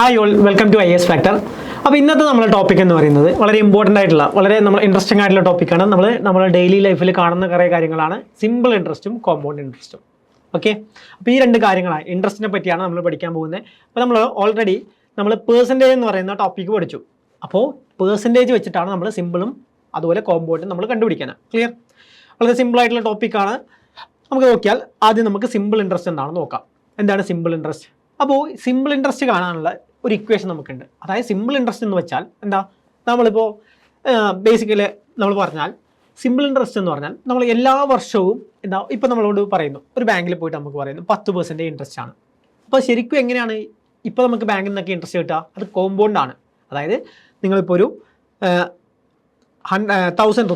Hi all, welcome to IAS factor. അപ്പോൾ ഇന്നത്തെ നമ്മുടെ ടോപ്പിക് എന്ന് പറയുന്നത് വളരെ ഇമ്പോർട്ടൻ്റ് ആയിട്ടുള്ള വളരെ ഇൻട്രസ്റ്റിംഗ് ആയിട്ടുള്ള ടോപ്പിക്കാണ്. നമ്മുടെ ഡെയിലി ലൈഫിൽ കാണുന്ന കുറേ കാര്യങ്ങളാണ് സിമ്പിൾ ഇൻട്രസ്റ്റും കോമ്പൗണ്ട് ഇൻട്രസ്റ്റും. ഓക്കെ, അപ്പോൾ ഈ രണ്ട് കാര്യങ്ങളാണ് ഇൻട്രസ്റ്റിനെ പറ്റിയാണ് നമ്മൾ പഠിക്കാൻ പോകുന്നത്. അപ്പോൾ നമ്മൾ ഓൾറെഡി പേഴ്സൻറ്റേജ് എന്ന് പറയുന്ന ടോപ്പിക്ക് പഠിച്ചു. അപ്പോൾ പേഴ്സൻറ്റേജ് വെച്ചിട്ടാണ് നമ്മൾ സിമ്പിളും അതുപോലെ കോമ്പൗണ്ടും നമ്മൾ കണ്ടുപിടിക്കാനാണ്. ക്ലിയർ? വളരെ സിമ്പിൾ ആയിട്ടുള്ള ടോപ്പിക്കാണ്. നമുക്ക് നോക്കിയാൽ ആദ്യം നമുക്ക് സിമ്പിൾ ഇൻട്രസ്റ്റ് എന്താണെന്ന് നോക്കാം. എന്താണ് സിമ്പിൾ ഇൻട്രസ്റ്റ്? അപ്പോൾ സിമ്പിൾ ഇൻട്രസ്റ്റ് കാണാനുള്ള ഒരു ഇക്വേഷൻ നമുക്കുണ്ട്. അതായത് സിമ്പിൾ ഇൻട്രസ്റ്റ് എന്ന് വെച്ചാൽ എന്താ, നമ്മളിപ്പോൾ ബേസിക്കലി നമ്മൾ പറഞ്ഞാൽ സിമ്പിൾ ഇൻട്രസ്റ്റ് എന്ന് പറഞ്ഞാൽ നമ്മൾ എല്ലാ വർഷവും എന്താ, ഇപ്പോൾ നമ്മളോട് പറയുന്നു ഒരു ബാങ്കിൽ പോയിട്ട് നമുക്ക് പറയുന്നു 10% ഇൻട്രസ്റ്റ് ആണ്. അപ്പോൾ ശരിക്കും എങ്ങനെയാണ് ഇപ്പോൾ നമുക്ക് ബാങ്കിൽ നിന്നൊക്കെ ഇൻട്രസ്റ്റ് കിട്ടുക? അത് കോമ്പൗണ്ട് ആണ്. അതായത് നിങ്ങളിപ്പോൾ ഒരു 1000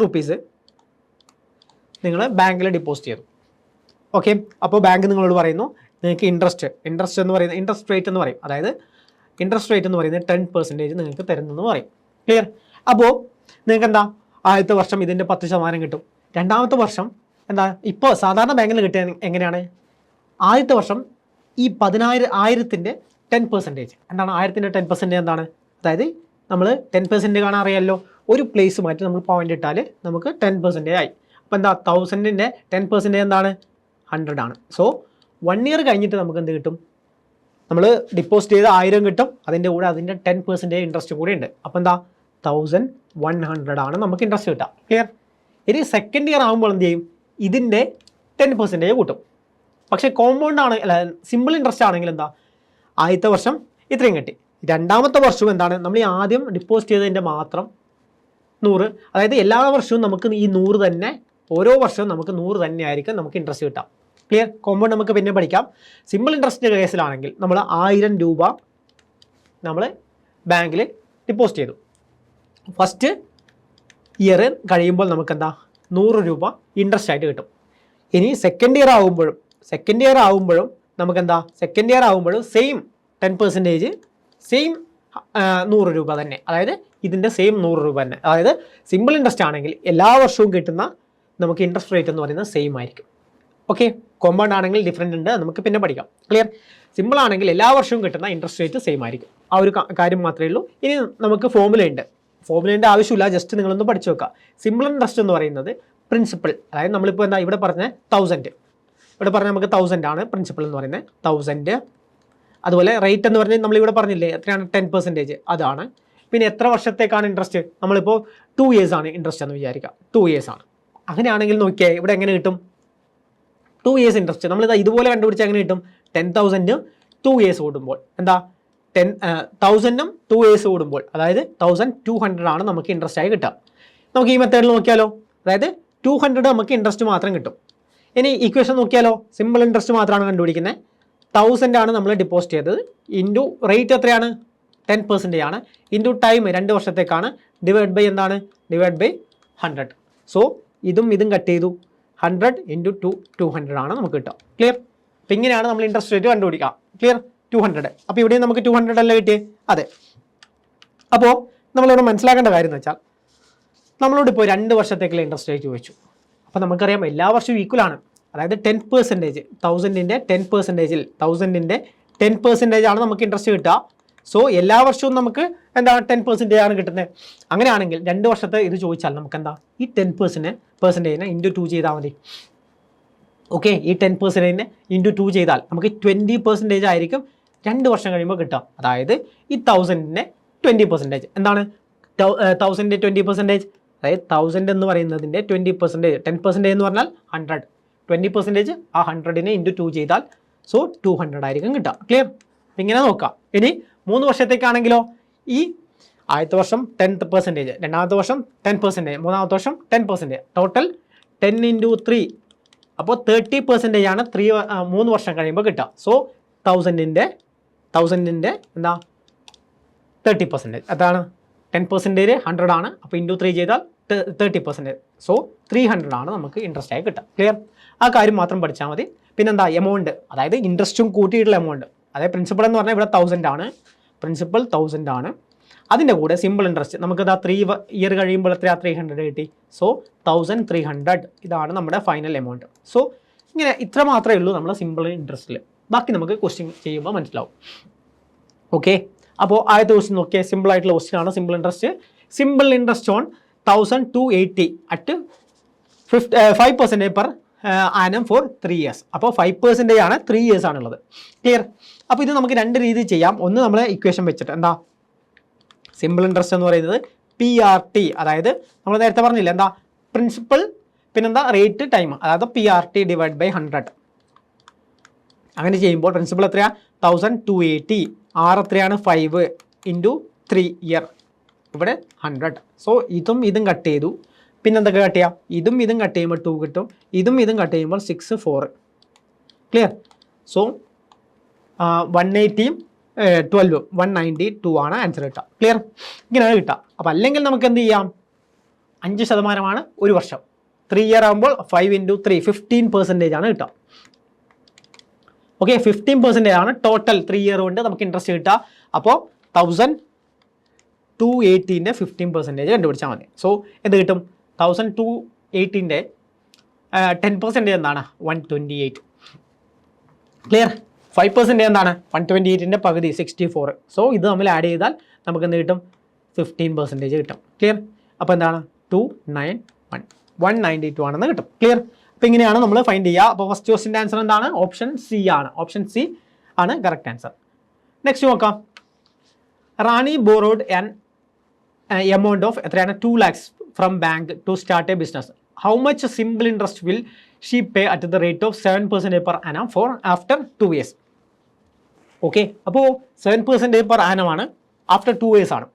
റുപ്പീസ് നിങ്ങൾ ബാങ്കിൽ ഡെപ്പോസിറ്റ് ചെയ്തു. ഓക്കെ, അപ്പോൾ ബാങ്ക് നിങ്ങളോട് പറയുന്നു നിങ്ങൾക്ക് ഇൻട്രസ്റ്റ് എന്ന് പറയുന്നത് ഇൻട്രസ്റ്റ് റേറ്റ് എന്ന് പറയും. അതായത് ഇൻട്രസ്റ്റ് റേറ്റ് എന്ന് പറയുന്നത് 10% നിങ്ങൾക്ക് തരുന്നെന്ന് പറയും. ക്ലിയർ? അപ്പോൾ നിങ്ങൾക്ക് എന്താ, ആദ്യത്തെ വർഷം ഇതിൻ്റെ 10% കിട്ടും. രണ്ടാമത്തെ വർഷം എന്താ, ഇപ്പോൾ സാധാരണ ബാങ്കിൽ കിട്ടിയ എങ്ങനെയാണ്, ആദ്യത്തെ വർഷം ഈ 10,000ൻ്റെ 10% എന്താണ്, 1000ൻ്റെ 10% എന്താണ്, അതായത് നമ്മൾ 10% കാണാൻ അറിയാമല്ലോ, ഒരു പ്ലേസ് മാറ്റി നമ്മൾ പോയിന്റ് ഇട്ടാൽ നമുക്ക് 10% ആയി. അപ്പോൾ എന്താ, 1000ൻ്റെ 10% എന്താണ്, 100 ആണ്. സോ 1 ഇയർ കഴിഞ്ഞിട്ട് നമുക്ക് എന്ത് കിട്ടും, നമ്മൾ ഡിപ്പോസിറ്റ് ചെയ്ത് 1000 കിട്ടും, അതിൻ്റെ കൂടെ അതിൻ്റെ 10% ഇൻട്രസ്റ്റ് കൂടി ഉണ്ട്. അപ്പോൾ എന്താ, 1100 ആണ് നമുക്ക് ഇൻട്രസ്റ്റ് കിട്ടുക. ക്ലിയർ? ഇനി സെക്കൻഡ് ഇയർ ആകുമ്പോൾ എന്ത് ചെയ്യും, ഇതിൻ്റെ 10% കൂട്ടും. പക്ഷേ കോമ്പൗണ്ട് ആണ്, അല്ല സിമ്പിൾ ഇൻട്രസ്റ്റ് ആണെങ്കിൽ എന്താ, ആദ്യത്തെ വർഷം ഇത്രയും കിട്ടി, രണ്ടാമത്തെ വർഷവും എന്താണ്, നമ്മൾ ഈ ആദ്യം ഡിപ്പോസിറ്റ് ചെയ്തതിൻ്റെ മാത്രം 100, അതായത് എല്ലാ വർഷവും നമുക്ക് ഈ 100 തന്നെ, ഓരോ വർഷവും നമുക്ക് 100 തന്നെ ആയിരിക്കും നമുക്ക് ഇൻട്രസ്റ്റ് കിട്ടാം. ക്ലിയർ? കോമ്പൗണ്ട് നമുക്ക് പിന്നെ പഠിക്കാം. സിമ്പിൾ ഇൻട്രസ്റ്റിൻ്റെ കേസിലാണെങ്കിൽ നമ്മൾ 1000 രൂപ നമ്മൾ ബാങ്കിൽ ഡിപ്പോസിറ്റ് ചെയ്തു. ഫസ്റ്റ് ഇയർ കഴിയുമ്പോൾ നമുക്ക് എന്താ, 100 രൂപ ഇൻട്രസ്റ്റ് ആയിട്ട് കിട്ടും. ഇനി സെക്കൻഡ് ഇയർ ആകുമ്പോഴും നമുക്ക് എന്താ, സെക്കൻഡ് ഇയർ ആകുമ്പോഴും സെയിം 10% സെയിം 100 രൂപ തന്നെ, അതായത് ഇതിൻ്റെ സെയിം 100 രൂപ തന്നെ. അതായത് സിമ്പിൾ ഇൻട്രസ്റ്റ് ആണെങ്കിൽ എല്ലാ വർഷവും കിട്ടുന്ന നമുക്ക് ഇൻട്രസ്റ്റ് റേറ്റ് എന്ന് പറയുന്നത് സെയിം ആയിരിക്കും. ഓക്കെ, കോമ്പൗണ്ട് ആണെങ്കിൽ ഡിഫറെൻ്റ് ഉണ്ട്, നമുക്ക് പിന്നെ പഠിക്കാം. ക്ലിയർ? സിമ്പിൾ ആണെങ്കിൽ എല്ലാ വർഷവും കിട്ടുന്ന ഇൻട്രസ്റ്റ് റേറ്റ് സെയിം ആയിരിക്കും. ആ ഒരു കാര്യം മാത്രമേ ഉള്ളൂ. ഇനി നമുക്ക് ഫോർമുലേൻ്റെ ആവശ്യമില്ല, ജസ്റ്റ് നിങ്ങളൊന്ന് പഠിച്ചു വെക്കുക. സിമ്പിൾ ഇൻട്രസ്റ്റ് എന്ന് പറയുന്നത് പ്രിൻസിപ്പൽ, അതായത് നമ്മളിപ്പോൾ എന്താ ഇവിടെ പറഞ്ഞ 1000, ഇവിടെ പറഞ്ഞാൽ നമുക്ക് 1000 ആണ് പ്രിൻസിപ്പൽ എന്ന് പറയുന്നത്, 1000. അതുപോലെ റേറ്റ് എന്ന് പറഞ്ഞാൽ നമ്മളിവിടെ പറഞ്ഞില്ലേ എത്രയാണ്, 10% അതാണ്. പിന്നെ എത്ര വർഷത്തേക്കാണ് ഇൻട്രസ്റ്റ്, നമ്മളിപ്പോൾ 2 ഇയേഴ്സ് ആണ് ഇൻട്രസ്റ്റ് എന്ന് വിചാരിക്കുക, 2 ഇയേഴ്സ് ആണ്. അങ്ങനെയാണെങ്കിൽ നോക്കിയാൽ ഇവിടെ എങ്ങനെ കിട്ടും, 2 ഇയേഴ്സ് ഇൻട്രസ്റ്റ് നമ്മളിതാ ഇതുപോലെ കണ്ടുപിടിച്ചാൽ എങ്ങനെ കിട്ടും, 10,000 2 ഇയേഴ്സ് കൂടുമ്പോൾ എന്താ, 10,000 2 ഇയേഴ്സ് കൂടുമ്പോൾ അതായത് 1200 ആണ് നമുക്ക് ഇൻട്രസ്റ്റ് ആയി കിട്ടുക. നമുക്ക് ഈ മെത്തേഡിൽ നോക്കിയാലോ, അതായത് 200 നമുക്ക് ഇൻട്രസ്റ്റ് മാത്രം കിട്ടും. ഇനി ഇക്വേഷൻ നോക്കിയാലോ, സിമ്പിൾ ഇൻട്രസ്റ്റ് മാത്രമാണ് കണ്ടുപിടിക്കുന്നത്. 1000 ആണ് നമ്മൾ ഡിപ്പോസിറ്റ് ചെയ്തത്, ഇൻറ്റു റേറ്റ് എത്രയാണ്, 10% ആണ്, ഇൻറ്റു ടൈം 2 വർഷത്തേക്കാണ്, ഡിവൈഡ് ബൈ എന്താണ്, ഡിവൈഡ് ബൈ 100. സോ ഇതും കട്ട് ചെയ്തു, 100 ഇൻറ്റു 200 ആണ് നമുക്ക് കിട്ടുക. ക്ലിയർ? അപ്പോൾ ഇങ്ങനെയാണ് നമ്മൾ ഇൻട്രസ്റ്റ് റേറ്റ് കണ്ടുപിടിക്കുക. ക്ലിയർ? 200. അപ്പോൾ ഇവിടെ നമുക്ക് 200 അല്ല കിട്ടിയേ? അതെ. അപ്പോൾ നമ്മളിവിടെ മനസ്സിലാക്കേണ്ട കാര്യം എന്ന് വെച്ചാൽ, നമ്മളോട് ഇപ്പോൾ 2 വർഷത്തേക്കുള്ള ഇൻട്രസ്റ്റ് റേറ്റ് ചോദിച്ചു. അപ്പോൾ നമുക്കറിയാം എല്ലാ വർഷവും ഈക്വൽ ആണ്, അതായത് 10%, 1000ൻ്റെ 10%, 1000ൻ്റെ 10% ആണ് നമുക്ക് ഇൻട്രസ്റ്റ് കിട്ടുക. സോ എല്ലാ വർഷവും നമുക്ക് എന്താ 10% ആണ് കിട്ടുന്നത്. അങ്ങനെയാണെങ്കിൽ 2 വർഷത്തെ ഇത് ചോദിച്ചാൽ നമുക്ക് എന്താ, ഈ 10%നെ ഇൻറ്റു 2 ചെയ്താൽ മതി. ഓക്കെ, ഈ 10%നെ ഇൻറ്റു 2 ചെയ്താൽ നമുക്ക് 20% ആയിരിക്കും 2 വർഷം കഴിയുമ്പോൾ കിട്ടുക. അതായത് ഈ 1000ൻ്റെ 20% എന്താണ്, 1000ൻ്റെ 20%, അതായത് 1000 എന്ന് പറയുന്നതിൻ്റെ 20%, 10% എന്ന് പറഞ്ഞാൽ 100, 20% ആ 100നെ ഇൻറ്റു 2 ചെയ്താൽ സോ 200 ആയിരിക്കും കിട്ടുക. ക്ലിയർ? ഇങ്ങനെ നോക്കാം. ഇനി 3 വർഷത്തേക്കാണെങ്കിലോ, ഈ ആദ്യത്തെ വർഷം 10%, രണ്ടാമത്തെ വർഷം 10%, മൂന്നാമത്തെ വർഷം 10%, ടോട്ടൽ 10 ഇൻറ്റു 3, അപ്പോൾ 30% ആണ് 3 വർഷം കഴിയുമ്പോൾ കിട്ടുക. സോ 1000ൻ്റെ എന്താ 30%, അതാണ് 10% 100 ആണ്, അപ്പോൾ ഇൻറ്റു 3 ചെയ്താൽ 30%. സോ 300 ആണ് നമുക്ക് ഇൻട്രസ്റ്റ് ആയി കിട്ടുക. ക്ലിയർ? ആ കാര്യം മാത്രം പഠിച്ചാൽ മതി. പിന്നെന്താ, എമൗണ്ട്, അതായത് ഇൻട്രസ്റ്റും കൂട്ടിയിട്ടുള്ള എമൗണ്ട്, അതായത് പ്രിൻസിപ്പൾ എന്ന് പറഞ്ഞാൽ ഇവിടെ 1000 ആണ്, പ്രിൻസിപ്പൽ 1000 ആണ്, അതിൻ്റെ കൂടെ സിമ്പിൾ ഇൻട്രസ്റ്റ് നമുക്ക് ഇതാ 3 ഇയർ കഴിയുമ്പോൾ എത്രയാ, 300 കിട്ടി. സോ 1300 ഇതാണ് നമ്മുടെ ഫൈനൽ എമൗണ്ട്. സോ ഇങ്ങനെ ഇത്ര മാത്രമേ ഉള്ളൂ നമ്മൾ സിമ്പിൾ ഇൻട്രസ്റ്റിൽ. ബാക്കി നമുക്ക് ക്വസ്റ്റ്യൻ ചെയ്യുമ്പോൾ മനസ്സിലാവും. ഓക്കെ, അപ്പോൾ ആദ്യത്തെ ക്വസ്റ്റ്യൻ നോക്കിയാൽ സിമ്പിൾ ആയിട്ടുള്ള ക്വസ്റ്റ്യൻ ആണ്. Simple interest on 1280 at 5% per annum for 3 years. അപ്പോൾ 5% ആണ്, 3 years ആണുള്ളത്. ക്ലിയർ? അപ്പോൾ ഇത് നമുക്ക് രണ്ട് രീതിയിൽ ചെയ്യാം. ഒന്ന് നമ്മൾ ഇക്വേഷൻ വെച്ചിട്ട് എന്താ സിമ്പിൾ ഇൻട്രസ്റ്റ് എന്ന് പറയുന്നത് PRT, അതായത് നമ്മൾ നേരത്തെ പറഞ്ഞില്ല എന്താ പ്രിൻസിപ്പൽ പിന്നെന്താ റേറ്റ് ടൈം, അതായത് PRT ഡിവൈഡ് ബൈ 100. അങ്ങനെ ചെയ്യുമ്പോൾ പ്രിൻസിപ്പൽ എത്രയാ 1280, R എത്രയാണ് 5 ഇൻറ്റു 3 year, ഇവിടെ 100. സോ ഇതും കട്ട് ചെയ്തു. പിന്നെ എന്തൊക്കെ കട്ട് ചെയ്യാം? ഇതും കട്ട് ചെയ്യുമ്പോൾ 2 കിട്ടും, ഇതും കട്ട് ചെയ്യുമ്പോൾ 6 4. ക്ലിയർ? സോ 180 12 192 ആണ് ആൻസർ കിട്ടുക. ക്ലിയർ? ഇങ്ങനെയാണ് കിട്ടുക. അപ്പോൾ അല്ലെങ്കിൽ നമുക്ക് എന്ത് ചെയ്യാം, 5% ഒരു വർഷം, 3 year ആകുമ്പോൾ 5 ഇൻറ്റു 3 15% ആണ് കിട്ടുക. ഓക്കെ, 15% ആണ് ടോട്ടൽ 3 year കൊണ്ട് നമുക്ക് ഇൻട്രസ്റ്റ് കിട്ടുക. അപ്പോൾ 1280ൻ്റെ 15% കണ്ടുപിടിച്ചാൽ മതി. സോ എന്ത് കിട്ടും? 1280ൻ്റെ 10% എന്താണ്? 128. ക്ലിയർ? 5% എന്താണ്? 128ൻ്റെ പകുതി 64. സോ ഇത് നമ്മൾ ആഡ് ചെയ്താൽ നമുക്ക് എന്ത് കിട്ടും? 15% കിട്ടും. ക്ലിയർ? അപ്പോൾ എന്താണ്? 291 192 ആണെന്ന് കിട്ടും. ക്ലിയർ? അപ്പോൾ ഇങ്ങനെയാണ് നമ്മൾ ഫൈൻഡ് ചെയ്യുക. അപ്പോൾ ഫസ്റ്റ് ക്വസ്റ്റിൻ്റെ ആൻസർ എന്താണ്? ഓപ്ഷൻ സി ആണ്. ഓപ്ഷൻ സി ആണ് കറക്റ്റ് ആൻസർ. നെക്സ്റ്റ് നോക്കാം. Rani borrowed an amount of എത്രയാണ് 2 lakhs from bank to start a business. How much simple interest will she pay at the rate of 7% per annum for after 2 years. Okay, അപ്പോൾ 7% per annum ആണ്, after 2 years ആണ്.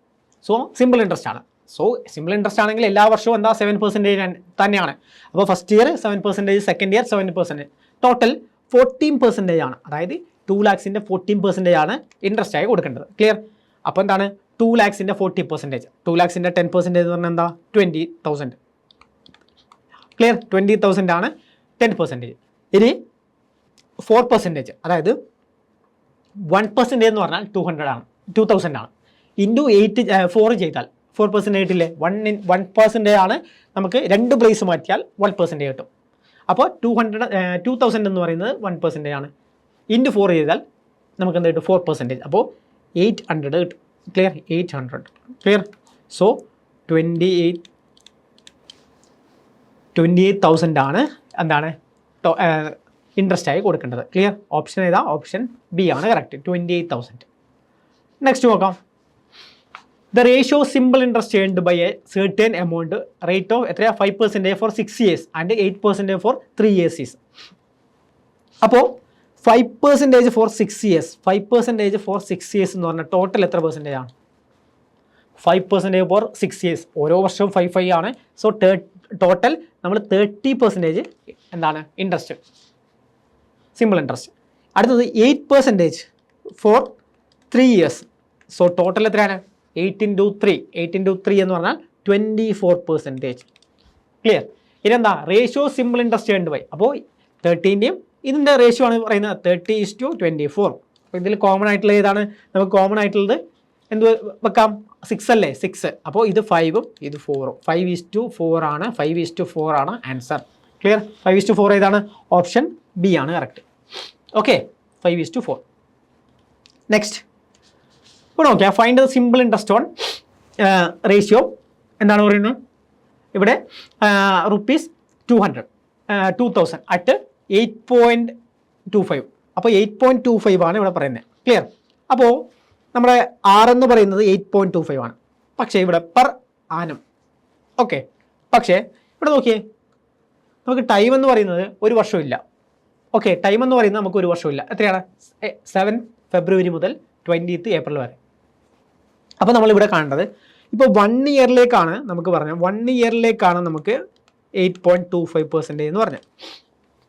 So simple interest ആണ്. So simple interest ആണെങ്കിൽ എല്ലാ വർഷവും എന്താ 7% തന്നെയാണ്. അപ്പോൾ first year 7%, second year 7%, total 14% ആണ്. അതായത് 2 lakhsൻ്റെ 14% ആണ് ഇൻട്രസ്റ്റ് ആയി കൊടുക്കേണ്ടത്. ക്ലിയർ? അപ്പോൾ എന്താണ് 2 lakhsൻ്റെ 40%? 2 lakhsൻ്റെ 10% എന്ന് പറഞ്ഞാൽ എന്താ 20,000. ക്ലിയർ? 20,000 ആണ് 10%. ഇനി 4%, അതായത് 1% എന്ന് പറഞ്ഞാൽ 200 ആണ്, 2000 ആണ്. ഇൻറ്റു 4 ചെയ്താൽ 4% കിട്ടില്ലേ? 1% ആണ്. നമുക്ക് 2 പ്ലേസ് മാറ്റിയാൽ 1% കിട്ടും. അപ്പോൾ 2000 എന്ന് പറയുന്നത് 1% ആണ്. ഇൻറ്റു 4 ചെയ്താൽ നമുക്ക് എന്ത് കിട്ടും? 4%. അപ്പോൾ 800 കിട്ടും. ക്ലിയർ? 800. ക്ലിയർ? സോ 28,000 ആണ് എന്താണ് ഇൻട്രസ്റ്റ് ആയി കൊടുക്കേണ്ടത്. ക്ലിയർ? ഓപ്ഷൻ ഏതാ? ഓപ്ഷൻ ബി ആണ് കറക്റ്റ്, 28,000. നെക്സ്റ്റ് നോക്കാം. The ratio simple interest earned by a certain amount rate of എത്രയാ 5% for 6 years and 8% for 3 years is. അപ്പോൾ 5% ഫോർ 6 years, 5% ഫോർ 6 years എന്ന് പറഞ്ഞാൽ ടോട്ടൽ എത്ര പെർസെൻറ്റേജ് ആണ്? 5% ഫോർ 6 years, ഓരോ വർഷവും 5 ആണ്. സോ ടോട്ടൽ നമ്മൾ 30% എന്താണ് ഇൻട്രസ്റ്റ്, സിമ്പിൾ ഇൻട്രസ്റ്റ്. അടുത്തത് 8% ഫോർ 3 years. സോ ടോട്ടൽ എത്രയാണ്? 8 ഇൻറ്റു 3 എന്ന് പറഞ്ഞാൽ 24%. ക്ലിയർ? ഇതെന്താ ratio simple interest earned by. അപ്പോൾ 30ൻ്റെയും ഇതിൻ്റെ റേഷ്യോ ആണ് പറയുന്നത് 30:24. അപ്പോൾ ഇതിൽ കോമൺ ആയിട്ടുള്ള ഏതാണ്? നമുക്ക് കോമൺ ആയിട്ടുള്ളത് എന്ത് വെക്കാം? 6 അല്ലേ? 6. അപ്പോൾ ഇത് 5ഉം ഇത് 4ഉം 5:4 ആണ്. 5:4 ആണ് ആൻസർ. ക്ലിയർ? 5:4 ഏതാണ്? ഓപ്ഷൻ ബി ആണ് കറക്റ്റ്. ഓക്കെ, 5:4. നെക്സ്റ്റ് ഇപ്പോൾ നോക്കിയാൽ find the simple interest on ratio എന്താണ് പറയുന്നത്? ഇവിടെ ₹200 അറ്റ് 8.25. അപ്പോൾ 8.25 ആണ് ഇവിടെ പറയുന്നത്. ക്ലിയർ? അപ്പോൾ നമ്മുടെ R എന്ന് പറയുന്നത് 8.25 ആണ്. പക്ഷേ ഇവിടെ പെർ ആനം. ഓക്കെ, പക്ഷേ ഇവിടെ നോക്കിയേ, നമുക്ക് ടൈം എന്ന് പറയുന്നത് ഒരു വർഷമില്ല. ഓക്കെ, ടൈം എന്ന് പറയുന്നത് നമുക്ക് ഒരു വർഷമില്ല. എത്രയാണ്? 7 February മുതൽ 20th April വരെ. അപ്പോൾ നമ്മളിവിടെ കാണേണ്ടത് ഇപ്പോൾ 1 ഇയറിലേക്കാണ് നമുക്ക് പറഞ്ഞത്. 1 ഇയറിലേക്കാണ് നമുക്ക് 8.25% എന്ന് പറഞ്ഞത്.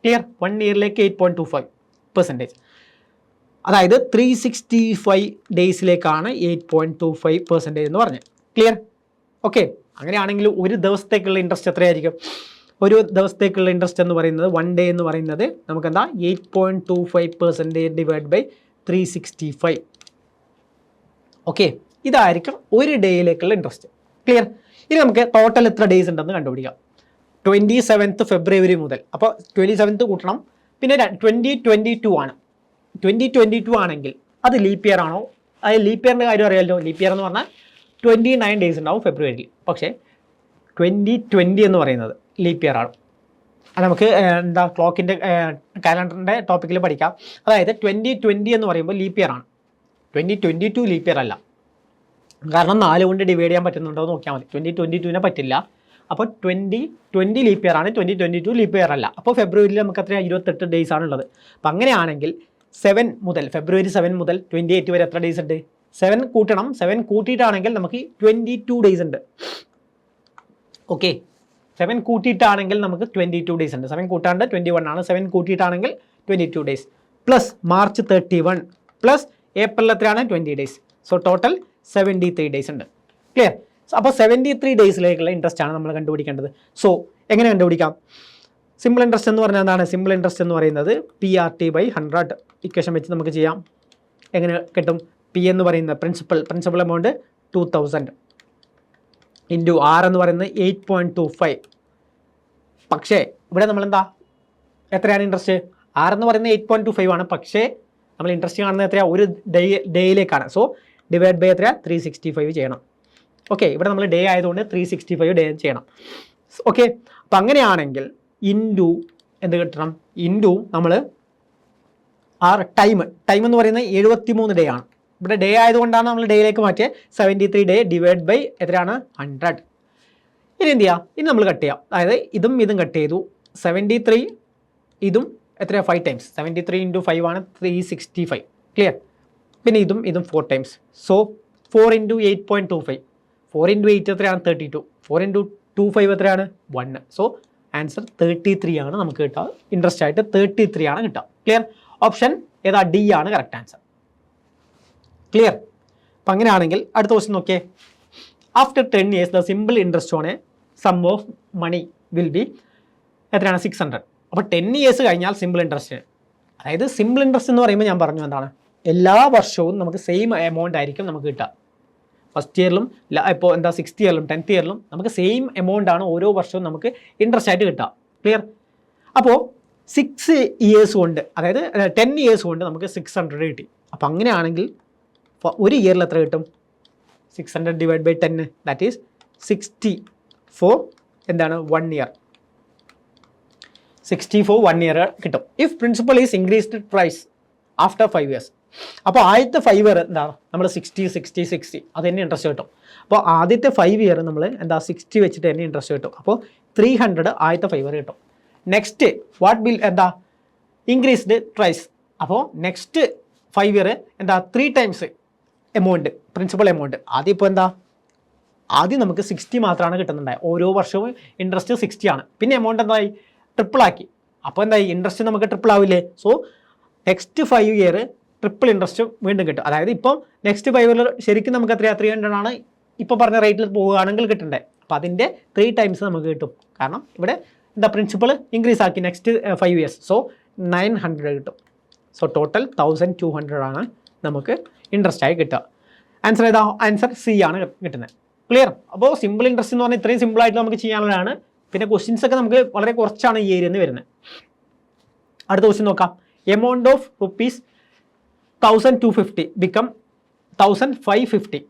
ക്ലിയർ? 1 ഇയറിലേക്ക് 8.25%. അതായത് 365 ഡേയ്സിലേക്കാണ് 8.25% എന്ന് പറഞ്ഞത്. ക്ലിയർ? ഓക്കെ, അങ്ങനെയാണെങ്കിൽ ഒരു ദിവസത്തേക്കുള്ള ഇൻട്രസ്റ്റ് എത്രയായിരിക്കും? ഒരു ദിവസത്തേക്കുള്ള ഇൻട്രസ്റ്റ് എന്ന് പറയുന്നത് 1 day എന്ന് പറയുന്നത് നമുക്ക് എന്താ 8.25% ഡിവൈഡ് ബൈ 365. ഓക്കെ, ഇതായിരിക്കും ഒരു ഡേയിലേക്കുള്ള ഇൻട്രസ്റ്റ്. ക്ലിയർ? ഇനി നമുക്ക് ടോട്ടൽ എത്ര ഡേയ്സ് ഉണ്ടെന്ന് കണ്ടുപിടിക്കാം. 27th February മുതൽ. അപ്പോൾ 27th കൂട്ടണം. പിന്നെ 2022 ആണ്. 2022 ആണെങ്കിൽ അത് ലീപ്പ് ഇയർ ആണോ അതായത് ലീപ്പ് ഇയറിൻ്റെ കാര്യം അറിയാമല്ലോ. ലീപ്പ് ഇയർ എന്ന് പറഞ്ഞാൽ 29 ഡേയ്സ് ഉണ്ടാവും ഫെബ്രുവരിയിൽ. പക്ഷേ 2020 എന്ന് പറയുന്നത് ലീപ്പ് ഇയർ ആണ്. അത് നമുക്ക് എന്താ ക്ലോക്കിൻ്റെ കാലണ്ടറിൻ്റെ ടോപ്പിക്കിൽ പഠിക്കാം. അതായത് 2020 എന്ന് പറയുമ്പോൾ ലീപ്പ് ഇയർ ആണ്. 2022 ലീപ്പ് ഇയർ അല്ല. കാരണം 4 കൊണ്ട് ഡിവൈഡ് ചെയ്യാൻ പറ്റുന്നുണ്ടോ എന്ന് നോക്കിയാൽ മതി. 2022 പറ്റില്ല. അപ്പോൾ 2020 ലീപ്പ് ഇയർ ആണ്, 2022 ലീപ്പ് ഇയർ അല്ല. അപ്പോൾ ഫെബ്രുവരിയിൽ നമുക്ക് അത്ര 28 ഡേയ്സ് ആണുള്ളത്. അപ്പോൾ അങ്ങനെയാണെങ്കിൽ 7 മുതൽ ഫെബ്രുവരി 7 മുതൽ 28 വരെ എത്ര ഡേയ്സ് ഉണ്ട്? 7 കൂട്ടണം. 7 കൂട്ടിയിട്ടാണെങ്കിൽ നമുക്ക് 22 ഡേയ്സ് ഉണ്ട്. ഓക്കെ, 7 കൂട്ടിയിട്ടാണെങ്കിൽ നമുക്ക് 22 ഡേയ്സ് ഉണ്ട്. 7 കൂട്ടാണ്ട് 21 ആണ്. 7 കൂട്ടിയിട്ടാണെങ്കിൽ 22 days plus March 31 plus April എത്രയാണ്? 20 ഡേയ്സ്. സോ ടോട്ടൽ 73 ഡേയ്സ് ഉണ്ട്. ക്ലിയർ? അപ്പോൾ 73 ഡേയ്സിലേക്കുള്ള ഇൻട്രസ്റ്റ് ആണ് നമ്മൾ കണ്ടുപിടിക്കേണ്ടത്. സോ എങ്ങനെ കണ്ടുപിടിക്കാം? സിമ്പിൾ ഇൻട്രസ്റ്റ് എന്ന് പറഞ്ഞാൽ എന്താണ്? സിമ്പിൾ ഇൻട്രസ്റ്റ് എന്ന് പറയുന്നത് PRT/100 ഇക്വേഷൻ വെച്ച് നമുക്ക് ചെയ്യാം. എങ്ങനെ കിട്ടും? പി എന്ന് പറയുന്ന പ്രിൻസിപ്പൽ എമൗണ്ട് 2000 ഇൻറ്റു ആർ എന്ന് പറയുന്നത് 8.25. പക്ഷേ ഇവിടെ നമ്മളെന്താ എത്രയാണ് ഇൻട്രസ്റ്റ്? ആർ എന്ന് പറയുന്നത് 8.25 ആണ്. പക്ഷേ നമ്മൾ ഇൻട്രസ്റ്റ് കാണുന്നത് എത്രയാണ്? ഒരു ഡേയിലേക്കാണ്. സോ ഡിവൈഡ് ബൈ എത്രയാണ്? 365 ചെയ്യണം. ഓക്കെ, ഇവിടെ നമ്മൾ ഡേ ആയതുകൊണ്ട് 365 ഡേ ചെയ്യണം. ഓക്കെ, അപ്പം അങ്ങനെയാണെങ്കിൽ ഇൻറ്റു എന്ത് കിട്ടണം? ഇൻറ്റു നമ്മൾ ആർ ടൈം എന്ന് പറയുന്നത് 73 ഡേ ആണ്. ഇവിടെ ഡേ ആയതുകൊണ്ടാണ് നമ്മൾ ഡേയിലേക്ക് മാറ്റിയത്. 73 ഡേ ഡിവൈഡ് ബൈ എത്രയാണ്? 100. ഇനി എന്ത് ചെയ്യുക? ഇനി നമ്മൾ കട്ട് ചെയ്യാം. അതായത് ഇതും കട്ട് ചെയ്തു. 73 ഇതും എത്രയാണ്? 5 ടൈംസ്. 73 ഇൻറ്റു 5 ആണ് 365. ക്ലിയർ? പിന്നെ ഇതും 4 ടൈംസ്. So 4 into 8.25. 4 ഇൻറ്റു 8 എത്രയാണ്? 32. 4 ഇൻറ്റു 25 എത്രയാണ്? 1. സോ ആൻസർ 33 ആണ് നമുക്ക് കിട്ടുക. ഇൻട്രസ്റ്റ് ആയിട്ട് 33 ആണ് കിട്ടുക. ക്ലിയർ? ഓപ്ഷൻ ഏതാ? ഡി ആണ് കറക്റ്റ് ആൻസർ. ക്ലിയർ? അപ്പം അങ്ങനെയാണെങ്കിൽ അടുത്ത ക്വസ്റ്റ്യൻ നോക്കിയേ. After 10 years the simple interest on a sum of money will be എത്രയാണ്? 600. അപ്പോൾ 10 years കഴിഞ്ഞാൽ സിമ്പിൾ ഇൻട്രസ്റ്റ്. അതായത് സിമ്പിൾ ഇൻട്രസ്റ്റ് എന്ന് പറയുമ്പോൾ ഞാൻ പറഞ്ഞു എന്താണ്? എല്ലാ വർഷവും നമുക്ക് സെയിം എമൗണ്ട് ആയിരിക്കും നമുക്ക് കിട്ടുക. ഫസ്റ്റ് ഇയറിലും ഇപ്പോൾ എന്താ 6th ഇയറിലും 10th ഇയറിലും നമുക്ക് സെയിം എമൗണ്ട് ആണ് ഓരോ വർഷവും നമുക്ക് ഇൻട്രസ്റ്റ് ആയിട്ട് കിട്ടുക. ക്ലിയർ? അപ്പോൾ 6 years കൊണ്ട്, അതായത് 10 years കൊണ്ട് നമുക്ക് 600 കിട്ടി. അപ്പോൾ അങ്ങനെയാണെങ്കിൽ ഒരു ഇയറിൽ എത്ര കിട്ടും? 600 divide by 10 that is 60 for എന്താണ്? 1 year. 60 ഫോർ 1 year കിട്ടും. If principal is increased price after 5 years. അപ്പോൾ ആദ്യത്തെ 5 year എന്താണ്? നമ്മൾ 60 അത് തന്നെ ഇൻട്രസ്റ്റ് കിട്ടും. അപ്പോൾ ആദ്യത്തെ 5 year നമ്മൾ എന്താ 60 വെച്ചിട്ട് തന്നെ ഇൻട്രസ്റ്റ് കിട്ടും. അപ്പോൾ 300 ആദ്യത്തെ 5 year കിട്ടും. നെക്സ്റ്റ് വാട്ട് ബിൽ എന്താ? Increased price. അപ്പോൾ നെക്സ്റ്റ് 5 year എന്താ? 3 ടൈംസ് എമൗണ്ട്, പ്രിൻസിപ്പൽ എമൗണ്ട്. ആദ്യം ഇപ്പോൾ എന്താ? ആദ്യം നമുക്ക് 60 മാത്രമാണ് കിട്ടുന്നുണ്ടായത്. ഓരോ വർഷവും ഇൻട്രസ്റ്റ് 60 ആണ്. പിന്നെ എമൗണ്ട് എന്തായി? ട്രിപ്പിൾ ആക്കി. അപ്പോൾ എന്തായി? ഇൻട്രസ്റ്റ് നമുക്ക് ട്രിപ്പിൾ ആവില്ലേ? So next 5 year triple interest വീണ്ടും കിട്ടും. അതായത് ഇപ്പം നെക്സ്റ്റ് 5 year ശരിക്കും നമുക്ക് എത്രയാണ്? 300 ആണ് ഇപ്പോൾ പറഞ്ഞ റേറ്റിൽ പോവുകയാണെങ്കിൽ കിട്ടണ്ടേ. അപ്പോൾ അതിൻ്റെ 3 ടൈംസ് നമുക്ക് കിട്ടും. കാരണം ഇവിടെ എന്താ? പ്രിൻസിപ്പൾ ഇൻക്രീസ് ആക്കി നെക്സ്റ്റ് 5 years. സോ 900 കിട്ടും. സോ ടോട്ടൽ 1200 ആണ് നമുക്ക് ഇൻട്രസ്റ്റ് ആയി കിട്ടുക. ആൻസർ ഏതാ? ആൻസർ സി ആണ് കിട്ടുന്നത്. ക്ലിയർ? അപ്പോൾ സിമ്പിൾ ഇൻട്രസ്റ്റ് എന്ന് പറഞ്ഞാൽ ഇത്രയും സിമ്പിളായിട്ട് നമുക്ക് ചെയ്യാനുള്ളതാണ്. പിന്നെ ക്വസ്റ്റ്യൻസ് ഒക്കെ നമുക്ക് വളരെ കുറച്ചാണ് ഈ ഏരിയയിൽ നിന്ന് വരുന്നത്. അടുത്ത ക്വസ്റ്റ്യൻ നോക്കാം. Amount of rupees 1250 become 1550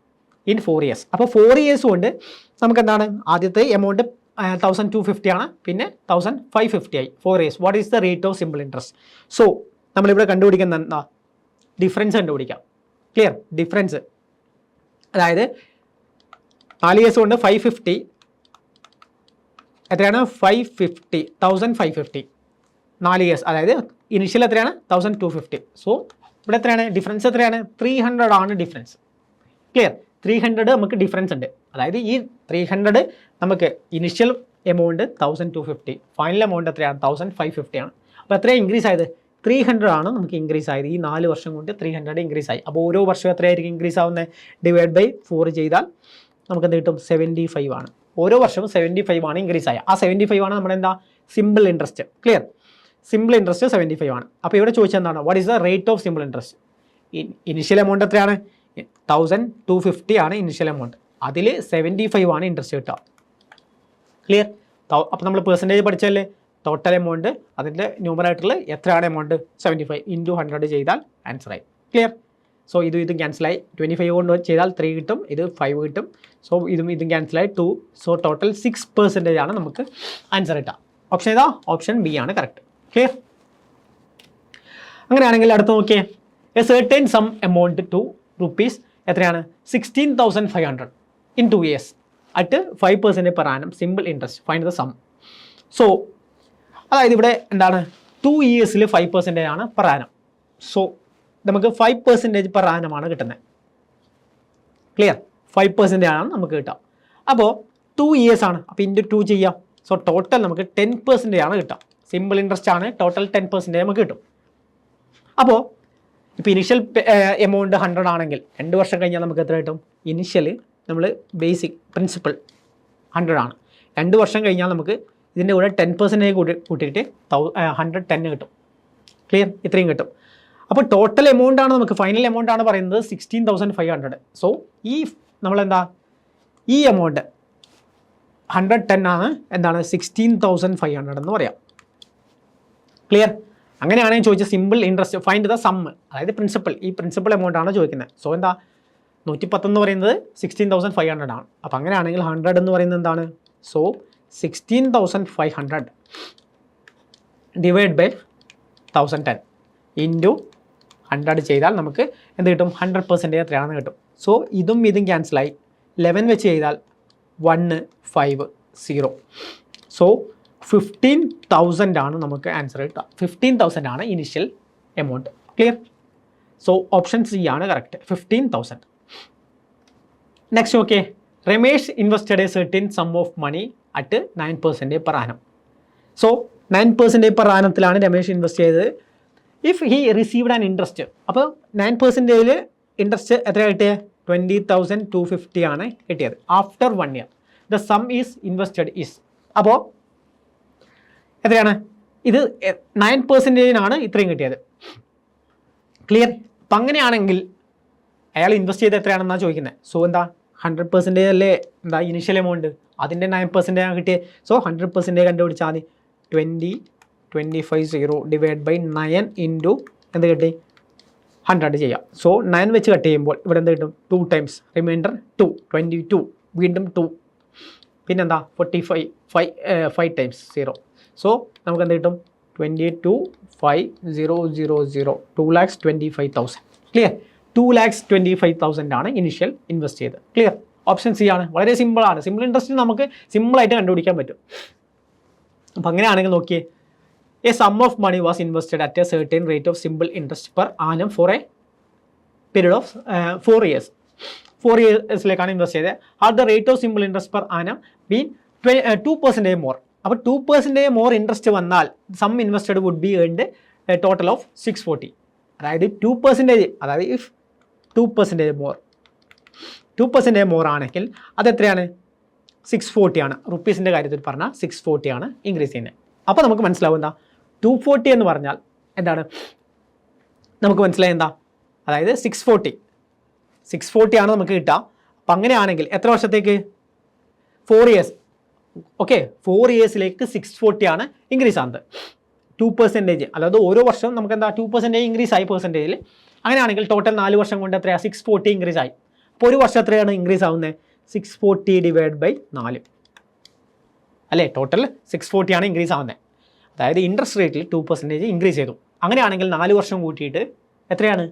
in 4 years. അപ്പോൾ 4 years കൊണ്ട് നമുക്ക് എന്താണ്? ആദ്യത്തെ എമൗണ്ട് 1250 ആണ്. പിന്നെ 1550 ആയി 4 years. What is the rate of simple interest? So നമ്മളിവിടെ കണ്ടുപിടിക്കുന്ന എന്താ? ഡിഫറൻസ് കണ്ടുപിടിക്കാം. ക്ലിയർ? ഡിഫറൻസ് അതായത് 4 years കൊണ്ട് 550 എത്രയാണ്? 1550 4 years. അതായത് ഇനിഷ്യൽ എത്രയാണ്? 1250. സോ ഇവിടെ എത്രയാണ് ഡിഫറൻസ്? എത്രയാണ്? 300 ആണ് ഡിഫറൻസ്. ക്ലിയർ? 300 നമുക്ക് ഡിഫറൻസ് ഉണ്ട്. അതായത് ഈ 300 നമുക്ക് ഇനിഷ്യൽ എമൗണ്ട് 1250, ഫൈനൽ എമൗണ്ട് എത്രയാണ്? 1550 ആണ്. അപ്പോൾ എത്രയാണ് ഇൻക്രീസ് ആയത്? 300 ആണ് നമുക്ക് ഇൻക്രീസ് ആയത്. ഈ 4 വർഷം കൊണ്ട് 300 ഇൻക്രീസ് ആയി. അപ്പോൾ ഓരോ വർഷവും എത്രയായിരിക്കും ഇൻക്രീസ് ആവുന്നത്? ഡിവൈഡ് ബൈ 4 ചെയ്താൽ നമുക്ക് എന്ത് കിട്ടും? 75 ആണ്. ഓരോ വർഷവും 75 ആണ് ഇൻക്രീസ് ആയ. ആ 75 ആണ് നമ്മുടെ എന്താ? Simple interest. Clear? Simple interest 75 ആണ്. അപ്പോൾ ഇവിടെ ചോദിച്ചാൽ എന്താണ്? What is the rate of simple interest? Initial amount എത്രയാണ്? 1250 ആണ് ഇനിഷ്യൽ എമൗണ്ട്. അതിൽ 75 ആണ് ഇൻട്രസ്റ്റ് കിട്ടുക. ക്ലിയർ? അപ്പോൾ നമ്മൾ പെർസെൻറ്റേജ് പഠിച്ചല്ലേ? ടോട്ടൽ എമൗണ്ട് അതിൻ്റെ ന്യൂമറേറ്ററിൽ എത്രയാണ് എമൗണ്ട്? 75 ഇൻറ്റു 100 ചെയ്താൽ ആൻസർ ആയി. ക്ലിയർ? സോ ഇതും ക്യാൻസലായി 25 കൊണ്ട് ചെയ്താൽ 3 കിട്ടും, ഇത് 5 കിട്ടും. സോ ഇതും ക്യാൻസലായി 2. സോ ടോട്ടൽ 6% ആണ് നമുക്ക് ആൻസർ കിട്ടുക. ഓപ്ഷൻ ഏതാ? ഓപ്ഷൻ ബി ആണ് കറക്റ്റ്. ക്ലിയർ? അങ്ങനെയാണെങ്കിൽ അടുത്ത് നോക്കിയേ, a certain sum amount to rupees എത്രയാണ് 16,500 in 2 years at 5% per annum simple interest, find the sum. So അതായത് ഇവിടെ എന്താണ് 2 yearsൽ 5% ആണ് പെർ ആനം. സോ നമുക്ക് 5% പെർ ആനമാണ് കിട്ടുന്നത്. ക്ലിയർ? 5% ആണ് നമുക്ക് കിട്ടുക. അപ്പോൾ 2 years ആണ്, അപ്പോൾ ഇൻറ്റു 2 ചെയ്യാം. സോ ടോട്ടൽ നമുക്ക് 10% ആണ് കിട്ടുക. സിമ്പിൾ ഇൻട്രസ്റ്റ് ആണ്, ടോട്ടൽ 10% നമുക്ക് കിട്ടും. അപ്പോൾ ഇപ്പോൾ ഇനിഷ്യൽ എമൗണ്ട് 100 ആണെങ്കിൽ 2 വർഷം കഴിഞ്ഞാൽ നമുക്ക് എത്ര കിട്ടും? ഇനിഷ്യൽ നമ്മൾ ബേസിക് പ്രിൻസിപ്പൽ 100 ആണ്. 2 വർഷം കഴിഞ്ഞാൽ നമുക്ക് ഇതിൻ്റെ കൂടെ 10% കൂട്ടിയിട്ട് 110 കിട്ടും. ക്ലിയർ? ഇത്രയും കിട്ടും. അപ്പോൾ ടോട്ടൽ എമൗണ്ട് ആണ് നമുക്ക്, ഫൈനൽ എമൗണ്ട് ആണ് പറയുന്നത് 16,500. സോ ഈ നമ്മളെന്താ ഈ എമൗണ്ട് 110 ആണ്, എന്താണ് 16,500 എന്ന് പറയാം. ക്ലിയർ? അങ്ങനെയാണെങ്കിൽ ചോദിച്ച simple interest find the some, അതായത് പ്രിൻസിപ്പൽ, ഈ പ്രിൻസിപ്പൽ എമൗണ്ട് ആണ് ചോദിക്കുന്നത്. സോ എന്താ 110 എന്ന് പറയുന്നത് 16,500 ആണ്. അപ്പോൾ അങ്ങനെയാണെങ്കിൽ 100 എന്ന് പറയുന്നത് എന്താണ്? സോ 16,500 ഡിവൈഡ് ബൈ 1010 ഇൻറ്റു 100 ചെയ്താൽ നമുക്ക് എന്ത് കിട്ടും? 100% എത്രയാണെന്ന് കിട്ടും. സോ ഇതും ക്യാൻസലായി 11 വെച്ച് ചെയ്താൽ 1 5 0. സോ 15,000 ആണ് നമുക്ക് ആൻസർ കിട്ടുക. 15,000 ആണ് initial amount. Clear? So option C ആണ് correct, 15,000. Next okay, Ramesh invested a certain sum of money at 9% per annum. So 9% per ആനത്തിലാണ് രമേഷ് ഇൻവെസ്റ്റ് ചെയ്തത്. If he received an interest, അപ്പോൾ 9%ൽ ഇൻട്രസ്റ്റ് എത്ര കിട്ടിയത്? 20,250 ആണ് കിട്ടിയത് after 1 year. The sum is invested is, അപ്പോൾ എത്രയാണ്? ഇത് 9%-നാണ് ഇത്രയും കിട്ടിയത്. ക്ലിയർ? അപ്പം അങ്ങനെയാണെങ്കിൽ അയാൾ ഇൻവെസ്റ്റ് ചെയ്ത് എത്രയാണെന്നാണ് ചോദിക്കുന്നത്. സോ എന്താ 100% അല്ലേ എന്താ ഇനിഷ്യൽ എമൗണ്ട്, അതിൻ്റെ 9% ആണ് കിട്ടിയത്. സോ 100% കണ്ടുപിടിച്ചാൽ മതി. 20,25 ഡിവൈഡ് ബൈ 9 ഇൻറ്റു എന്ത് കിട്ടി? 100 ചെയ്യാം. സോ 9 വെച്ച് കട്ട് ചെയ്യുമ്പോൾ ഇവിടെ എന്ത് കിട്ടും? 2 ടൈംസ് റിമൈൻഡർ 2, 22 വീണ്ടും 2, പിന്നെന്താ 45 5 ടൈംസ് 0. സോ നമുക്ക് എന്ത് കിട്ടും? 22,5,000 2,25,000. ക്ലിയർ? 2,25,000 ആണ് ഇനിഷ്യൽ ഇൻവെസ്റ്റ് ചെയ്തത്. ക്ലിയർ? ഓപ്ഷൻ സി ആണ്. വളരെ സിമ്പിളാണ്. സിമ്പിൾ ഇൻട്രസ്റ്റ് നമുക്ക് സിമ്പിളായിട്ട് കണ്ടുപിടിക്കാൻ പറ്റും. അപ്പം അങ്ങനെയാണെങ്കിൽ നോക്കിയേ, a sum of money was invested at a certain rate of simple interest per annum for a period of 4 years. 4 yearsലേക്കാണ് ഇൻവെസ്റ്റ് ചെയ്തത്. Have the rate of simple interest per annum been 2% more. അപ്പോൾ 2% more interest വന്നാൽ sum invested would be earned total of 640. അതായത് 2%, അതായത് if 2% more ആണെങ്കിൽ അതെത്രയാണ്? 640 ആണ്. റുപ്പീസിൻ്റെ കാര്യത്തിൽ പറഞ്ഞാൽ 640 ആണ് ഇൻക്രീസ് ചെയ്യുന്നത്. അപ്പോൾ നമുക്ക് മനസ്സിലാവും എന്താ 240 എന്ന് പറഞ്ഞാൽ എന്താണ്? നമുക്ക് മനസ്സിലായി എന്താ? അതായത് 640 ആണ് നമുക്ക് കിട്ടുക. അപ്പം അങ്ങനെയാണെങ്കിൽ എത്ര വർഷത്തേക്ക്? 4 years. ഓക്കെ, 4 yearsലേക്ക് 640 ആണ് ഇൻക്രീസ് ആകുന്നത്. 2%, അല്ലാതെ ഓരോ വർഷവും നമുക്ക് എന്താ 2% ഇൻക്രീസ് ആയി പെർസെൻറ്റേജിൽ. അങ്ങനെയാണെങ്കിൽ ടോട്ടൽ 4 വർഷം കൊണ്ട് എത്രയാണ്? 640 ഇൻക്രീസ് ആയി. അപ്പോൾ ഒരു വർഷം എത്രയാണ് ഇൻക്രീസ് ആവുന്നത്? 640 ഡിവൈഡ് ബൈ 4 അല്ലേ? ടോട്ടൽ 640 ആണ് ഇൻക്രീസ് ആവുന്നത്. അതായത് ഇൻട്രസ്റ്റ് റേറ്റിൽ 2% ഇൻക്രീസ് ചെയ്തു. അങ്ങനെയാണെങ്കിൽ 4 വർഷം കൂട്ടിയിട്ട് എത്രയാണ്?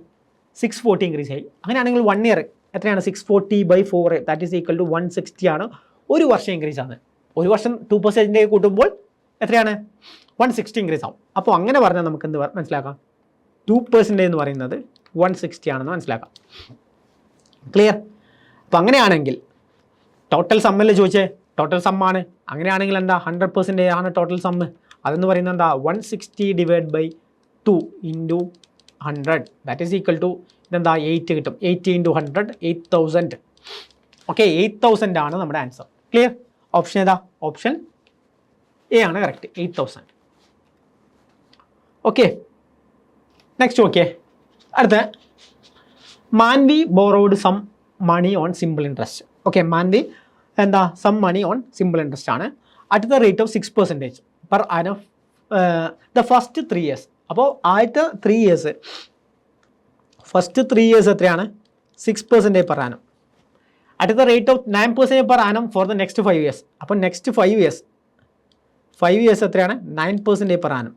640 ഇൻക്രീസ് ആയി. അങ്ങനെയാണെങ്കിൽ 1 year എത്രയാണ്? 640 by 4 that is equal to 160 ആണ് ഒരു വർഷം ഇൻക്രീസ് ആവുന്നത്. ഒരു വർഷം 2% കൂട്ടുമ്പോൾ എത്രയാണ്? 160 ഇൻക്രീസ് ആവും. അപ്പോൾ അങ്ങനെ പറഞ്ഞാൽ നമുക്ക് എന്ത് മനസ്സിലാക്കാം? 2% എന്ന് പറയുന്നത് 160 ആണെന്ന് മനസ്സിലാക്കാം. ക്ലിയർ? അപ്പോൾ അങ്ങനെയാണെങ്കിൽ ടോട്ടൽ സമ്മല്ലേ ചോദിച്ചേ? ടോട്ടൽ സമ്മാണ്. അങ്ങനെയാണെങ്കിൽ എന്താ 100% ആണ് ടോട്ടൽ സമ്മ്. അതെന്ന് പറയുന്നത് എന്താ? 160 divide by 2 into 100 that is equal to ഇതെന്താ? 8 കിട്ടും. 8 ഇൻറ്റു 100 8,000. ഓക്കെ, 8,000 ആണ് നമ്മുടെ ആൻസർ. ക്ലിയർ? ഓപ്ഷൻ ഏതാ? ഓപ്ഷൻ എ ആണ് കറക്റ്റ്, 8,000. ഓക്കെ, നെക്സ്റ്റ് ഓക്കെ, അടുത്ത Manvi borrowed sum money on simple interest. Okay, Manvi എന്താ? Sum money on simple interest ആണ് at the rate of 6% per annum the first 3 years. അപ്പോൾ ആദ്യത്തെ 3 years first 3 years എത്രയാണ് 6% per annum at the rate of 9% per annum for the next 5 years. അപ്പോൾ next 5 years എത്രയാണ് 9% per annum.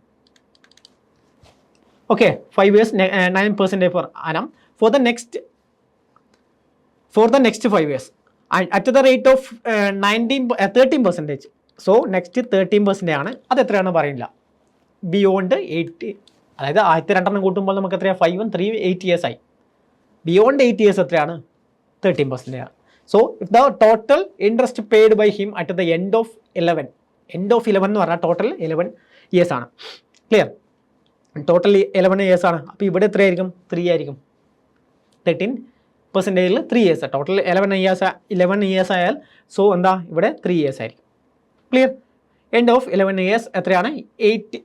Okay 5 years 9% per annum for the next 5 years at the rate of 13%. So next 13% ആണ്. അത് എത്രയാണെന്ന് പറയില്ല. Beyond 8, അതായത് ആദ്യത്തെ 2 കൂട്ടുമ്പോൾ നമുക്ക് എത്രയാണ് 5ഉം 3ഉം 8 ഇയേഴ്സ് ആയി. ബിയോണ്ട് 8 ഇയേഴ്സ് എത്രയാണ് 13% ആണ്. So if the total interest paid by him at the end of 11 എന്ന് പറഞ്ഞാൽ ടോട്ടൽ 11 ഇയേഴ്സ് ആണ്. ക്ലിയർ? ടോട്ടൽ 11 ഇയേഴ്സ് ആണ്. അപ്പോൾ ഇവിടെ എത്രയായിരിക്കും 3 ആയിരിക്കും. 13%ൽ 3 ഇയേഴ്സ്. ടോട്ടൽ 11 ഇയേഴ്സ് ആയാൽ സോ എന്താ ഇവിടെ 3 ഇയേഴ്സ് ആയിരിക്കും. ക്ലിയർ? എൻഡ് ഓഫ് 11 ഇയേഴ്സ് എത്രയാണ് 8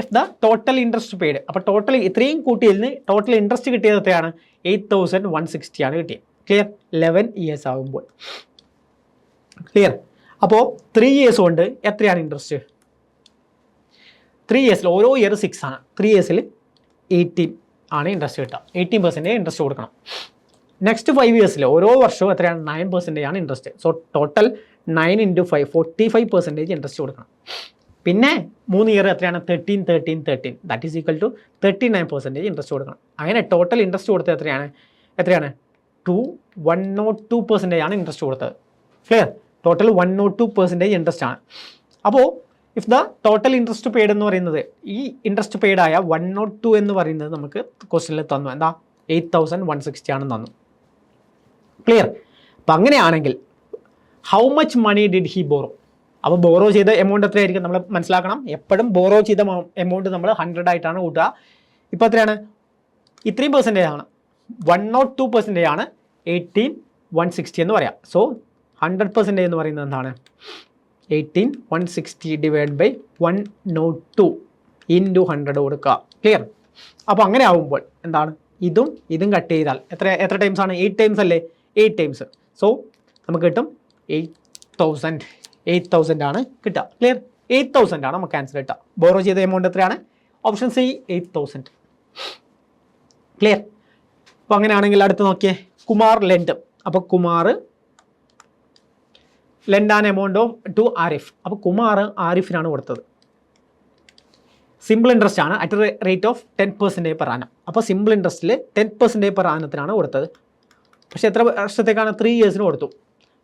if the total interest paid. അപ്പോൾ ടോട്ടൽ ഇത്രയും കൂട്ടിയിൽ നിന്ന് ടോട്ടൽ ഇൻട്രസ്റ്റ് കിട്ടിയത് എത്രയാണ് 8,160 ആണ് കിട്ടിയത്. ക്ലിയർ? 11 ഇയേഴ്സ് ആകുമ്പോൾ. ക്ലിയർ? അപ്പോൾ 3 ഇയേഴ്സ് കൊണ്ട് എത്രയാണ് ഇൻട്രസ്റ്റ്? 3 ഇയേഴ്സിൽ ഓരോ ഇയർ 6 ആണ്. 3 ഇയേഴ്സിൽ 18 ആണ് ഇൻട്രസ്റ്റ് കിട്ടുക. 18% ഇൻട്രസ്റ്റ് കൊടുക്കണം. നെക്സ്റ്റ് 5 ഇയേഴ്സിൽ ഓരോ വർഷവും എത്രയാണ് 9% ആണ് ഇൻട്രസ്റ്റ്. സോ ടോട്ടൽ 9 × 5 45% ഇൻട്രസ്റ്റ് കൊടുക്കണം. പിന്നെ 3 ഇയർ എത്രയാണ് 13 that is equal to 39% interest കൊടുക്കണം. അങ്ങനെ ടോട്ടൽ ഇൻട്രസ്റ്റ് കൊടുത്തത് എത്രയാണ് 102% ആണ് ഇൻട്രസ്റ്റ് കൊടുത്തത്. ക്ലിയർ? ടോട്ടൽ 102% ഇൻട്രസ്റ്റ് ആണ്. അപ്പോൾ if the total interest paid എന്ന് പറയുന്നത് ഈ ഇൻട്രസ്റ്റ് പെയ്ഡ് ആയ 102 എന്ന് പറയുന്നത് നമുക്ക് ക്വസ്റ്റ്യനിൽ തന്നു. എന്താ 8,160 ആണെന്ന് തന്നു. ക്ലിയർ? അപ്പം അങ്ങനെയാണെങ്കിൽ how much money did he borrow? അപ്പോൾ ബോറോ ചെയ്ത എമൗണ്ട് എത്രയായിരിക്കും നമ്മൾ മനസ്സിലാക്കണം. എപ്പോഴും ബോറോ ചെയ്ത എമൗണ്ട് നമ്മൾ 100 ആയിട്ടാണ് കൂട്ടുക. ഇപ്പോൾ എത്രയാണ് ഇത്രയും പെർസെൻറ്റേജ് ആണ് 102% ആണ് 18,160 എന്ന് പറയാം. സോ 100% എന്ന് പറയുന്നത് എന്താണ് 18,160 ഡിവൈഡ് ബൈ 102 ഇൻറ്റു 100 കൊടുക്കുക. ക്ലിയർ? അപ്പോൾ അങ്ങനെ ആകുമ്പോൾ എന്താണ് ഇതും കട്ട് ചെയ്താൽ എത്ര ടൈംസ് ആണ് 8 ടൈംസ് അല്ലേ 8 ടൈംസ്. സോ നമുക്ക് കിട്ടും 8,000 ആണ് കിട്ടുക. ക്ലിയർ? 8,000 ആണ് നമുക്ക് ആൻസർ കിട്ടുക. ബോറോ ചെയ്ത എമൗണ്ട് എത്രയാണ്? Option C 8,000. ക്ലിയർ? അപ്പോൾ അങ്ങനെയാണെങ്കിൽ അടുത്ത് നോക്കിയേ കുമാർ ലെൻഡ്. അപ്പോൾ Kumar lend an amount of to Arif. അപ്പോൾ കുമാർ ആരിഫിനാണ് കൊടുത്തത്. സിമ്പിൾ ഇൻട്രസ്റ്റ് ആണ് at rate of 10% per annum. അപ്പോൾ സിമ്പിൾ ഇൻട്രസ്റ്റിൽ 10% പെർ ആനത്തിനാണ് കൊടുത്തത്. പക്ഷേ എത്ര വർഷത്തേക്കാണ് 3 ഇയേഴ്സിന് കൊടുത്തു.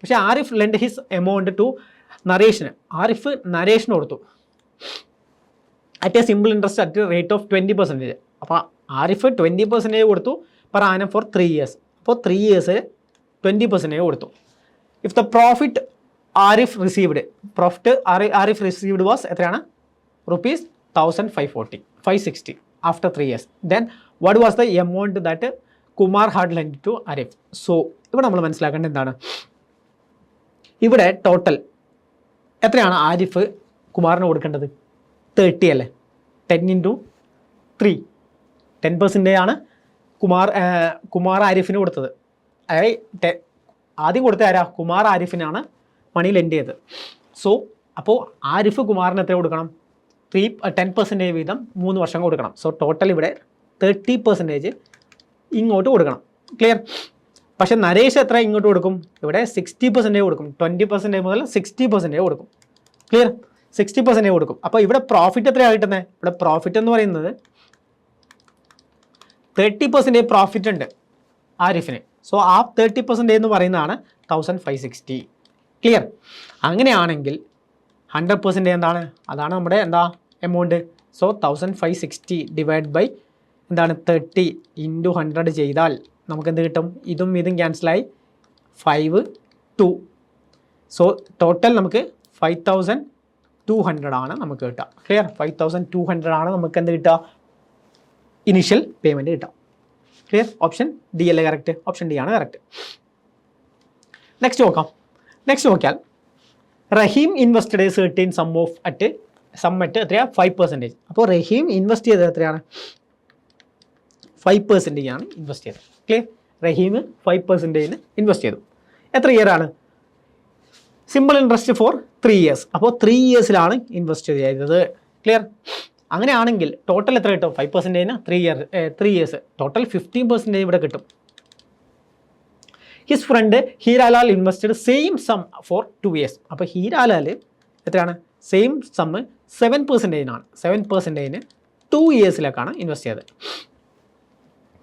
പക്ഷേ Arif lend his amount to നരേഷിന്. ആരിഫ് നരേഷിന് കൊടുത്തു at a simple interest at rate of 20%. അപ്പോൾ ആരിഫ് 20% കൊടുത്തു പെർ ആനം ഫോർ 3 ഇയേഴ്സ്. അപ്പോൾ 3 ഇയേഴ്സ് 20% കൊടുത്തു. If the profit Arif received was എത്രയാണ് rupees 1,560 after 3 years. Then what was the amount that Kumar had lend to Arif. So ഇവിടെ നമ്മൾ മനസ്സിലാക്കേണ്ടത് എന്താണ്, ഇവിടെ ടോട്ടൽ എത്രയാണ് ആരിഫ് കുമാറിന് കൊടുക്കേണ്ടത് 30 അല്ലേ. 10 × 3 10% ആണ് കുമാർ ആരിഫിന് കൊടുത്തത്. അതായത് ആദ്യം കൊടുത്ത ആരാ കുമാർ ആരിഫിനാണ് മണി ലെൻഡ് ചെയ്തത്. സോ അപ്പോൾ ആരിഫ് കുമാറിന് എത്ര കൊടുക്കണം 10% വീതം 3 വർഷം കൊടുക്കണം. സോ ടോട്ടൽ ഇവിടെ 30% ഇങ്ങോട്ട് കൊടുക്കണം. ക്ലിയർ? പക്ഷേ നരേഷ് എത്ര ഇങ്ങോട്ട് കൊടുക്കും? ഇവിടെ 60% കൊടുക്കും. 20% മുതൽ 60% കൊടുക്കും. ക്ലിയർ? 60% കൊടുക്കും. അപ്പോൾ ഇവിടെ പ്രോഫിറ്റ് എത്രയാണ് കിട്ടുന്നത്? ഇവിടെ പ്രോഫിറ്റ് എന്ന് പറയുന്നത് 30% പ്രോഫിറ്റ് ഉണ്ട് ആരിഫിന്. സോ ആ 30% എന്ന് പറയുന്നതാണ് 1,560. ക്ലിയർ? അങ്ങനെയാണെങ്കിൽ 100% എന്താണ്? അതാണ് നമ്മുടെ എമൗണ്ട്. സോ 1,560 ഡിവൈഡ് ബൈ 30 × 100 ചെയ്താൽ നമുക്ക് എന്ത് കിട്ടും? ഇതും ക്യാൻസലായി 5 2. സോ ടോട്ടൽ നമുക്ക് 5,200 ആണ് നമുക്ക് കിട്ടുക. ക്ലിയർ? 5,200 ആണ് നമുക്ക് എന്ത് കിട്ടുക? ഇനീഷ്യൽ പേയ്മെൻറ്റ് കിട്ടുക. ക്ലിയർ? ഓപ്ഷൻ ഡി അല്ലേ കറക്റ്റ്? ഓപ്ഷൻ ഡി ആണ് കറക്റ്റ്. നെക്സ്റ്റ് നോക്കിയാൽ Rahim invested a certain sum at എത്രയാണ് 5%. അപ്പോൾ റഹീം ഇൻവെസ്റ്റ് ചെയ്തത് എത്രയാണ് 5% ആണ് ഇൻവെസ്റ്റ് ചെയ്തത്. ക്ലിയർ? റഹീം 5% ഇൻവെസ്റ്റ് ചെയ്തു. എത്ര ഇയർ ആണ്? Simple interest for 3 years. അപ്പോൾ 3 ഇയേഴ്സിലാണ് ഇൻവെസ്റ്റ് ചെയ്തത്. ക്ലിയർ? അങ്ങനെയാണെങ്കിൽ ടോട്ടൽ എത്ര കിട്ടും? 5%-ന് 3 years ടോട്ടൽ 15% ഇവിടെ കിട്ടും. His friend Hiralal invested same sum for 2 years. അപ്പോൾ ഹീരാലാൽ എത്രയാണ്? സെയിം സമ്മ് 7%-നാണ്. 7%-ന് 2 yearsലേക്കാണ് ഇൻവെസ്റ്റ് ചെയ്തത്.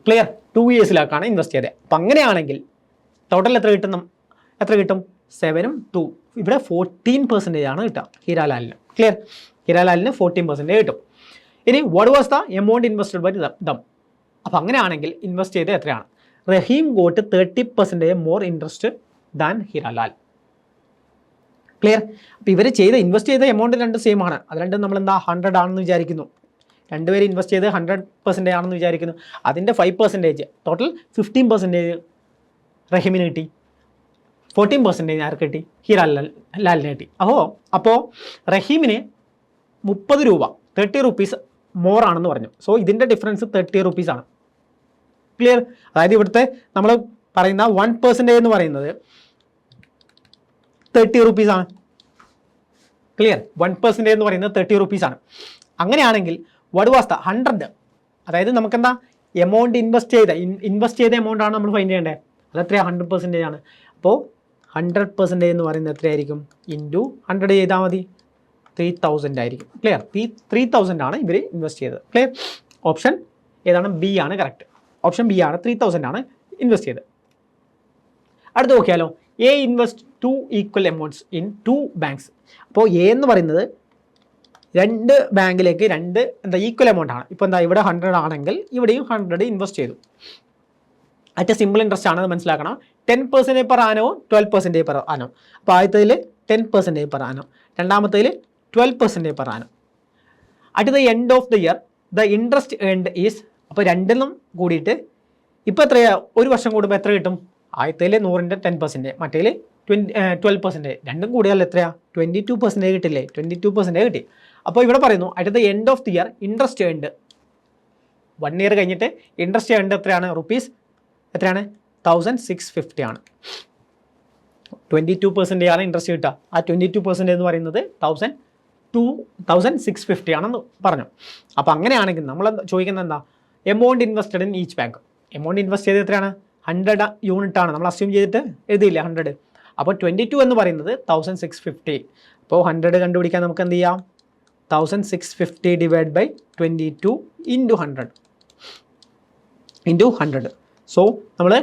ക്ലിയർ? 2 yearsലേക്കാണ് ഇൻവെസ്റ്റ് ചെയ്തത്. അപ്പം അങ്ങനെയാണെങ്കിൽ ടോട്ടൽ എത്ര കിട്ടും? 7-ഉം 2. ഇവിടെ 14%-ആണ് കിട്ടുക ഹീരാലാലിന്. ക്ലിയർ? ഹീരാലാലിന് 14% കിട്ടും. ഇനി what was the amount invested by them? അപ്പം അങ്ങനെയാണെങ്കിൽ ഇൻവെസ്റ്റ് ചെയ്ത് എത്രയാണ്? Rahim got 30% more interest than Hiralal. Clear? അപ്പോൾ ഇവർ ഇൻവെസ്റ്റ് ചെയ്ത എമൗണ്ട് രണ്ടും സെയിം ആണ്. അത് രണ്ടും നമ്മൾ 100 ആണെന്ന് വിചാരിക്കുന്നു. രണ്ടുപേരും ഇൻവെസ്റ്റ് ചെയ്ത് 100% ആണെന്ന് വിചാരിക്കുന്നു. അതിൻ്റെ 5% ടോട്ടൽ 15% റഹീമിന് കിട്ടി. 14% ആർക്ക് കിട്ടി? ഹീരാലാലിന് കിട്ടി. അപ്പോൾ റഹീമിന് 30 രൂപ 30 rupees മോർ ആണെന്ന് പറഞ്ഞു. സോ ഇതിൻ്റെ ഡിഫറൻസ് 30 rupees ആണ്. ക്ലിയർ? അതായത് ഇവിടുത്തെ നമ്മൾ പറയുന്ന 1% എന്ന് പറയുന്നത് 30 rupees ആണ്. ക്ലിയർ? 1% എന്ന് പറയുന്നത് 30 rupees ആണ്. അങ്ങനെയാണെങ്കിൽ വാട്ട് വാസ് ദ 100? അതായത് നമുക്കെന്താ എമൗണ്ട് ഇൻവെസ്റ്റ് ചെയ്ത എമൗണ്ട് ആണ് നമ്മൾ ഫൈൻഡ് ചെയ്യേണ്ടത്. അതെത്രയാണ്? 100% ആണ്. അപ്പോൾ 100% എന്ന് പറയുന്നത് എത്രയായിരിക്കും? ഇൻറ്റു 100 ചെയ്താൽ മതി. 3000 ആയിരിക്കും. ക്ലിയർ? 3000 ആണ് ഇവർ ഇൻവെസ്റ്റ് ചെയ്തത്. ക്ലിയർ? ഓപ്ഷൻ ഏതാണ്? ബി ആണ് കറക്റ്റ്. ഓപ്ഷൻ ബി ആണ്. 3000 ആണ് ഇൻവെസ്റ്റ് ചെയ്തത്. അടുത്ത് നോക്കിയാലോ. A invest 2 equal amounts in 2 banks. അപ്പോൾ എ എന്ന് പറയുന്നത് 2 ബാങ്കിലേക്ക് ഈക്വൽ എമൗണ്ട് ആണ്. ഇപ്പോൾ ഇവിടെ 100 ആണെങ്കിൽ ഇവിടെയും 100 ഇൻവെസ്റ്റ് ചെയ്തു. അറ്റ് സിമ്പിൾ ഇൻട്രസ്റ്റ് ആണ്, അത് മനസ്സിലാക്കണം. 10% പെർ ആനവും 12% പെർ ആനവും. അപ്പോൾ ആദ്യത്തേതിൽ 10% പെർ ആനം, രണ്ടാമത്തേതിൽ 12% per annum. At the end of the year the interest earned is, അപ്പോൾ രണ്ടിനും കൂടിയിട്ട് ഇപ്പോൾ എത്രയാണ്? ഒരു വർഷം കൂടുമ്പോൾ എത്ര കിട്ടും? ആദ്യത്തേൽ 100ൻ്റെ 10%, മറ്റേതിൽ 12%. രണ്ടും കൂടിയാൽ എത്രയാണ്? 22% കിട്ടില്ലേ? 22% കിട്ടി. അപ്പോൾ ഇവിടെ പറയുന്നു at the end of the year interest earned, 1 year കഴിഞ്ഞിട്ട് ഇൻട്രസ്റ്റ് ഏൺഡ് എത്രയാണ്? റുപ്പീസ് എത്രയാണ്? 1650 ആണ്. 22% ആണ് ഇൻട്രസ്റ്റ് കിട്ടുക. ആ 22% എന്ന് പറയുന്നത് 1650 ആണെന്ന് പറഞ്ഞു. അപ്പോൾ അങ്ങനെയാണെങ്കിൽ നമ്മൾ ചോദിക്കുന്നത് എന്താ? Amount invested in each bank. Amount invest ചെയ്ത് എത്രയാണ്? 100 യൂണിറ്റ് ആണ്. നമ്മൾ അസ്യൂം ചെയ്തിട്ട് എഴുതിയില്ല 100. അപ്പോൾ 22 എന്ന് പറയുന്നത് 1650. അപ്പോൾ 100 കണ്ടുപിടിക്കാൻ നമുക്ക് എന്ത് ചെയ്യാം? 1650 ഡിവൈഡ് ബൈ 22 ഇൻറ്റു 100. സോ നമ്മൾ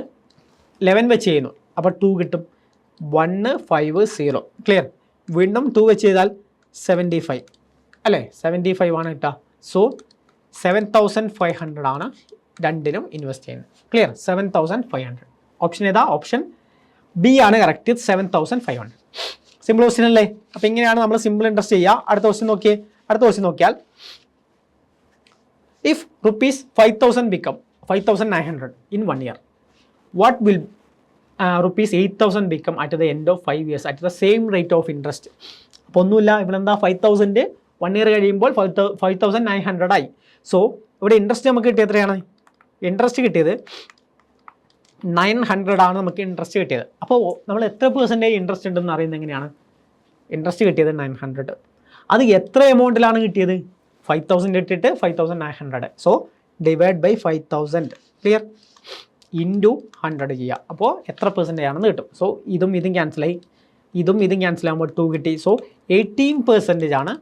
11 വെച്ച് ചെയ്യുന്നു. അപ്പോൾ 2 കിട്ടും. 150. ക്ലിയർ? വീണ്ടും 2 വെച്ച് ചെയ്താൽ 75 അല്ലേ? 75 ആണ് കിട്ടുക. സോ 7500 ആണ് രണ്ടിനും ഇൻവെസ്റ്റ് ചെയ്യുന്നത്. ക്ലിയർ? 7500. ഓപ്ഷൻ ഏതാ? ഓപ്ഷൻ ബി ആണ് കറക്റ്റ്. 7500. സിമ്പിൾ ക്വസ്റ്റ്യൻ അല്ലേ? അപ്പോൾ ഇങ്ങനെയാണ് നമ്മൾ സിമ്പിൾ ഇൻട്രസ്റ്റ് ചെയ്യുക. അടുത്ത ക്വസ്റ്റ്യൻ നോക്കിയാൽ if rupees 5000 become 5900 in 1 year, what will rupees 8000 become at the end of 5 years at the same rate of interest? അപ്പോൾ ഒന്നുമില്ല, ഇവിടെ എന്താ 5000 1 year കഴിയുമ്പോൾ 5900 ആയി. സോ ഇവിടെ ഇൻട്രസ്റ്റ് നമുക്ക് കിട്ടിയത് എത്രയാണ്? ഇൻട്രസ്റ്റ് കിട്ടിയത് 900 ആണ് നമുക്ക് ഇൻട്രസ്റ്റ് കിട്ടിയത്. അപ്പോൾ നമ്മൾ എത്ര % ഇൻട്രസ്റ്റ് ഉണ്ടെന്ന് അറിയുന്നത് എങ്ങനെയാണ്? ഇൻട്രസ്റ്റ് കിട്ടിയത് 900. അത് എത്ര എമൗണ്ടിലാണ് കിട്ടിയത്? 5000 ഇട്ടിട്ട് 5900. So divide by 5000. Clear? Into 100 ചെയ്യുക. അപ്പോൾ എത്ര % ആണെന്ന് കിട്ടും. സോ ഇതും ക്യാൻസലായി, ഇതും ക്യാൻസൽ ആകുമ്പോൾ 2 കിട്ടി. സോ 18% ആണ്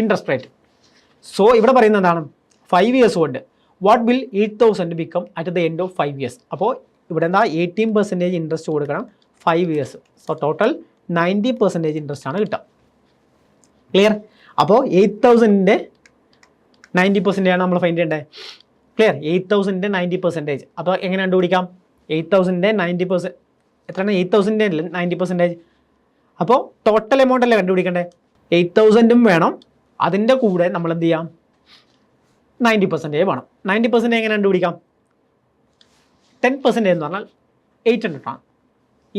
ഇൻട്രസ്റ്റ് റേറ്റ്. സോ ഇവിടെ പറയുന്നത് എന്താണ്? 5 years കൊണ്ട് what will 8000 become at the end of 5 years? അപ്പോൾ ഇവിടെ എന്താ? 18% ഇൻട്രസ്റ്റ് കൊടുക്കണം 5 years. സോ ടോട്ടൽ 90% ഇൻട്രസ്റ്റ് ആണ് കിട്ടുക. ക്ലിയർ? അപ്പോൾ 8000ൻ്റെ 90% ആണ് നമ്മൾ ഫൈൻഡ് ചെയ്യേണ്ടത്. ക്ലിയർ? 8000ൻ്റെ 90%. അപ്പോൾ എങ്ങനെ കണ്ടുപിടിക്കാം? 8000ൻ്റെ 90% എത്രയാണ്? 8000ൻ്റെ 90%. അപ്പോൾ ടോട്ടൽ എമൗണ്ട് അല്ലേ കണ്ടുപിടിക്കേണ്ടത്? 8000ഉം വേണം, അതിൻ്റെ കൂടെ നമ്മൾ എന്ത് ചെയ്യാം? 90% വേണം. 90% എങ്ങനെ കണ്ടുപിടിക്കാം? 10% എന്ന് പറഞ്ഞാൽ 800 ആണ്.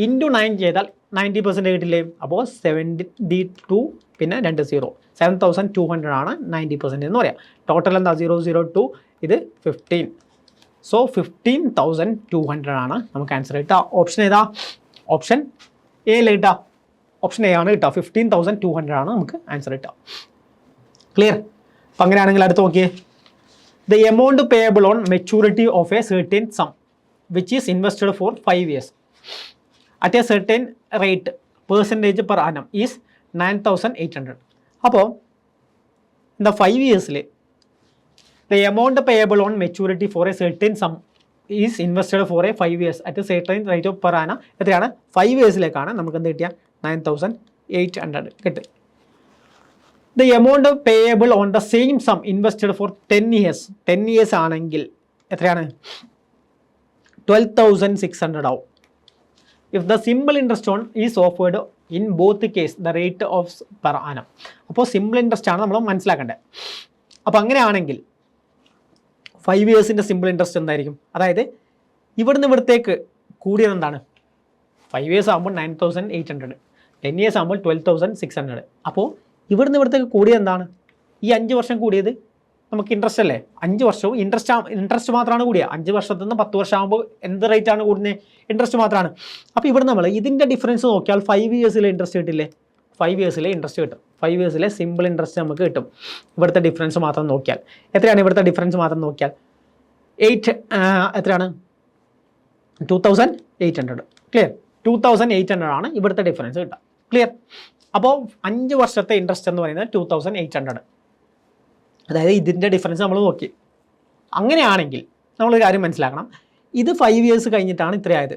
ഇൻറ്റു 9 ചെയ്താൽ 90% കിട്ടില്ലേ? അപ്പോൾ 72 പിന്നെ 2 0 7200 ആണ് 90% എന്ന് പറയാം. ടോട്ടൽ എന്താ? 002, ഇത് 15. സോ 15200 ആണ് നമുക്ക് ആൻസർ കിട്ടുക. ഓപ്ഷൻ ഏതാ? ഓപ്ഷൻ എ അല്ലേ കിട്ടുക? ഓപ്ഷൻ എ ആണ് കിട്ടുക. 15200 ആണ് നമുക്ക് ആൻസർ കിട്ടുക. ക്ലിയർ? അപ്പം അങ്ങനെയാണെങ്കിൽ അടുത്ത് നോക്കിയേ, the amount payable on maturity of a certain sum which is invested for 5 years at a certain rate percentage per annum is 9,800. അപ്പോൾ എന്താ 5 yearsൽ the amount payable on maturity for a certain sum is invested for a 5 years at a certain rate of per annum എത്രയാണ്? 5 yearsലേക്കാണ് നമുക്ക് എന്ത് കിട്ടിയ 9,800 കിട്ടും. The amount payable on the same sum invested four 10 years 10 years ആണെങ്കിൽ എത്രയാണ്? 12,600 ആവും. If the simple interest one is offered in both case the rate of per annum. അപ്പോൾ സിമ്പിൾ ഇൻട്രസ്റ്റ് ആണ് നമ്മൾ മനസ്സിലാക്കേണ്ടത്. അപ്പോൾ അങ്ങനെയാണെങ്കിൽ 5 yearsൻ്റെ സിമ്പിൾ ഇൻട്രസ്റ്റ് എന്തായിരിക്കും? അതായത് ഇവിടുന്ന് ഇവിടത്തേക്ക് കൂടിയത് എന്താണ്? 5 years ആകുമ്പോൾ 9,800, 10 years ആകുമ്പോൾ 12,600. അപ്പോൾ ഇവിടുന്ന് ഇവിടത്തേക്ക് കൂടിയത് എന്താണ്? ഈ 5 വർഷം കൂടിയത് നമുക്ക് ഇൻട്രസ്റ്റ് അല്ലേ? 5 വർഷവും ഇൻട്രസ്റ്റ് മാത്രമാണ് കൂടിയ. 5 വർഷത്തിൽ നിന്ന് 10 വർഷം ആകുമ്പോൾ എന്ത് റേറ്റ് ആണ് കൂടുന്നത്? ഇൻട്രസ്റ്റ് മാത്രമാണ്. അപ്പോൾ ഇവിടെ നമ്മൾ ഇതിൻ്റെ ഡിഫറൻസ് നോക്കിയാൽ 5 yearsലെ ഇൻട്രസ്റ്റ് കിട്ടില്ലേ? 5 yearsലെ ഇൻട്രസ്റ്റ് കിട്ടും. 5 yearsലെ സിമ്പിൾ ഇൻട്രസ്റ്റ് നമുക്ക് കിട്ടും. ഇവിടുത്തെ ഡിഫറൻസ് മാത്രം നോക്കിയാൽ എത്രയാണ്? ഇവിടുത്തെ ഡിഫറൻസ് മാത്രം നോക്കിയാൽ 8 എത്രയാണ്? 2,800. ക്ലിയർ? 2,800 ആണ് ഇവിടുത്തെ ഡിഫറൻസ് കിട്ടുക. ക്ലിയർ? അപ്പോൾ 5 വർഷത്തെ ഇൻട്രസ്റ്റ് എന്ന് പറയുന്നത് 2,800. അതായത് ഇതിൻ്റെ ഡിഫറൻസ് നമ്മൾ നോക്കി. അങ്ങനെയാണെങ്കിൽ നമ്മളൊരു കാര്യം മനസ്സിലാക്കണം, ഇത് 5 years കഴിഞ്ഞിട്ടാണ് ഇത്രയായത്.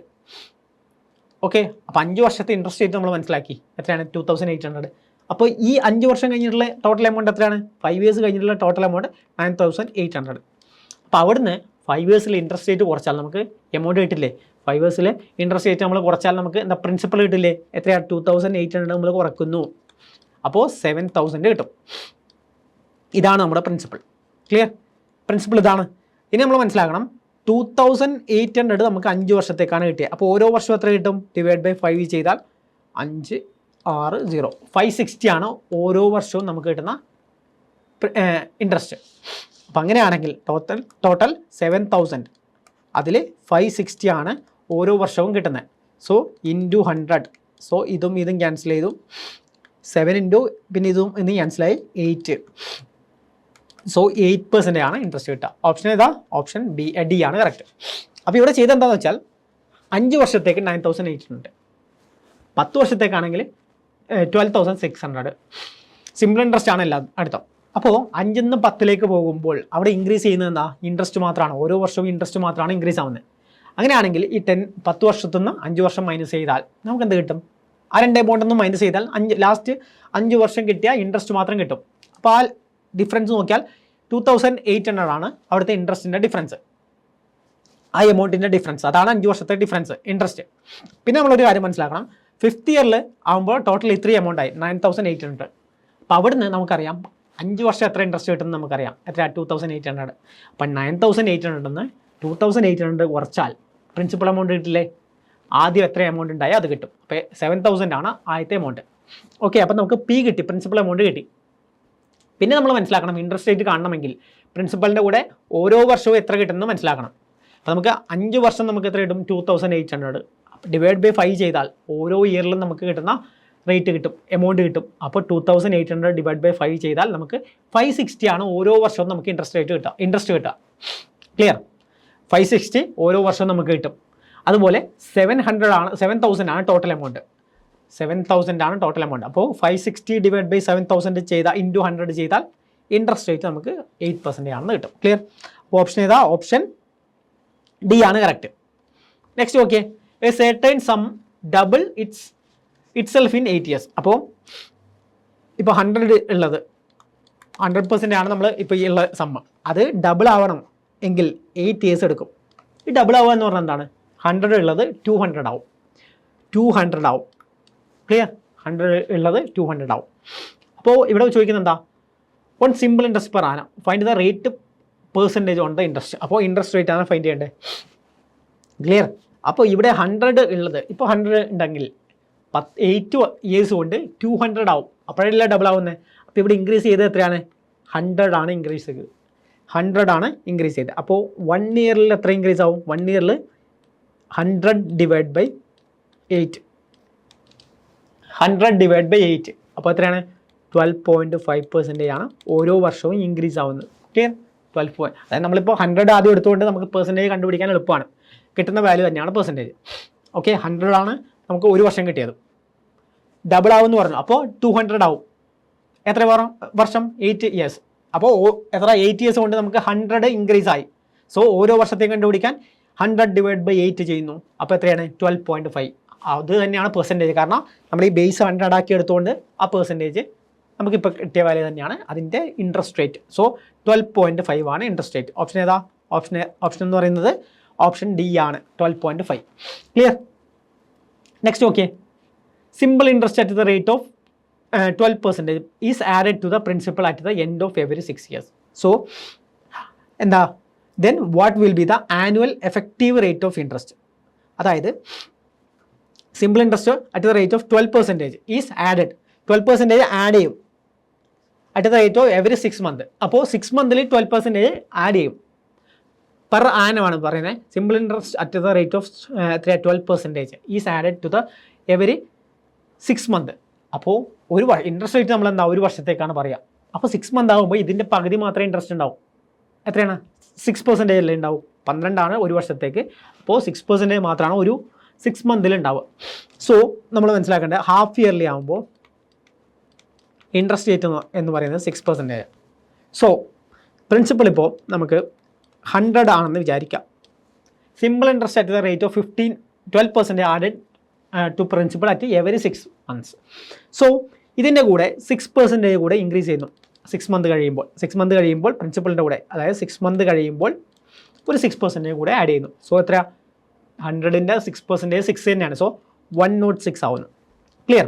ഓക്കെ, അപ്പോൾ 5 വർഷത്തെ ഇൻട്രസ്റ്റ് റേറ്റ് നമ്മൾ മനസ്സിലാക്കി. എത്രയാണ്? 2,800. അപ്പോൾ ഈ 5 വർഷം കഴിഞ്ഞിട്ടുള്ള ടോട്ടൽ എമൗണ്ട് എത്രയാണ്? 5 years കഴിഞ്ഞിട്ടുള്ള ടോട്ടൽ എമൗണ്ട് 9,800. അപ്പോൾ അവിടുന്ന് 5 yearsലെ ഇൻട്രസ്റ്റ് റേറ്റ് കുറച്ചാൽ നമുക്ക് എമൗണ്ട് കിട്ടില്ലേ? 5 yearsലെ ഇൻട്രസ്റ്റ് റേറ്റ് നമ്മൾ കുറച്ചാൽ നമുക്ക് എന്താ പ്രിൻസിപ്പൽ കിട്ടില്ലേ? എത്രയാണ്? 2,800 നമ്മൾ കുറക്കുന്നു. അപ്പോൾ 7,000 കിട്ടും. ഇതാണ് നമ്മുടെ പ്രിൻസിപ്പൾ. ക്ലിയർ? പ്രിൻസിപ്പൾ ഇതാണ്. ഇനി നമ്മൾ മനസ്സിലാക്കണം, 2,800 നമുക്ക് 5 വർഷത്തേക്കാണ് കിട്ടിയത്. അപ്പോൾ ഓരോ വർഷവും എത്ര കിട്ടും? ഡിവൈഡ് ബൈ 5 ചെയ്താൽ 5, 6, 0, 560 ആണ് ഓരോ വർഷവും നമുക്ക് കിട്ടുന്ന ഇൻട്രസ്റ്റ്. അപ്പം അങ്ങനെയാണെങ്കിൽ ടോട്ടൽ 7,000, അതിൽ 560 ആണ് ഓരോ വർഷവും കിട്ടുന്നത്. So into 100. സോ ഇതും ക്യാൻസൽ ചെയ്തു. 7 ഇൻറ്റു പിന്നെ ഇതും ക്യാൻസലായി 8. സോ 8% ആണ് ഇൻട്രസ്റ്റ് കിട്ടുക. ഓപ്ഷൻ ഏതാ? ഓപ്ഷൻ ഡി ആണ് കറക്റ്റ്. അപ്പോൾ ഇവിടെ ചെയ്തെന്താണെന്ന് വെച്ചാൽ 5 വർഷത്തേക്ക് 9,800, 10 വർഷത്തേക്കാണെങ്കിൽ 12,600. സിമ്പിൾ ഇൻട്രസ്റ്റ് ആണ് എല്ലാം അടുത്ത. അപ്പോൾ 5 നിന്ന് 10ലേക്ക് പോകുമ്പോൾ അവിടെ ഇൻക്രീസ് ചെയ്യുന്നത് എന്താ? ഇൻട്രസ്റ്റ് മാത്രമാണ്. ഓരോ വർഷവും ഇൻട്രസ്റ്റ് മാത്രമാണ് ഇൻക്രീസ് ആവുന്നത്. അങ്ങനെയാണെങ്കിൽ ഈ 10 വർഷത്തു നിന്ന് 5 വർഷം മൈനസ് ചെയ്താൽ നമുക്ക് എന്ത് കിട്ടും? ആ 2 എമൗണ്ടിൽ നിന്ന് മൈനസ് ചെയ്താൽ ലാസ്റ്റ് 5 വർഷം കിട്ടിയ ഇൻട്രസ്റ്റ് മാത്രം കിട്ടും. അപ്പോൾ ആ ഡിഫറൻസ് നോക്കിയാൽ 2,800 ആണ് അവിടുത്തെ ഇൻട്രസ്റ്റിൻ്റെ ഡിഫറൻസ്. ആ എമൗണ്ടിൻ്റെ ഡിഫറൻസ് അതാണ് 5 വർഷത്തെ ഡിഫറൻസ് ഇൻട്രസ്റ്റ്. പിന്നെ നമ്മളൊരു കാര്യം മനസ്സിലാക്കണം, 5th ഇയറിൽ ആകുമ്പോൾ ടോട്ടൽ ഇത്രയും എമൗണ്ട് ആയി 9,800. അപ്പോൾ അവിടുന്ന് നമുക്കറിയാം 5 വർഷം എത്ര ഇൻട്രസ്റ്റ് കിട്ടുമെന്ന് നമുക്കറിയാം. എത്ര? 2,800. അപ്പം 9,800 നിന്ന് 2,800 കുറച്ചാൽ പ്രിൻസിപ്പൽ എമൗണ്ട് കിട്ടില്ലേ? ആദ്യം എത്ര എമൗണ്ട് ഉണ്ടായോ അത് കിട്ടും. അപ്പോൾ 7,000 ആണ് ആദ്യത്തെ എമൗണ്ട്. ഓക്കെ, അപ്പം നമുക്ക് പി കിട്ടി, പ്രിൻസിപ്പൽ എമൗണ്ട് കിട്ടി. പിന്നെ നമ്മൾ മനസ്സിലാക്കണം, ഇൻട്രസ്റ്റ് റേറ്റ് കാണണമെങ്കിൽ പ്രിൻസിപ്പലിൻ്റെ കൂടെ ഓരോ വർഷവും എത്ര കിട്ടുമെന്ന് മനസ്സിലാക്കണം. അപ്പോൾ നമുക്ക് 5 വർഷം നമുക്ക് എത്ര കിട്ടും? 2,800 ഡിവൈഡ് ബൈ 5 ചെയ്താൽ ഓരോ ഇയറിലും നമുക്ക് കിട്ടുന്ന റേറ്റ് കിട്ടും, എമൗണ്ട് കിട്ടും. അപ്പോൾ 2,800 ഡിവൈഡ് ബൈ 5 ചെയ്താൽ നമുക്ക് 560 ആണ് ഓരോ വർഷവും നമുക്ക് ഇൻട്രസ്റ്റ് കിട്ടുക. ക്ലിയർ? 560 ഓരോ വർഷവും നമുക്ക് കിട്ടും. അതുപോലെ 7,000 ആണ് ടോട്ടൽ എമൗണ്ട്. 7,000 ആണ് ടോട്ടൽ എമൗണ്ട്. അപ്പോൾ 560 ഡിവൈഡ് ബൈ 7,000 ചെയ്താൽ ഇൻറ്റു 100 ചെയ്താൽ ഇൻട്രസ്റ്റ് റേറ്റ് നമുക്ക് 8% ആണെന്ന് കിട്ടും. ക്ലിയർ? അപ്പോൾ ഓപ്ഷൻ ഏതാ? ഓപ്ഷൻ ഡി ആണ് correct. Next okay, a certain sum double itself in 8 years. അപ്പോൾ ഇപ്പോൾ 100 ഉള്ളത് 100% ആണ് നമ്മൾ ഇപ്പോൾ ഈ ഉള്ള സമ്മ. അത് ഡബിൾ ആവണം എങ്കിൽ 8 years എടുക്കും. ഈ ഡബിൾ ആവുക എന്ന് പറഞ്ഞാൽ എന്താണ്? 100 ഉള്ളത് 200 ആവും. 200 ആവും. ക്ലിയർ? 100 ഉള്ളത് 200 ആവും. അപ്പോൾ ഇവിടെ ചോദിക്കുന്നത് എന്താ? On simple interest per annum find the rate percentage on the interest. അപ്പോൾ ഇൻട്രസ്റ്റ് റേറ്റ് ആണ് ഫൈൻഡ് ചെയ്യേണ്ടത്. ക്ലിയർ? അപ്പോൾ ഇവിടെ 100 ഉള്ളത് ഇപ്പോൾ 100 ഉണ്ടെങ്കിൽ 8 years കൊണ്ട് 200 ആവും. അപ്പോഴല്ല ഡബിൾ ആവുന്നത്. അപ്പോൾ ഇവിടെ ഇൻക്രീസ് ചെയ്തത് എത്രയാണ്? 100 ആണ് ഇൻക്രീസ് ചെയ്തത്. 100 ആണ് ഇൻക്രീസ് ചെയ്തത്. അപ്പോൾ 1 ഇയറിൽ എത്ര ഇൻക്രീസ് ആവും? 1 ഇയറിൽ 100 ഡിവൈഡ് ബൈ 8. 100 ഡിവൈഡ് ബൈ 8 അപ്പോൾ എത്രയാണ്? 12.5% ആണ് ഓരോ വർഷവും ഇൻക്രീസ് ആവുന്നത്. ക്ലിയർ? 12. അതായത് നമ്മളിപ്പോൾ 100 ആദ്യം എടുത്തുകൊണ്ട് നമുക്ക് പെർസെൻറ്റേജ് കണ്ടുപിടിക്കാൻ എളുപ്പമാണ്. കിട്ടുന്ന വാല്യൂ തന്നെയാണ് പെർസെൻറ്റേജ്. ഓക്കെ, 100 ആണ് നമുക്ക് ഒരു വർഷം കിട്ടിയത്. ഡബിൾ ആവും എന്ന് പറഞ്ഞു, അപ്പോൾ 200 ആവും. എത്ര വർഷം? 8 ഇയേഴ്സ്. അപ്പോൾ എത്ര 8 ഇയേഴ്സ് കൊണ്ട് നമുക്ക് 100 ഇൻക്രീസ് ആയി. സോ ഓരോ വർഷത്തെയും കണ്ടുപിടിക്കാൻ 100/8 ചെയ്യുന്നു. അപ്പോൾ എത്രയാണ്? 12.5. അത് തന്നെയാണ് പെർസെൻറ്റേജ്. കാരണം നമ്മൾ ഈ ബേസ് 100 ആക്കി എടുത്തുകൊണ്ട് ആ പെർസെൻറ്റേജ് നമുക്കിപ്പോൾ കിട്ടിയ വാല്യൂ തന്നെയാണ് അതിൻ്റെ ഇൻട്രസ്റ്റ് റേറ്റ്. സോ 12.5 ആണ് ഇൻട്രസ്റ്റ് റേറ്റ്. ഓപ്ഷൻ ഏതാ? ഓപ്ഷൻ എന്ന് പറയുന്നത് ഓപ്ഷൻ ഡി ആണ്, 12.5. Clear? Next okay, simple interest at the rate of 12% is added to the principal at the end of every 6 years. So എന്താ, then what will be the annual effective rate of interest? അതായത് simple interest at the rate of 12% is added. 12% add ചെയ്യും at the rate of every 6 month. അപ്പോൾ 6 മന്തിൽ 12% add ചെയ്യും. Per ആനമാണ് പറയുന്നത്. Simple interest at the rate of 12% is added to the every 6 month. അപ്പോൾ ഒരു interest rate നമ്മൾ എന്താ ഒരു വർഷത്തേക്കാണ് പറയുക. അപ്പോൾ 6 മന്ത് ആകുമ്പോൾ ഇതിൻ്റെ പകുതി മാത്രമേ ഇൻട്രസ്റ്റ് ഉണ്ടാവും. എത്രയാണ്? 6% അല്ലേ ഉണ്ടാവും. 12 ആണ് ഒരു വർഷത്തേക്ക്. അപ്പോൾ 6% മാത്രമാണ് ഒരു 6 മന്തിൽ ഉണ്ടാവുക. സോ നമ്മൾ മനസ്സിലാക്കേണ്ടത് ഹാഫ് ഇയർലി ആകുമ്പോൾ ഇൻട്രസ്റ്റ് റേറ്റ് എന്ന് പറയുന്നത് 6%. സോ പ്രിൻസിപ്പൽ ഇപ്പോൾ നമുക്ക് 100 ആണെന്ന് വിചാരിക്കാം. Simple interest at the rate of 12% added to principal at every 6 months. So ഇതിൻ്റെ കൂടെ 6% കൂടെ ഇൻക്രീസ് ചെയ്യുന്നു 6 മന്ത് കഴിയുമ്പോൾ. 6 മന്ത് കഴിയുമ്പോൾ പ്രിൻസിപ്പലിൻ്റെ കൂടെ, അതായത് 6 മന്ത് കഴിയുമ്പോൾ ഒരു 6% കൂടെ ആഡ് ചെയ്യുന്നു. സോ എത്ര? 100ൻ്റെ 6% 6 തന്നെയാണ്. സോ 106 ആവുന്നു. ക്ലിയർ?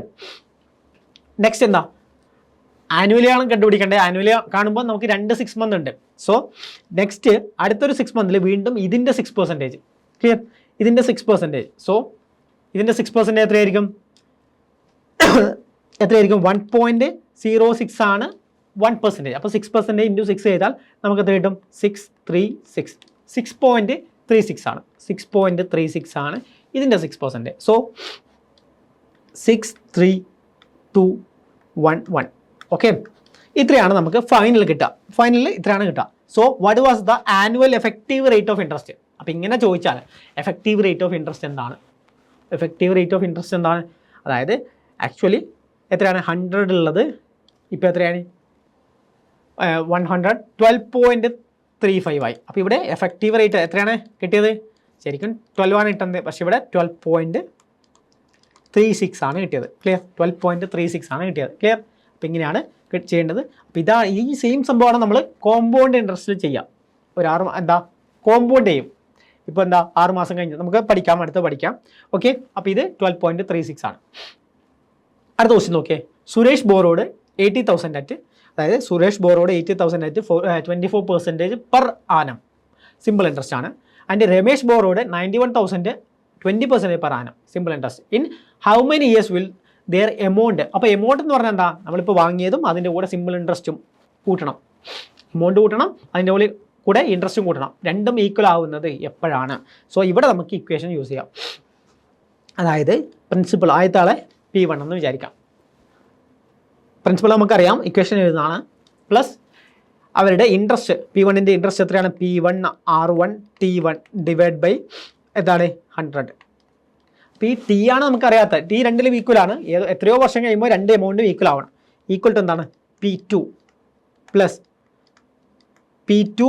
നെക്സ്റ്റ് എന്താ? ആനുവലി ആണ് കണ്ടുപിടിക്കേണ്ടത്. ആനുവലി കാണുമ്പോൾ നമുക്ക് 2 6 മന്ത് ഉണ്ട്. സോ നെക്സ്റ്റ് അടുത്തൊരു 6 മന്തിൽ വീണ്ടും ഇതിൻ്റെ 6%. ക്ലിയർ? ഇതിൻ്റെ 6%. സോ ഇതിൻ്റെ 6% എത്രയായിരിക്കും? 1.06 ആണ് 1%. അപ്പോൾ 6% ഇൻറ്റു 6 ചെയ്താൽ നമുക്ക് എത്ര കിട്ടും? 636. 6.36 ആണ്. 6.36 ആണ് ഇതിൻ്റെ 6%. സോ 63211. ഓക്കെ, ഇത്രയാണ് നമുക്ക് ഫൈനൽ കിട്ടുക. ഫൈനലിൽ ഇത്രയാണ് കിട്ടുക. So what was the annual effective rate of interest? അപ്പോൾ ഇങ്ങനെ ചോദിച്ചാൽ എഫക്റ്റീവ് റേറ്റ് ഓഫ് ഇൻട്രസ്റ്റ് എന്താണ്? എഫക്റ്റീവ് റേറ്റ് ഓഫ് ഇൻട്രസ്റ്റ് എന്താണ്? അതായത് ആക്ച്വലി എത്രയാണ് 100 ഉള്ളത്? ഇപ്പോൾ എത്രയാണ്? 112.35 ആയി. അപ്പോൾ ഇവിടെ എഫക്റ്റീവ് റേറ്റ് എത്രയാണ് കിട്ടിയത്? ശരിക്കും 12 ആണ് കിട്ടുന്നത്, പക്ഷേ ഇവിടെ 12.36 ആണ് കിട്ടിയത്. ക്ലിയർ? 12.36 ആണ് കിട്ടിയത്. ക്ലിയർ? അപ്പോൾ ഇങ്ങനെയാണ് ചെയ്യേണ്ടത്. അപ്പോൾ ഇതാണ് ഈ സെയിം സംഭവമാണ് നമ്മൾ കോമ്പൗണ്ട് ഇൻട്രസ്റ്റിൽ ചെയ്യാം. ഒരു കോമ്പൗണ്ട് ചെയ്യും. ഇപ്പോൾ 6 മാസം കഴിഞ്ഞ് നമുക്ക് പഠിക്കാം, അടുത്ത് പഠിക്കാം. ഓക്കെ, അപ്പോൾ ഇത് 12.36 ആണ്. അടുത്ത ക്വസ്റ്റ്യൻ നോക്കിയേ. സുരേഷ് ബോറോഡ് 80,000 അറ്റ്, അതായത് Suresh borrowed 80,000 at 24% per annum. Simple interest ആണ്. And Ramesh borrowed 91,000 20% per annum. Simple interest. In how many years will their amount? അപ്പോൾ എമൗണ്ട് എന്ന് പറഞ്ഞാൽ എന്താ? നമ്മളിപ്പോൾ വാങ്ങിയതും അതിൻ്റെ കൂടെ സിമ്പിൾ ഇൻട്രസ്റ്റും കൂട്ടണം. എമൗണ്ട് കൂട്ടണം, അതിൻ്റെ കൂടെ ഇൻട്രസ്റ്റും കൂട്ടണം. രണ്ടും ഈക്വൽ ആവുന്നത് എപ്പോഴാണ്? സോ ഇവിടെ നമുക്ക് ഇക്വേഷൻ യൂസ് ചെയ്യാം. അതായത് പ്രിൻസിപ്പൾ ആദ്യത്തെ ആളെ P1 എന്ന് വിചാരിക്കാം. പ്രിൻസിപ്പൾ നമുക്കറിയാം, ഇക്വേഷൻ എഴുതുന്നതാണ്. പ്ലസ് അവരുടെ ഇൻട്രസ്റ്റ്, P1ൻ്റെ ഇൻട്രസ്റ്റ് എത്രയാണ്? P1 R1 T1 divide by എന്താണ്? 100. അപ്പോൾ ഈ T ആണ് നമുക്കറിയാത്ത. T രണ്ടിലും ഈക്വൽ ആണ്. എത്രയോ വർഷം കഴിയുമ്പോൾ രണ്ട് എമൗണ്ടും ഈക്വൽ ആവണം. ഈക്വൽ ടു എന്താണ്? P2 plus P2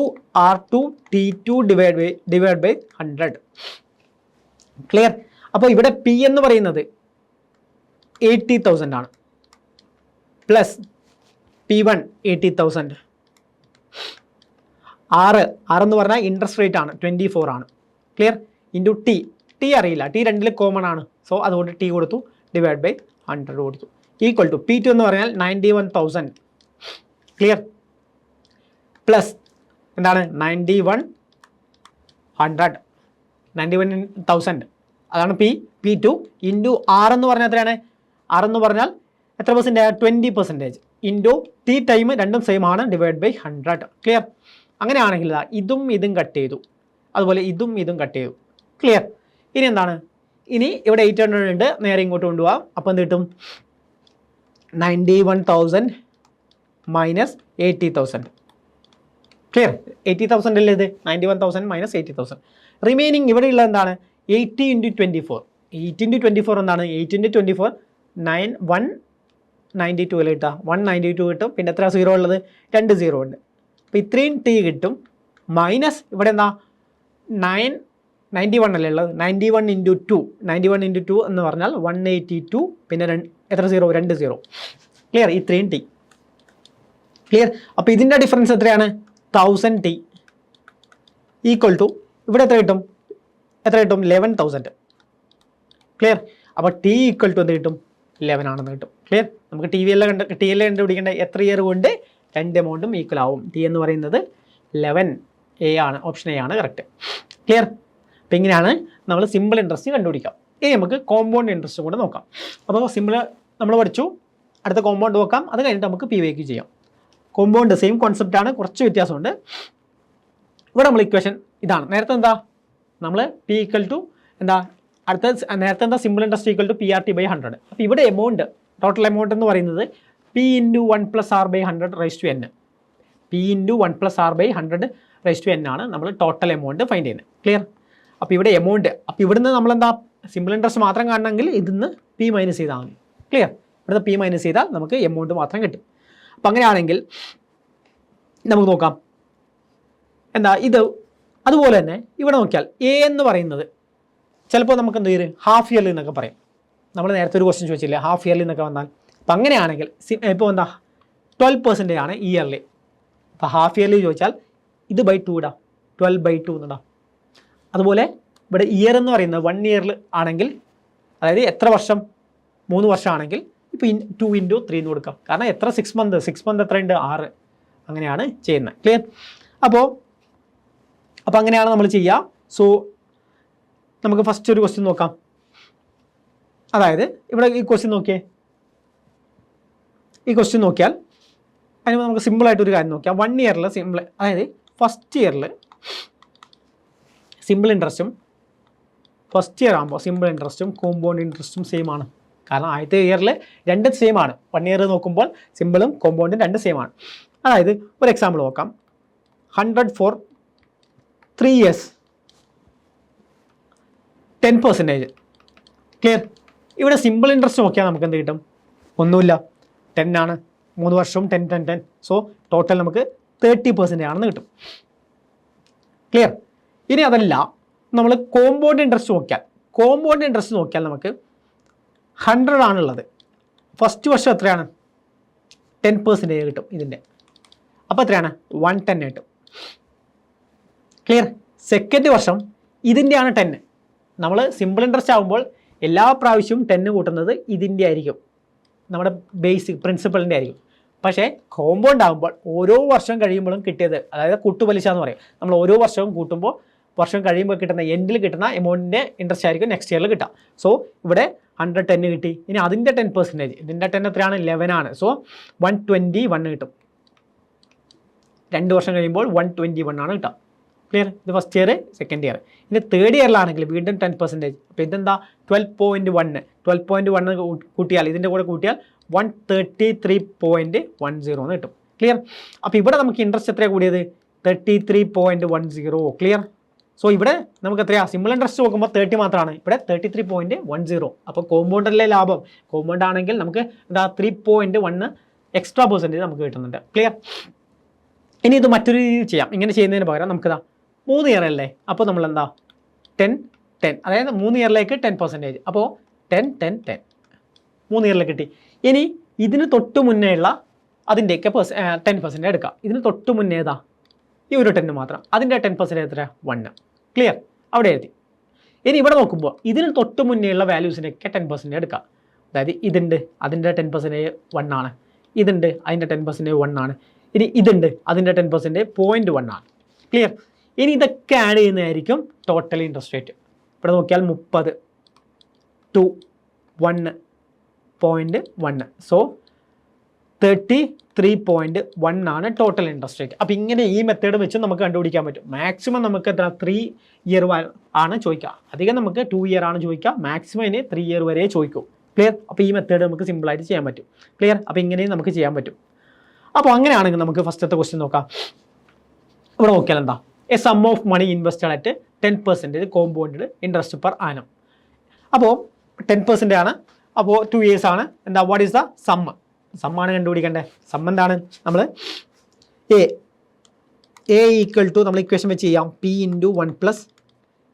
R2 T2 divide by 100. Clear? അപ്പോൾ ഇവിടെ P എന്ന് പറയുന്നത് 80,000 ആണ്. Plus P1 80,000. R എന്ന് പറഞ്ഞാൽ ഇൻട്രസ്റ്റ് റേറ്റ് ആണ്, 24 ആണ്. ക്ലിയർ? ഇൻറ്റു T അറിയില്ല, T രണ്ടിൽ കോമൺ ആണ്. സോ അതുകൊണ്ട് T കൊടുത്തു, ഡിവൈഡ് ബൈ 100 കൊടുത്തു. ഈക്വൽ ടു P2 എന്ന് പറഞ്ഞാൽ 91,000. ക്ലിയർ? പ്ലസ് എന്താണ്? 91,000 അതാണ് P2 ഇൻറ്റു R എന്ന് പറഞ്ഞാൽ എത്രയാണ്? R എന്ന് പറഞ്ഞാൽ എത്ര പെർസെൻറ്റേജ്? 20% ഇൻറ്റു T ടൈം രണ്ടും സെയിം ആണ്, ഡിവൈഡ് ബൈ 100. ക്ലിയർ? അങ്ങനെയാണെങ്കിൽ ഇതും കട്ട് ചെയ്തു, അതുപോലെ ഇതും കട്ട് ചെയ്തു. ക്ലിയർ? ഇനി എന്താണ്? ഇനി ഇവിടെ 800 ഉണ്ട്, നേരെ ഇങ്ങോട്ട് കൊണ്ടുപോകാം. അപ്പോൾ എന്ത് കിട്ടും? 91,000 മൈനസ് 80,000. ക്ലിയർ? 80,000 അല്ലേ ഇത്? 91,000 മൈനസ് 80,000. റിമൈനിങ് ഇവിടെയുള്ള എന്താണ്? 80 × 24. 8 × 24 എന്താണ്? 8 × 24 192 അല്ലേ കിട്ടുക? 192 കിട്ടും. പിന്നെ എത്ര സീറോ ഉള്ളത്? 2 സീറോ ഉണ്ട്. അപ്പോൾ ഇത്രയും ടി കിട്ടും. മൈനസ് ഇവിടെ എന്താ? 91 അല്ലേ ഉള്ളത്? 91 × 2. 91 × 2 എന്ന് പറഞ്ഞാൽ 182. പിന്നെ എത്ര സീറോ? 2 സീറോ. ക്ലിയർ? ഇത്രയും ടി. ക്ലിയർ? അപ്പോൾ ഇതിൻ്റെ ഡിഫറൻസ് എത്രയാണ്? 1000 ടി ഈക്വൽ ടു ഇവിടെ എത്ര കിട്ടും? 11,000. ക്ലിയർ? അപ്പോൾ ടി ഈക്വൽ ടു എന്ത് കിട്ടും? 11 ആണെന്ന് കിട്ടും. ക്ലിയർ? നമുക്ക് ടി എല്ലാം കണ്ടുപിടിക്കേണ്ട എത്ര ഇയർ കൊണ്ട് രണ്ട് എമൗണ്ടും ഈക്വൽ ആവും. ടി എന്ന് പറയുന്നത് 11A ആണ്. ഓപ്ഷൻ എ ആണ് കറക്റ്റ്. ക്ലിയർ? അപ്പോൾ ഇങ്ങനെയാണ് നമ്മൾ സിമ്പിൾ ഇൻട്രസ്റ്റ് കണ്ടുപിടിക്കാം. ഇനി നമുക്ക് കോമ്പൗണ്ട് ഇൻട്രസ്റ്റ് കൂടെ നോക്കാം. അപ്പോൾ സിമ്പിൾ നമ്മൾ പഠിച്ചു. അടുത്ത കോമ്പൗണ്ട് നോക്കാം. അത് കഴിഞ്ഞിട്ട് നമുക്ക് PYQ ചെയ്യാം. കോമ്പൗണ്ട് സെയിം കോൺസെപ്റ്റാണ്, കുറച്ച് വ്യത്യാസമുണ്ട്. ഇവിടെ നമ്മൾ ഇക്വേഷൻ ഇതാണ്. നേരത്തെ എന്താ? നമ്മൾ P ഈക്വൽ ടു എന്താ? നേരത്തെ എന്താ? Simple interest equal to PRT/100. അപ്പോൾ ഇവിടെ എമൗണ്ട്, ടോട്ടൽ എമൗണ്ട് എന്ന് പറയുന്നത് P × 1 + R/100⁻n. P × 1 + R/100⁻n ആണ് നമ്മൾ ടോട്ടൽ എമൗണ്ട് ഫൈൻഡ് ചെയ്യുന്നത്. ക്ലിയർ? അപ്പോൾ ഇവിടെ എമൗണ്ട്, അപ്പോൾ ഇവിടുന്ന് നമ്മളെന്താ? സിമ്പിൾ ഇൻട്രസ്റ്റ് മാത്രം കാണണമെങ്കിൽ ഇതിന്ന് P മൈനസ് ചെയ്താൽ മതി. ക്ലിയർ? ഇവിടുന്ന് P മൈനസ് ചെയ്താൽ നമുക്ക് എമൗണ്ട് മാത്രം കിട്ടും. അപ്പം അങ്ങനെയാണെങ്കിൽ നമുക്ക് നോക്കാം എന്താ ഇത്. അതുപോലെ തന്നെ ഇവിടെ നോക്കിയാൽ A എന്ന് പറയുന്നത് ചിലപ്പോൾ നമുക്ക് എന്ത് ചെയ്യും? ഹാഫ് ഇയർലി എന്നൊക്കെ പറയും. നമ്മൾ നേരത്തെ ഒരു ക്വസ്റ്റ്യൻ ചോദിച്ചില്ലേ, ഹാഫ് ഇയർലി എന്നൊക്കെ വന്നാൽ. അപ്പം അങ്ങനെയാണെങ്കിൽ ഇപ്പോൾ എന്താ? 12% ആണ് ഇയർലി. അപ്പോൾ ഹാഫ് ഇയർലി ചോദിച്ചാൽ ഇത് ബൈ 2 ഇടാം, 12/2 എന്നിടാം. അതുപോലെ ഇവിടെ ഇയർ എന്ന് പറയുന്നത് 1 ഇയറിൽ ആണെങ്കിൽ, അതായത് എത്ര വർഷം? 3 വർഷമാണെങ്കിൽ ഇപ്പോൾ 2 × 3 എന്ന് കൊടുക്കാം. കാരണം എത്ര? 6 മന്ത് എത്രയുണ്ട്? 6. അങ്ങനെയാണ് ചെയ്യുന്നത്. ക്ലിയർ? അപ്പോൾ അങ്ങനെയാണ് നമ്മൾ ചെയ്യുക. സോ നമുക്ക് ഫസ്റ്റ് ഒരു ക്വസ്റ്റ്യൻ നോക്കാം. അതായത് ഇവിടെ ഈ ക്വസ്റ്റ്യൻ നോക്കിയാൽ അതിന് നമുക്ക് സിമ്പിളായിട്ടൊരു കാര്യം നോക്കിയാൽ 1 ഇയറിൽ സിമ്പിൾ, അതായത് ഫസ്റ്റ് ഇയറിൽ സിമ്പിൾ ഇൻട്രസ്റ്റും ഫസ്റ്റ് ഇയർ ആകുമ്പോൾ സിമ്പിൾ ഇൻട്രസ്റ്റും കോമ്പൗണ്ട് ഇൻട്രസ്റ്റും സെയിം ആണ്. കാരണം ആദ്യത്തെ ഇയറിൽ രണ്ടും സെയിം ആണ്. 1 ഇയർ നോക്കുമ്പോൾ സിമ്പിളും കോമ്പൗണ്ടും രണ്ടും സെയിം ആണ്. അതായത് ഒരു എക്സാമ്പിൾ നോക്കാം. 100 ഫോർ 3 years 10%. ക്ലിയർ? ഇവിടെ സിമ്പിൾ ഇൻട്രസ്റ്റ് നോക്കിയാൽ നമുക്ക് എന്ത് കിട്ടും? ഒന്നുമില്ല, 10 ആണ്. 3 വർഷവും 10. സോ ടോട്ടൽ നമുക്ക് 30% ആണെന്ന് കിട്ടും. ക്ലിയർ? ഇനി അതല്ല, നമ്മൾ കോമ്പൗണ്ട് ഇൻട്രസ്റ്റ് നോക്കിയാൽ നമുക്ക് 100 ആണുള്ളത്. ഫസ്റ്റ് വർഷം എത്രയാണ്? 10% കിട്ടും ഇതിൻ്റെ. അപ്പോൾ എത്രയാണ്? 110 കിട്ടും. ക്ലിയർ? സെക്കൻഡ് വർഷം ഇതിൻ്റെയാണ് 10. നമ്മൾ സിമ്പിൾ ഇൻട്രസ്റ്റ് ആകുമ്പോൾ എല്ലാ പ്രാവശ്യവും 10 കൂട്ടുന്നത് ഇതിൻ്റെ ആയിരിക്കും, നമ്മുടെ ബേസിക് പ്രിൻസിപ്പളിൻ്റെ ആയിരിക്കും. പക്ഷേ കോമ്പൗണ്ട് ആകുമ്പോൾ ഓരോ വർഷം കഴിയുമ്പോഴും കിട്ടിയത്, അതായത് കൂട്ടുപലിശ എന്ന് പറയും, നമ്മൾ ഓരോ വർഷവും കൂട്ടുമ്പോൾ വർഷം കഴിയുമ്പോൾ കിട്ടുന്ന എൻഡിൽ കിട്ടുന്ന എമൗണ്ടിൻ്റെ ഇൻട്രസ്റ്റ് ആയിരിക്കും നെക്സ്റ്റ് ഇയറിൽ കിട്ടുക. സോ ഇവിടെ 110 കിട്ടി. ഇനി അതിൻ്റെ 10%, ഇതിൻ്റെ 10 എത്രയാണ്? 11 ആണ്. സോ 121 കിട്ടും. 2 വർഷം കഴിയുമ്പോൾ 121 ആണ് കിട്ടുക. ക്ലിയർ? ഇത് ഫസ്റ്റ് ഇയർ, സെക്കൻഡ് ഇയർ. ഇനി തേർഡ് ഇയറിലാണെങ്കിൽ വീണ്ടും 10%. അപ്പോൾ ഇതെന്താ? 12.1. 12.1 കൂട്ടിയാൽ, ഇതിൻ്റെ കൂടെ കൂട്ടിയാൽ 133.10 എന്ന് കിട്ടും. ക്ലിയർ? അപ്പോൾ ഇവിടെ നമുക്ക് ഇൻട്രസ്റ്റ് എത്രയാണ് കൂടിയത്? 33.10. ക്ലിയർ? സോ ഇവിടെ നമുക്ക് എത്രയാണ്? സിമ്പിൾ ഇൻട്രസ്റ്റ് നോക്കുമ്പോൾ 30 മാത്രമാണ്, ഇവിടെ 33.10. അപ്പോൾ കോമ്പൗണ്ടറിലെ ലാഭം, കോമ്പൗണ്ട് ആണെങ്കിൽ നമുക്ക് എന്താ 3.1 എക്സ്ട്രാ പെർസെൻറ്റേജ് നമുക്ക് കിട്ടുന്നുണ്ട്. ക്ലിയർ? ഇനി ഇത് മറ്റൊരു രീതിയിൽ ചെയ്യാം. ഇങ്ങനെ ചെയ്യുന്നതിന് പകരം നമുക്കിതാ 3 ഇയർ അല്ലേ, അപ്പോൾ നമ്മളെന്താ 10, അതായത് 3 ഇയറിലേക്ക് 10%. അപ്പോൾ 10 3 ഇയറിലേക്ക് കിട്ടി. ഇനി ഇതിന് തൊട്ട് മുന്നേ ഉള്ള അതിൻ്റെയൊക്കെ 10% എടുക്കാം. ഇതിന് തൊട്ട് മുന്നേ ഏതാ? ഈ ഒരു 10 മാത്രം. അതിൻ്റെ 10% എത്ര? 1. ക്ലിയർ? അവിടെ എഴുതി. ഇനി ഇവിടെ നോക്കുമ്പോൾ ഇതിന് തൊട്ട് മുന്നേ ഉള്ള വാല്യൂസിനൊക്കെ 10% എടുക്കാം. അതായത് ഇതുണ്ട്, അതിൻ്റെ 10% 1 ആണ്. ഇതുണ്ട്, അതിൻ്റെ 10% 1 ആണ്. ഇനി ഇതുണ്ട്, അതിൻ്റെ 10% 0.1 ആണ്. ക്ലിയർ? ഇനി ഇതൊക്കെ ആഡ് ചെയ്യുന്നതായിരിക്കും ടോട്ടൽ ഇൻട്രസ്റ്റ് റേറ്റ്. ഇവിടെ നോക്കിയാൽ 30 to 1.1. സോ 33.1 ആണ് ടോട്ടൽ ഇൻട്രസ്റ്റ് റേറ്റ്. അപ്പോൾ ഇങ്ങനെ ഈ മെത്തേഡ് വെച്ച് നമുക്ക് കണ്ടുപിടിക്കാൻ പറ്റും. മാക്സിമം നമുക്ക് എത്ര? 3 ഇയർ ആണ് ചോദിക്കുക. അധികം നമുക്ക് 2 ഇയർ ആണ് ചോദിക്കുക. മാക്സിമം ഇനി 3 ഇയർ വരെ ചോദിക്കും. ക്ലിയർ? അപ്പോൾ ഈ മെത്തേഡ് നമുക്ക് സിമ്പിളായിട്ട് ചെയ്യാൻ പറ്റും. ക്ലിയർ? അപ്പോൾ ഇങ്ങനെയും നമുക്ക് ചെയ്യാൻ പറ്റും. അപ്പോൾ അങ്ങനെയാണെങ്കിൽ നമുക്ക് ഫസ്റ്റത്തെ ക്വസ്റ്റ്യൻ നോക്കാം. ഇവിടെ നോക്കിയാൽ എന്താ, a sum of money invested at 10% compounded interest per annum. അപ്പോൾ 10% ആണ്, അപ്പോൾ 2 years ആണ്. എന്താ, വാട്ട് ഈസ് ദ സമ്മാണ് കണ്ടുപിടിക്കേണ്ടത്. സം എന്താണ്, നമ്മൾ എ ഈക്വൽ ടു നമ്മൾ ഇക്വേഷൻ വെച്ച് ചെയ്യാം, പി ഇൻറ്റു 1 പ്ലസ്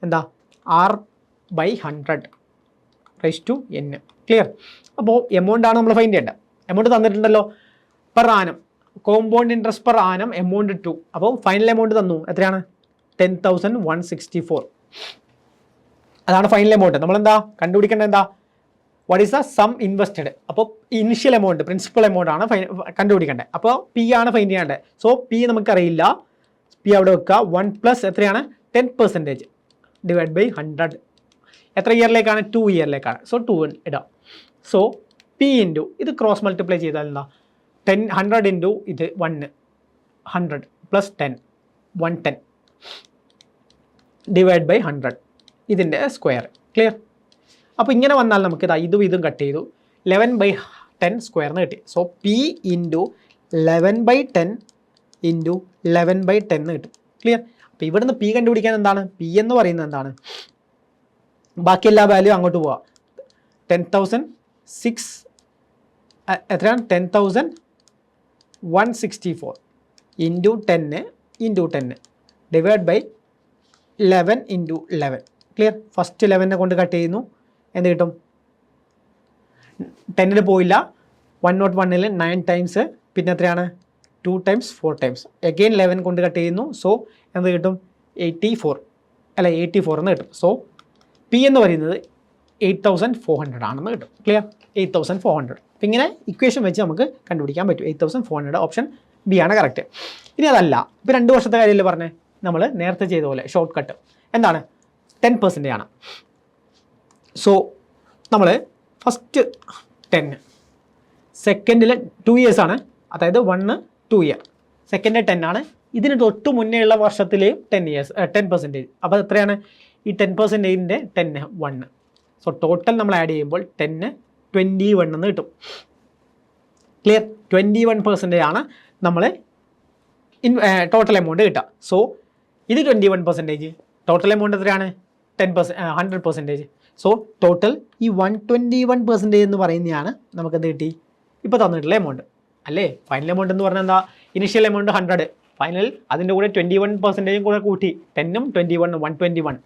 എന്താ R/100 raise to n. Clear. അപ്പോൾ എമൗണ്ട് ആണ് നമ്മൾ ഫൈൻഡ് ചെയ്യേണ്ടത്. എമൗണ്ട് തന്നിട്ടുണ്ടല്ലോ, per annum, compound interest per annum amount 2. അപ്പോൾ ഫൈനൽ എമൗണ്ട് തന്നു, എത്രയാണ്, 10,164. അതാണ് ഫൈനൽ എമൗണ്ട്. നമ്മളെന്താ കണ്ടുപിടിക്കേണ്ടത്, എന്താ, what is the sum invested. അപ്പോൾ ഇനിഷ്യൽ എമൗണ്ട്, പ്രിൻസിപ്പൽ എമൗണ്ട് ആണ് കണ്ടുപിടിക്കേണ്ടത്. അപ്പോൾ പി ആണ് ഫൈൻഡ് ചെയ്യേണ്ടത്. സോ പി നമുക്കറിയില്ല, പി അവിടെ വെക്കുക. 1 പ്ലസ് എത്രയാണ്, 10% ഡിവൈഡ് ബൈ 100. എത്ര ഇയറിലേക്കാണ്, 2 ഇയറിലേക്കാണ്. സോ 2 ഇടാം. സോ പി ഇൻറ്റു ഇത് ക്രോസ് മൾട്ടിപ്ലൈ ചെയ്താൽ എന്താ, 100 ഇൻറ്റു ഇത് 100 പ്ലസ് 10 110 ഡിവൈഡ് ബൈ 100 ഇതിൻ്റെ സ്ക്വയർ. ക്ലിയർ. അപ്പോൾ ഇങ്ങനെ വന്നാൽ നമുക്ക് ഇതും കട്ട് ചെയ്തു 11/10 സ്ക്വയറിന് കിട്ടി. സോ പി ഇൻറ്റു 11/10 ഇൻറ്റു 11/10 കിട്ടും. ക്ലിയർ. അപ്പോൾ ഇവിടുന്ന് പി കണ്ടുപിടിക്കാൻ എന്താണ്, പി എന്ന് പറയുന്നത് എന്താണ്, ബാക്കി എല്ലാ വാല്യൂ അങ്ങോട്ട് പോവാം. 10,006 എത്രയാണ്, 10,164 into 10 divide by 11 into 11. Clear. First 11 കൊണ്ട് കട്ട് ചെയ്യുന്നു, എന്ത് കിട്ടും, 10 പോയില്ല, 101 9 ടൈംസ്, പിന്നെ എത്രയാണ് 2 ടൈംസ് 4 ടൈംസ്, അഗെയിൻ 11 കൊണ്ട് കട്ട് ചെയ്യുന്നു. സോ എന്ത് കിട്ടും, 84 എന്ന് കിട്ടും. സോ പി എന്ന് പറയുന്നത് 8,400 ആണെന്ന് കിട്ടും. ക്ലിയർ. 8,400. അപ്പം ഇങ്ങനെ ഇക്വേഷൻ വെച്ച് നമുക്ക് കണ്ടുപിടിക്കാൻ പറ്റും. 8,400 ഓപ്ഷൻ ബി ആണ് കറക്റ്റ്. ഇനി അതല്ല, ഇപ്പോൾ 2 വർഷത്തെ കാര്യമല്ലേ പറഞ്ഞേ, നമ്മൾ നേരത്തെ ചെയ്ത പോലെ ഷോർട്ട് കട്ട് എന്താണ്, 10% ആണ്. സോ നമ്മൾ ഫസ്റ്റ് 10, സെക്കൻഡിൽ 2 years ആണ്, അതായത് 1 2 year, സെക്കൻഡ് 10 ആണ്. ഇതിന് തൊട്ട് മുന്നേ ഉള്ള വർഷത്തിൽ 10%. അപ്പോൾ എത്രയാണ്, ഈ 10%ൻ്റെ 10 1. സോ ടോട്ടൽ നമ്മൾ ആഡ് ചെയ്യുമ്പോൾ 10 21 എന്ന് കിട്ടും. ക്ലിയർ. 21% ആണ് നമ്മൾ ടോട്ടൽ എമൗണ്ട് കിട്ടുക. സോ ഇത് 21%, ടോട്ടൽ എമൗണ്ട് എത്രയാണ്, 100%. സോ ടോട്ടൽ ഈ 121% എന്ന് പറയുന്നതാണ് നമുക്കെന്ത് കിട്ടി, ഇപ്പോൾ തന്നിട്ടുള്ള എമൗണ്ട് അല്ലേ. ഫൈനൽ എമൗണ്ട് എന്ന് പറഞ്ഞാൽ എന്താ, ഇനിഷ്യൽ എമൗണ്ട് 100, ഫൈനൽ അതിൻ്റെ കൂടെ 21% കൂടെ കൂട്ടി, 10ഉം 21 121,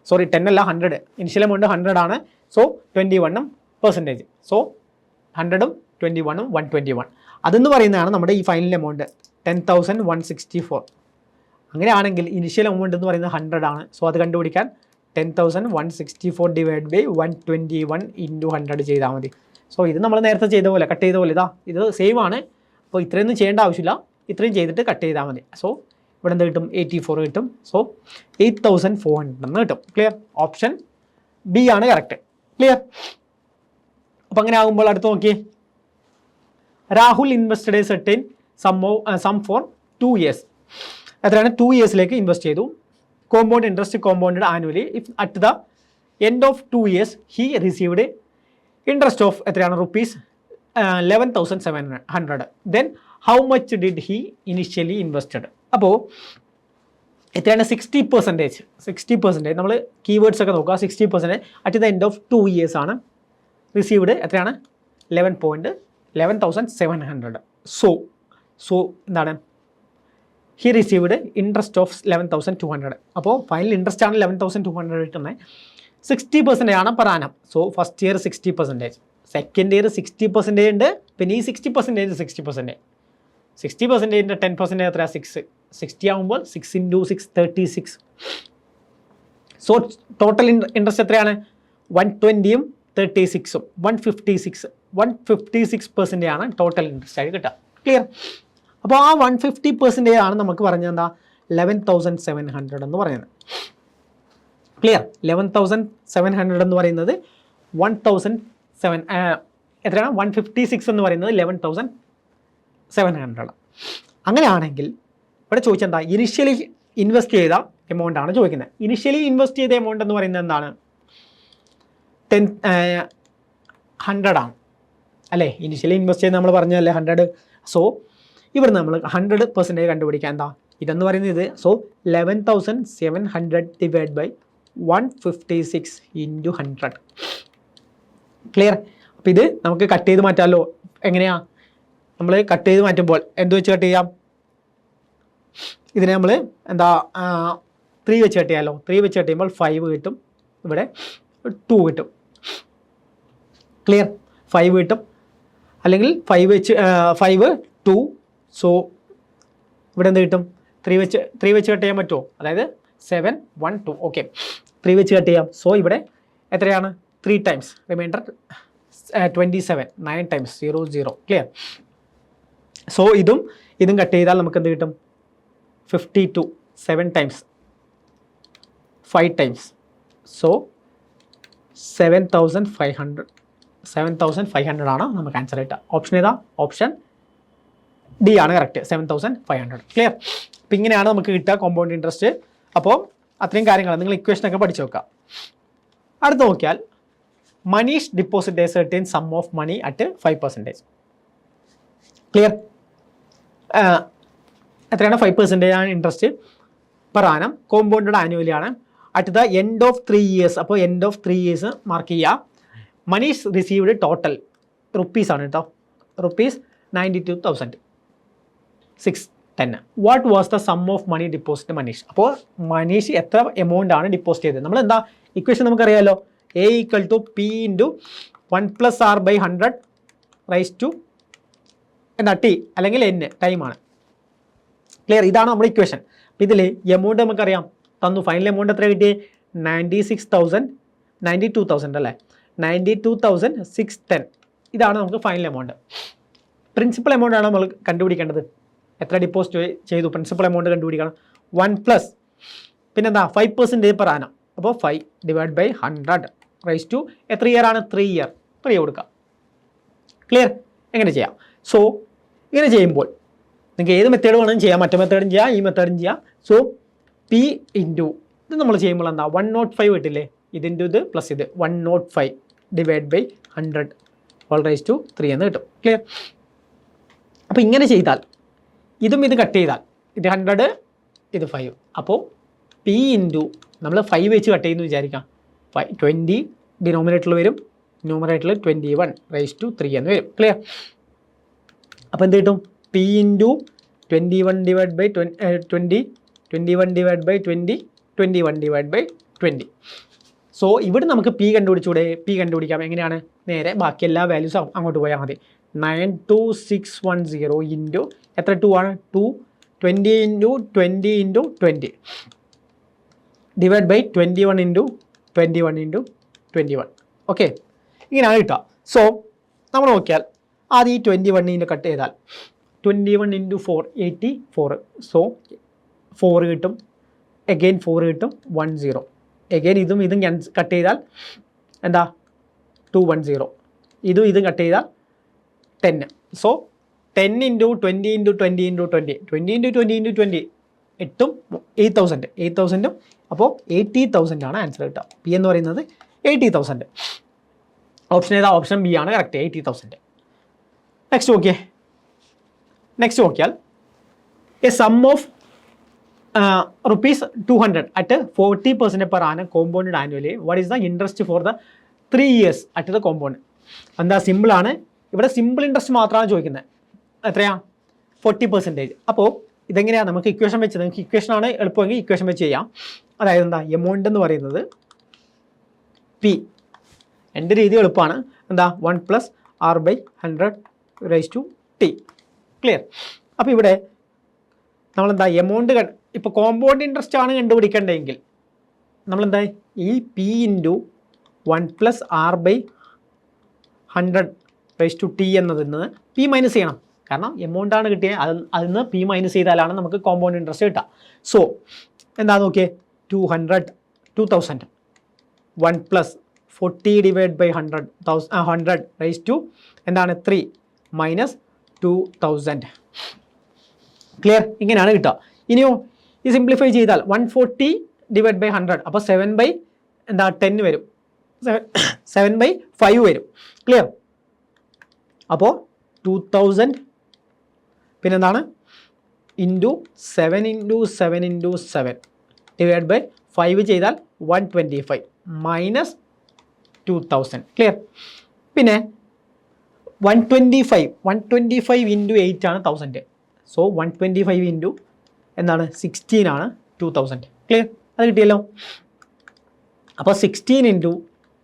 സോറി 10 അല്ല 100, ഇനിഷ്യൽ എമൗണ്ട് 100 ആണ്. സോ 21%. സോ 100ഉം 21ഉം 121. അതെന്ന് പറയുന്നതാണ് നമ്മുടെ ഈ ഫൈനൽ എമൗണ്ട് 10,164. അങ്ങനെയാണെങ്കിൽ ഇനിഷ്യൽ എമൗണ്ട് എന്ന് പറയുന്നത് 100 ആണ്. സോ അത് കണ്ടുപിടിക്കാൻ 10,164 ഡിവൈഡ് ബൈ 121 ഇൻറ്റു 100 ചെയ്താൽ മതി. സോ ഇത് നമ്മൾ നേരത്തെ ചെയ്ത പോലെ, കട്ട് ചെയ്ത പോലെ, ഇത് സെയിം ആണ്. അപ്പോൾ ഇത്രയൊന്നും ചെയ്യേണ്ട ആവശ്യമില്ല, ഇത്രയും ചെയ്തിട്ട് കട്ട് ചെയ്താൽ മതി. സോ ഇവിടെ എന്ത് കിട്ടും, 84 കിട്ടും. സോ 8,400 എന്ന് കിട്ടും. ക്ലിയർ. ഓപ്ഷൻ ബി ആണ് കറക്റ്റ്. ക്ലിയർ. അപ്പോൾ അങ്ങനെ ആകുമ്പോൾ അടുത്ത് നോക്കിയേ, Rahul invested a certain sum for 2 years. എത്രയാണ്, 2 yearsലേക്ക് ഇൻവെസ്റ്റ് ചെയ്തു. Compound interest compounded annually. If at the end of 2 years he received interest of എത്രയാണ്, ₹11,700. Then how much did he initially invested. അപ്പോൾ എത്രയാണ്, 60%. നമ്മൾ കീവേഡ്സ് ഒക്കെ നോക്കുക. 60% at the end of 2 years ആണ് റിസീവ്ഡ്. എത്രയാണ്, 11,700. സോ എന്താണ്, ഹി റിസീവ്ഡ് ഇൻട്രസ്റ്റ് ഓഫ് 11,200. അപ്പോൾ ഫൈനൽ ഇൻട്രസ്റ്റ് ആണ് 11,200 കിട്ടുന്നത്. 60% ആണ് per annum. So first year 60%, second year 60% ഉണ്ട്, പിന്നെ ഈ 60% 60%ൻ്റെ 10% എത്രയാണ്, 60 ആകുമ്പോൾ 6 × 6 36. സോ ടോട്ടൽ ഇൻട്രസ്റ്റ് എത്രയാണ്, 120ഉം 36ഉം 156% ആണ് ടോട്ടൽ ഇൻട്രസ്റ്റ് ആയിട്ട് കിട്ടുക. ക്ലിയർ. അപ്പോൾ ആ 150% ആണ് നമുക്ക് പറഞ്ഞത് എന്താ, 11,700 എന്ന് പറയുന്നത്. ക്ലിയർ. 11,700 എന്ന് പറയുന്നത് 1,007 എത്രയാണ്, 156 എന്ന് പറയുന്നത് 11,700. അങ്ങനെയാണെങ്കിൽ ഇവിടെ ചോദിച്ചെന്താ, ഇനിഷ്യലി ഇൻവെസ്റ്റ് ചെയ്ത എമൗണ്ട് ആണ് ചോദിക്കുന്നത്. ഇനിഷ്യലി ഇൻവെസ്റ്റ് ചെയ്ത എമൗണ്ട് എന്ന് പറയുന്നത് എന്താണ്, 100 ആണ് അല്ലേ. ഇനിഷ്യലി ഇൻവെസ്റ്റ് ചെയ്ത് നമ്മൾ പറഞ്ഞതല്ലേ 100. സോ ഇവിടെ നമ്മൾ 100% കണ്ടുപിടിക്കാൻ എന്താ ഇതെന്ന് പറയുന്നത് ഇത്. So 11,700 divide by 156 into 100. Clear? അപ്പോൾ ഇത് നമുക്ക് കട്ട് ചെയ്ത് മാറ്റാമല്ലോ. എങ്ങനെയാ നമ്മൾ കട്ട് ചെയ്ത് മാറ്റുമ്പോൾ എന്ത് വെച്ച് കട്ട് ചെയ്യാം? ഇതിനെ നമ്മൾ എന്താ 3 വെച്ച് കട്ട് ചെയ്യാമല്ലോ. 3 വെച്ച് കട്ട് ചെയ്യുമ്പോൾ 5 കിട്ടും, ഇവിടെ 2 കിട്ടും. ക്ലിയർ? 5 കിട്ടും, അല്ലെങ്കിൽ 5 2. സോ ഇവിടെ എന്ത് കിട്ടും? 3 വെച്ച് കട്ട് ചെയ്യാൻ പറ്റുമോ? അതായത് 7 1 2. ഓക്കെ, 3 വെച്ച് കട്ട് ചെയ്യാം. സോ ഇവിടെ എത്രയാണ്? 3 times remainder 27, 9 times 0 0. Clear? So ഇതും കട്ട് ചെയ്താൽ നമുക്ക് എന്ത് കിട്ടും? 52, 7 ടൈംസ് 5 ടൈംസ്. സോ 7,500 ആണ് നമുക്ക് ആൻസർ കിട്ടുക. ഓപ്ഷൻ ഏതാ? ഓപ്ഷൻ ഡി ആണ് കറക്റ്റ്, 7,500. ക്ലിയർ? അപ്പം ഇങ്ങനെയാണ് നമുക്ക് കിട്ടുക കോമ്പൗണ്ട് ഇൻട്രസ്റ്റ്. അപ്പോൾ അത്രയും കാര്യങ്ങൾ നിങ്ങൾ ഇക്വേഷനൊക്കെ പഠിച്ചു വെക്കാം. അടുത്ത് നോക്കിയാൽ Manish deposit a certain sum of money at 5%. Clear? എത്രയാണ്? 5% ആണ് interest per annum, compounded annually ആണ്. At the end of 3 years. അപ്പോൾ എൻഡ് ഓഫ് 3 ഇയേഴ്സ് മാർക്ക് ചെയ്യുക. മനീഷ് റിസീവ്ഡ് ടോട്ടൽ റുപ്പീസ് ആണ് കേട്ടോ, rupees 92,610. What was the sum of money deposit Manish? അപ്പോൾ മനീഷ് എത്ര amount ആണ് ഡിപ്പോസിറ്റ് ചെയ്തത്? നമ്മൾ എന്താ ഇക്വേഷൻ നമുക്കറിയാമല്ലോ, A equal to P into 1 + r/100 raise to എന്താ ടി അല്ലെങ്കിൽ n ടൈമാണ്. ക്ലിയർ? ഇതാണ് നമ്മുടെ ഇക്വേഷൻ. അപ്പോൾ ഇതിൽ എമൗണ്ട് നമുക്കറിയാം തന്നു. ഫൈനൽ എമൗണ്ട് എത്ര കിട്ടി? 92,000 അല്ലേ, 92,610. ഇതാണ് നമുക്ക് ഫൈനൽ എമൗണ്ട്. പ്രിൻസിപ്പൽ എമൗണ്ട് ആണ് നമ്മൾ കണ്ടുപിടിക്കേണ്ടത്. എത്ര ഡിപ്പോസിറ്റ് ചെയ്തു? പ്രിൻസിപ്പൽ എമൗണ്ട് കണ്ടുപിടിക്കണം. 1 പിന്നെന്താ 5% പെർ ആനം. അപ്പോൾ 5 ഡിവൈഡ് ബൈ 100 റൈസ് ടു എത്ര ഇയർ ആണ്? 3 ഇയർ. 3 കൊടുക്കാം. ക്ലിയർ? എങ്ങനെ ചെയ്യാം? സോ ഇങ്ങനെ ചെയ്യുമ്പോൾ നിങ്ങൾക്ക് ഏത് മെത്തേഡ് വേണമെങ്കിലും ചെയ്യാം, മറ്റേ മെത്തേഡും ചെയ്യാം, ഈ മെത്തേഡും ചെയ്യാം. സോ പി ഇൻറ്റു ഇത് നമ്മൾ ചെയ്യുമ്പോൾ എന്താ 105 കിട്ടില്ലേ, ഇതിൻ്റെ ഇത് പ്ലസ് ഇത് 105 divide by 100 whole raise to 3 എന്ന് കിട്ടും. ക്ലിയർ? അപ്പോൾ ഇങ്ങനെ ചെയ്താൽ ഇതും ഇത് കട്ട് ചെയ്താൽ ഇത് 100 ഇത് 5. അപ്പോൾ പി ഇൻറ്റു നമ്മൾ 5 വെച്ച് കട്ട് ചെയ്യുന്നു വിചാരിക്കാം, 20 ഡിനോമിനേറ്ററിൽ വരും, ന്യൂമറേറ്ററിൽ 21 റൈസ് ടു 3 എന്ന് വരും. ക്ലിയർ? അപ്പോൾ എന്ത് കിട്ടും? P into 21 divide by 20, 21 divide by 20, 21 divide by 20. So ഇവിടെ നമുക്ക് പി കണ്ടുപിടിച്ചൂടെ? പി കണ്ടുപിടിക്കാം. എങ്ങനെയാണ്? നേരെ ബാക്കി എല്ലാ വാല്യൂസും അങ്ങോട്ട് പോയാൽ മതി. 92610 ഇൻറ്റു എത്ര 2 ആണ്? 2 20 into 20 into 20 divide by 21 into 21 into 21. Okay, ഇങ്ങനെയാണ് കിട്ടുക. സോ നമ്മൾ നോക്കിയാൽ ആദ്യം ഈ 21 കട്ട് ചെയ്താൽ 21 ഇൻറ്റു 4 84. സോ 4 കിട്ടും, എഗെയിൻ 4 കിട്ടും, 10. എഗെയിൻ ഇതും കട്ട് ചെയ്താൽ എന്താ 210. ഇതും കട്ട് ചെയ്താൽ 10. So 10 into 20 into 20 into 20 20 into 20 into 20 8ഉം 8,000. അപ്പോൾ 80,000 ആണ് ആൻസർ കിട്ടുക. പി എന്ന് പറയുന്നത് 80,000. ഓപ്ഷൻ ഏതാ? ഓപ്ഷൻ ബി ആണ് കറക്റ്റ്, 80,000. നെക്സ്റ്റ് നോക്കിയാൽ a sum of ₹200 at 40% per annum compounded annually. What is the interest for the 3 years at the compound? എന്താ സിമ്പിളാണ്. ഇവിടെ സിമ്പിൾ ഇൻട്രസ്റ്റ് മാത്രമാണ് ചോദിക്കുന്നത്. എത്രയാ? 40%. അപ്പോൾ ഇതെങ്ങനെയാണ് നമുക്ക് ഇക്വേഷൻ വെച്ച്, നിങ്ങൾക്ക് ഇക്വേഷനാണ് എളുപ്പമെങ്കിൽ ഇക്വേഷൻ വെച്ച് ചെയ്യാം. അതായത് എന്താ എമൗണ്ട് എന്ന് പറയുന്നത് പി, എൻ്റെ രീതി എളുപ്പമാണ്. എന്താ 1 + r/100 raise to T. Clear? അപ്പോൾ ഇവിടെ നമ്മളെന്താ എമൗണ്ട് ഇപ്പോൾ കോമ്പൗണ്ട് ഇൻട്രസ്റ്റ് ആണ് കണ്ടുപിടിക്കേണ്ടതെങ്കിൽ നമ്മളെന്താ ഈ P into 1 + r/100 raise to T എന്നതിൽ നിന്ന് പി മൈനസ് ചെയ്യണം. കാരണം എമൗണ്ട് ആണ് കിട്ടിയത്, അതിൽ നിന്ന് പി മൈനസ് ചെയ്താലാണ് നമുക്ക് കോമ്പൗണ്ട് ഇൻട്രസ്റ്റ് കിട്ടുക. സോ എന്താ നോക്കിയേ, 2000 1 + 40 ഡിവൈഡ് ബൈ 100 റൈസ് ടു എന്താണ് 3 മൈനസ് 2000. ക്ലിയർ? ഇങ്ങനെയാണ് കിട്ടുക. ഇനിയോ ഈ സിംപ്ലിഫൈ ചെയ്താൽ 140 ഡിവൈഡ് ബൈ 100, അപ്പോൾ 7/10 വരും, 7/5 വരും. ക്ലിയർ? അപ്പോൾ 2000 പിന്നെന്താണ് ഇൻറ്റു 7 ഡിവൈഡ് ബൈ 5 ചെയ്താൽ 125 മൈനസ് 2000. ക്ലിയർ? പിന്നെ 125 ഇൻറ്റു 8 ആണ് 1000. സോ 125 ഇൻറ്റു എന്താണ് 16 ആണ് 2000. ക്ലിയർ? അത് കിട്ടിയല്ലോ. അപ്പോൾ 16 ഇൻറ്റു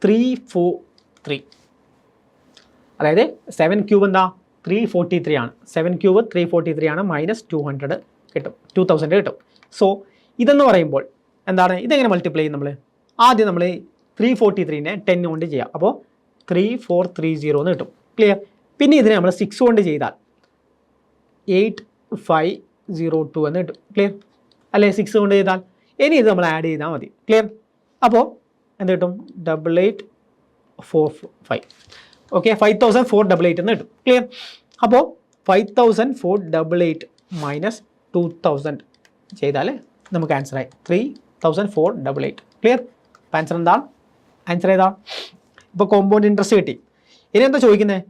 343, അതായത് 7 ക്യൂബ് എന്താ 343 ആണ്. 7 ക്യൂബ് 343 ആണ്, മൈനസ് 200 കിട്ടും, 2000 കിട്ടും. സോ ഇതെന്ന് പറയുമ്പോൾ എന്താണ്, ഇതെങ്ങനെ മൾട്ടിപ്ലൈ ചെയ്യും നമ്മൾ? ആദ്യം നമ്മൾ 343നെ 10 കൊണ്ട് ചെയ്യാം. അപ്പോൾ 3430 എന്ന് കിട്ടും. ക്ലിയർ? പിന്നെ ഇതിനെ നമ്മൾ 6 കൊണ്ട് ചെയ്താൽ 8502 എന്ന് കിട്ടും. ക്ലിയർ അല്ലേ? 6 കൊണ്ട് ചെയ്താൽ. ഇനി ഇത് നമ്മൾ ആഡ് ചെയ്താൽ മതി. ക്ലിയർ? അപ്പോൾ എന്ത് കിട്ടും? 8845. ഓക്കെ, 5488 എന്ന് കിട്ടും. ക്ലിയർ? അപ്പോൾ 5488 മൈനസ് 2000 ചെയ്താൽ നമുക്ക് ആൻസറായി 3488. ക്ലിയർ? അപ്പോൾ ആൻസർ എന്താണ്? ആൻസർ ഏതാ? ഇപ്പോൾ കോമ്പൗണ്ട് ഇൻട്രസ്റ്റ് കിട്ടി. ഇനി എന്താ ചോദിക്കുന്നത്?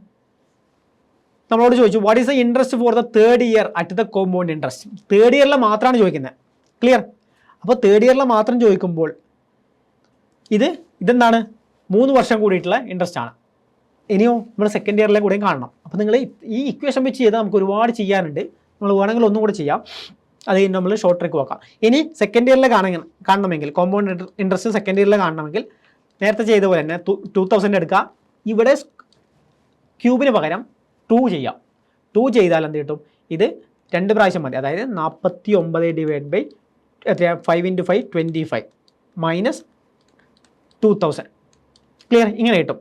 നമ്മളോട് ചോദിച്ചു what is the interest for the third year at the compound interest. Third ഇയറിൽ മാത്രമാണ് ചോദിക്കുന്നത്. ക്ലിയർ? അപ്പോൾ തേർഡ് ഇയറിൽ മാത്രം ചോദിക്കുമ്പോൾ ഇതെന്താണ് 3 വർഷം കൂടിയിട്ടുള്ള ഇൻട്രസ്റ്റ് ആണ്. ഇനിയോ നമ്മൾ സെക്കൻഡ് ഇയറിലെ കൂടെയും കാണണം. അപ്പോൾ നിങ്ങൾ ഈ ഇക്വേഷൻ വെച്ച് ചെയ്താൽ നമുക്ക് ഒരുപാട് ചെയ്യാനുണ്ട്. നമ്മൾ വേണമെങ്കിൽ ഒന്നും കൂടെ ചെയ്യാം. അത് നമ്മൾ ഷോർട്ട് ട്രിക്ക് നോക്കാം. ഇനി സെക്കൻഡ് ഇയറിൽ കാണണമെങ്കിൽ കോമ്പൗണ്ട് ഇൻട്രസ്റ്റ് സെക്കൻഡ് ഇയറിൽ കാണണമെങ്കിൽ നേരത്തെ ചെയ്ത പോലെ തന്നെ 2000 എടുക്കുക. ഇവിടെ ക്യൂബിന് പകരം 2 ചെയ്യാം. 2 ചെയ്താൽ എന്ത് കിട്ടും? ഇത് 2 പ്രാവശ്യം മതി. അതായത് 49 ഡിവൈഡ് ബൈ എത്രയാണ്? 5 ഇൻറ്റു 5 25 മൈനസ് 2000. ക്ലിയർ? ഇങ്ങനെ കിട്ടും.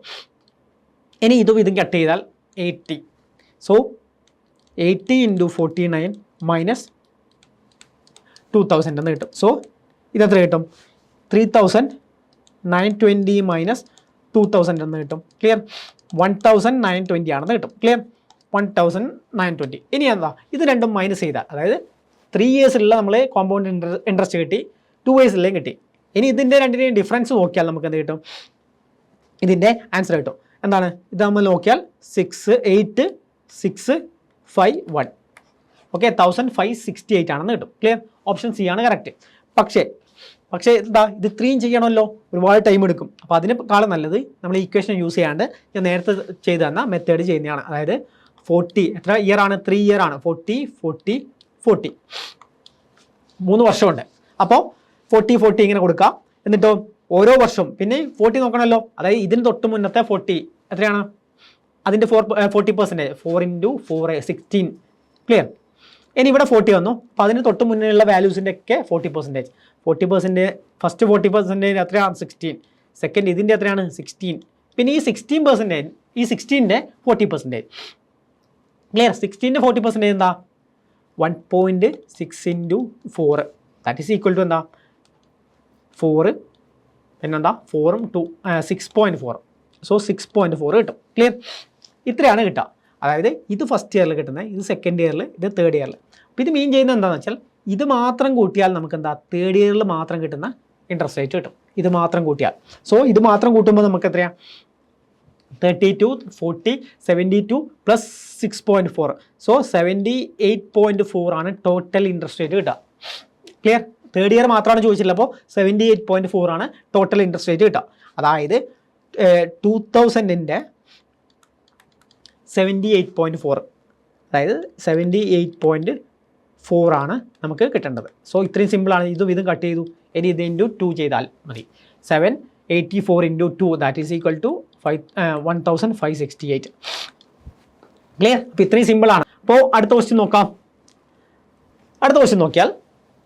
ഇനി ഇതും കട്ട് ചെയ്താൽ 80. സോ 80 ഇൻറ്റു 49 മൈനസ് 2000 എന്ന് കിട്ടും. സോ ഇതെത്ര കിട്ടും? 3920 മൈനസ് 2000 എന്ന് കിട്ടും. ക്ലിയർ? 1920 ആണെന്ന് കിട്ടും. ക്ലിയർ? 1920. ഇനി എന്താ, ഇത് രണ്ടും മൈനസ് ചെയ്താൽ, അതായത് 3 ഇയേഴ്സിലുള്ള നമ്മൾ കോമ്പൗണ്ട് ഇൻട്രസ്റ്റ് കിട്ടി, 2 ഇയേഴ്സിലേയും കിട്ടി. ഇനി ഇതിൻ്റെ രണ്ടിൻ്റെയും ഡിഫറൻസ് നോക്കിയാൽ നമുക്ക് എന്ത് കിട്ടും? ഇതിൻ്റെ ആൻസർ കിട്ടും. എന്താണ് ഇത്? നമ്മൾ നോക്കിയാൽ 68651. ഓക്കെ, 1568 ആണെന്ന് കിട്ടും. ക്ലിയർ? ഓപ്ഷൻ സി ആണ് കറക്റ്റ്. പക്ഷേ എന്താ, ഇത് 3 ചെയ്യണമല്ലോ, ഒരുപാട് ടൈം എടുക്കും. അപ്പോൾ അതിനേക്കാളും നല്ലത് നമ്മൾ ഇക്വേഷൻ യൂസ് ചെയ്യാണ്ട് ഞാൻ നേരത്തെ ചെയ്തു തന്ന മെത്തേഡ് ചെയ്യുന്നതാണ്. അതായത് 40 എത്ര ഇയർ ആണ്? 3 ഇയർ ആണ്. 40 3 വർഷമുണ്ട്. അപ്പോൾ 40 ഇങ്ങനെ കൊടുക്കാം. എന്നിട്ടോ ഓരോ വർഷവും പിന്നെ 40 നോക്കണമല്ലോ. അതായത് ഇതിന് തൊട്ട് മുന്നത്തെ 40 എത്രയാണ്? അതിൻ്റെ 40%. 4 ഇൻറ്റു 4 16. ക്ലിയർ? ഇനി ഇവിടെ 40 വന്നു. അപ്പോൾ അതിന് തൊട്ട് മുന്നിലുള്ള വാല്യൂസിൻ്റെ ഒക്കെ 40%. 40% ഫസ്റ്റ് 40% എത്രയാണ്? 16. സെക്കൻഡ് ഇതിൻ്റെ എത്രയാണ്? 16. പിന്നെ ഈ 16%, ഈ 16ൻ്റെ 40%. ക്ലിയർ? 16ൻ്റെ 40% എന്താ? 1.6 into 4. That is equal to എന്താ? 4. പിന്നെന്താ? 4ഉം 2 6.4. സോ 6.4 കിട്ടും. ക്ലിയർ? ഇത്രയാണ് കിട്ടുക. അതായത് ഇത് ഫസ്റ്റ് ഇയറിൽ കിട്ടുന്നത്, ഇത് സെക്കൻഡ് ഇയറിൽ, ഇത് തേർഡ് ഇയറിൽ. അപ്പോൾ ഇത് മീൻ ചെയ്യുന്നത് എന്താണെന്ന് വെച്ചാൽ ഇത് മാത്രം കൂട്ടിയാൽ നമുക്ക് എന്താ തേർഡ് ഇയറിൽ മാത്രം കിട്ടുന്ന ഇൻട്രസ്റ്റ് റേറ്റ് കിട്ടും. ഇത് മാത്രം കൂട്ടിയാൽ. സോ ഇത് മാത്രം കൂട്ടുമ്പോൾ നമുക്ക് എത്രയാണ്? 32 40 72 പ്ലസ് 6.4. സോ 78.4 ആണ് ടോട്ടൽ ഇൻട്രസ്റ്റ് റേറ്റ് കിട്ടുക. ക്ലിയർ? തേർഡ് ഇയർ മാത്രമാണ് ചോദിച്ചില്ല. അപ്പോൾ 78.4 ആണ് ടോട്ടൽ ഇൻട്രസ്റ്റ് റേറ്റ് കിട്ടുക. അതായത് 2000ൻ്റെ 78.4, അതായത് 78.4 ആണ് നമുക്ക് കിട്ടേണ്ടത്. സോ ഇത്രയും സിമ്പിളാണ്. ഇതും കട്ട് ചെയ്തു. ഇനി ഇത് ഇൻറ്റു 2 ചെയ്താൽ മതി. 784 into 2 that is equal to 1568. Clear? അപ്പോൾ ഇത്രയും സിമ്പിളാണ്. അപ്പോൾ അടുത്ത ക്വസ്റ്റ്യൻ നോക്കാം. അടുത്ത ക്വസ്റ്റ്യൻ നോക്കിയാൽ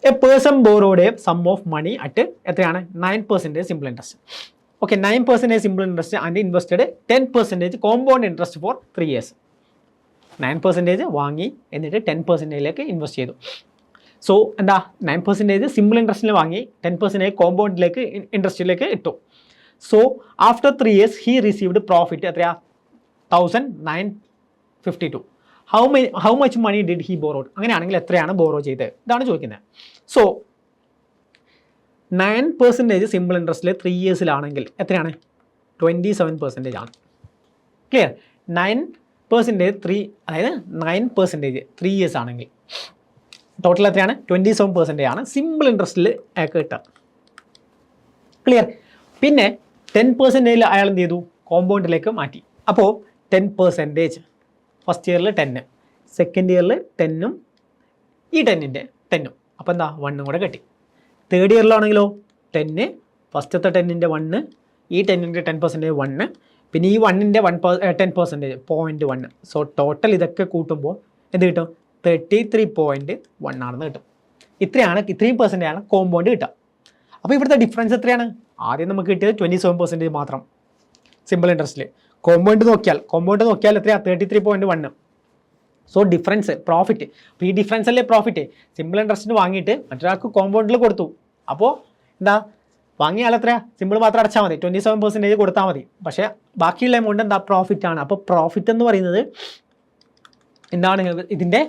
a person borrowed a sum of money at എത്രയാണ്? 9% simple interest. Okay, 9% simple interest and invested 10% compound interest for 3 years. 9% വാങ്ങി എന്നിട്ട് 10%ലേക്ക് ഇൻവെസ്റ്റ് ചെയ്തു. സോ എന്താ 9% സിമ്പിൾ ഇൻട്രസ്റ്റിൽ വാങ്ങി 10% കോമ്പൗണ്ടിലേക്ക് ഇൻട്രസ്റ്റിലേക്ക് ഇട്ടു. So after 3 years he received profit എത്രയാ? 1952. How much money did he borrowed? അങ്ങനെയാണെങ്കിൽ എത്രയാണ് ബോറോ ചെയ്തത്? ഇതാണ് ചോദിക്കുന്നത്. സോ 9% സിമ്പിൾ ഇൻട്രസ്റ്റിൽ 3 ഇയേഴ്സിലാണെങ്കിൽ എത്രയാണ്? 27% ആണ്. ക്ലിയർ? 9 പെർസെൻറ്റേജ് 3, അതായത് 9% 3 ഇയേഴ്സ് ആണെങ്കിൽ ടോട്ടൽ എത്രയാണ് 27% ആണ് സിമ്പിൾ ഇൻട്രസ്റ്റിൽ അയാൾക്ക് കിട്ടുക. ക്ലിയർ. പിന്നെ 10% അയാൾ എന്ത് ചെയ്തു, കോമ്പൗണ്ടിലേക്ക് മാറ്റി. അപ്പോൾ 10% ഫസ്റ്റ് ഇയറിൽ 10, സെക്കൻഡ് ഇയറിൽ 10ഉം ഈ 10ൻ്റെ 10ഉം, അപ്പോൾ എന്താ 1ഉം കൂടെ കിട്ടി. തേർഡ് ഇയറിലാണെങ്കിലോ 10, ഫസ്റ്റത്തെ 10ൻ്റെ 1, ഈ 10ൻ്റെ 10% 1, പിന്നെ ഈ 1ൻ്റെ 10% 0.1. സോ ടോട്ടൽ ഇതൊക്കെ കൂട്ടുമ്പോൾ എന്ത് കിട്ടും, 33.1 ആണെന്ന് കിട്ടും. ഇത്രയും പെർസെൻറ്റേജാണ് കോമ്പൗണ്ട് കിട്ടുക. അപ്പോൾ ഇവിടുത്തെ ഡിഫറൻസ് എത്രയാണ്, ആദ്യം നമുക്ക് കിട്ടിയത് 27% മാത്രം സിമ്പിൾ ഇൻട്രസ്റ്റിൽ. കോമ്പൗണ്ട് നോക്കിയാൽ എത്രയാണ് 33.1. സോ ഡിഫറൻസ് പ്രോഫിറ്റ്, അപ്പോൾ ഈ ഡിഫറൻസ് അല്ലേ പ്രോഫിറ്റ്. സിമ്പിൾ ഇൻട്രസ്റ്റിന് വാങ്ങിയിട്ട് മറ്റൊരാൾക്ക് കോമ്പൗണ്ടിൽ കൊടുത്തു. അപ്പോൾ എന്താ, വാങ്ങിയ ആൾ എത്രയാണ്, സിമ്പിൾ മാത്രം അടച്ചാൽ മതി, 27% കൊടുത്താൽ മതി. പക്ഷേ ബാക്കിയുള്ള എമൗണ്ട് എന്താ, പ്രോഫിറ്റ് ആണ്. അപ്പോൾ പ്രോഫിറ്റ് എന്ന് പറയുന്നത് എന്താണ്, ഇതിൻ്റെ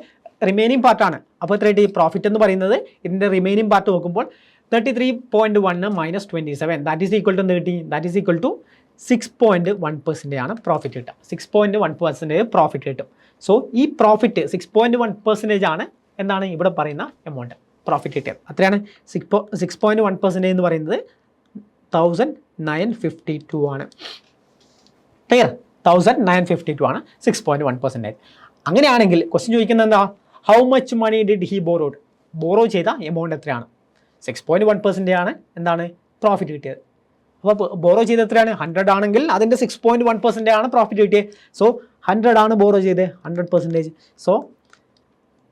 റിമൈനിങ് പാർട്ടാണ്. അപ്പോൾ എത്ര കിട്ടി, പ്രോഫിറ്റ് എന്ന് പറയുന്നത് ഇതിൻ്റെ റിമൈനിങ് പാർട്ട് നോക്കുമ്പോൾ 33.1 minus 27, that is equal to എന്ത് കിട്ടി, ദാറ്റ് ഈസ് ഈക്വൽ ടു 6.1% ആണ് പ്രോഫിറ്റ് കിട്ടുക. 6.1% പ്രോഫിറ്റ് കിട്ടും. സോ ഈ പ്രോഫിറ്റ് 6.1% ആണ് എന്താണ് ഇവിടെ പറയുന്ന എമൗണ്ട് പ്രോഫിറ്റ് കിട്ടിയത്. അത്രയാണ് 6.1% എന്ന് പറയുന്നത് 1952 ആണ്. ക്ലിയർ, 1952 ആണ് 6.1%. അങ്ങനെയാണെങ്കിൽ ക്വസ്റ്റ്യൻ ചോദിക്കുന്നത് എന്താ, how much money did he borrow ചെയ്ത എമൗണ്ട് എത്രയാണ്. 6.1% ആണ് എന്താണ് പ്രോഫിറ്റ് കിട്ടിയത്. അപ്പോൾ ബോറോ ചെയ്ത് എത്രയാണ്, 100 ആണെങ്കിൽ അതിൻ്റെ 6.1% ആണ് പ്രോഫിറ്റ് കിട്ടിയത്. സോ 100 ആണ് ബോറോ ചെയ്ത് 100%. സോ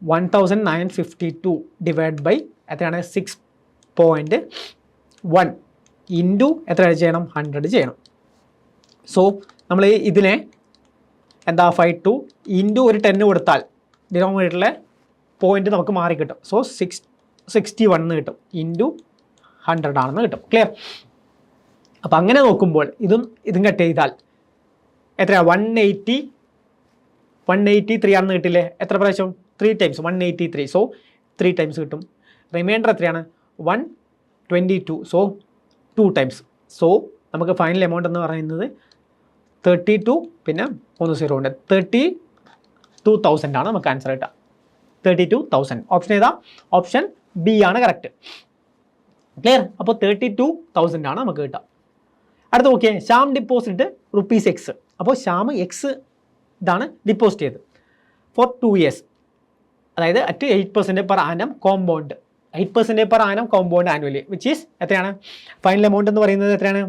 1952 ഡിവൈഡ് ബൈ എത്രയാണ് 6.1 ഇൻറ്റു എത്ര ചെയ്യണം, 100 ചെയ്യണം. സോ നമ്മൾ ഇതിനെ എന്താ 52 ഇൻറ്റു ഒരു 10 കൊടുത്താൽ ഡിനോമിനേറ്ററിലെ പോയിന്റ് നമുക്ക് മാറി കിട്ടും. സോ 61 കിട്ടും, ഇൻറ്റു 100 ആണെന്ന് കിട്ടും. ക്ലിയർ. അപ്പോൾ അങ്ങനെ നോക്കുമ്പോൾ ഇതും കട്ട് ചെയ്താൽ എത്രയാണ് 183 ആണെന്ന് കിട്ടില്ലേ. എത്ര പ്രാവശ്യം, 3 ടൈംസ് 183. സോ 3 ടൈംസ് കിട്ടും. റിമൈൻഡർ എത്രയാണ് 122. So 2 times. സോ നമുക്ക് ഫൈനൽ എമൗണ്ട് എന്ന് പറയുന്നത് 32, പിന്നെ 3 0 ഉണ്ട്, 32,000 ആണ് നമുക്ക് ആൻസർ കിട്ടുക. 32,000. ഓപ്ഷൻ ഏതാ, ഓപ്ഷൻ ബി ആണ് കറക്റ്റ്. ക്ലിയർ. അപ്പോൾ 32,000 ആണ് നമുക്ക് കിട്ടുക. അടുത്ത നോക്കിയേ, ശ്യാം ഡിപ്പോസിറ്റ് ₹X. അപ്പോൾ ശ്യാം എക്സ് ഇതാണ് ഡിപ്പോസിറ്റ് ചെയ്തത് ഫോർ 2 years, അതായത് at 8% per annum compound, 8% per annum compound annually, which is എത്രയാണ് ഫൈനൽ എമൗണ്ട് എന്ന് പറയുന്നത് എത്രയാണ്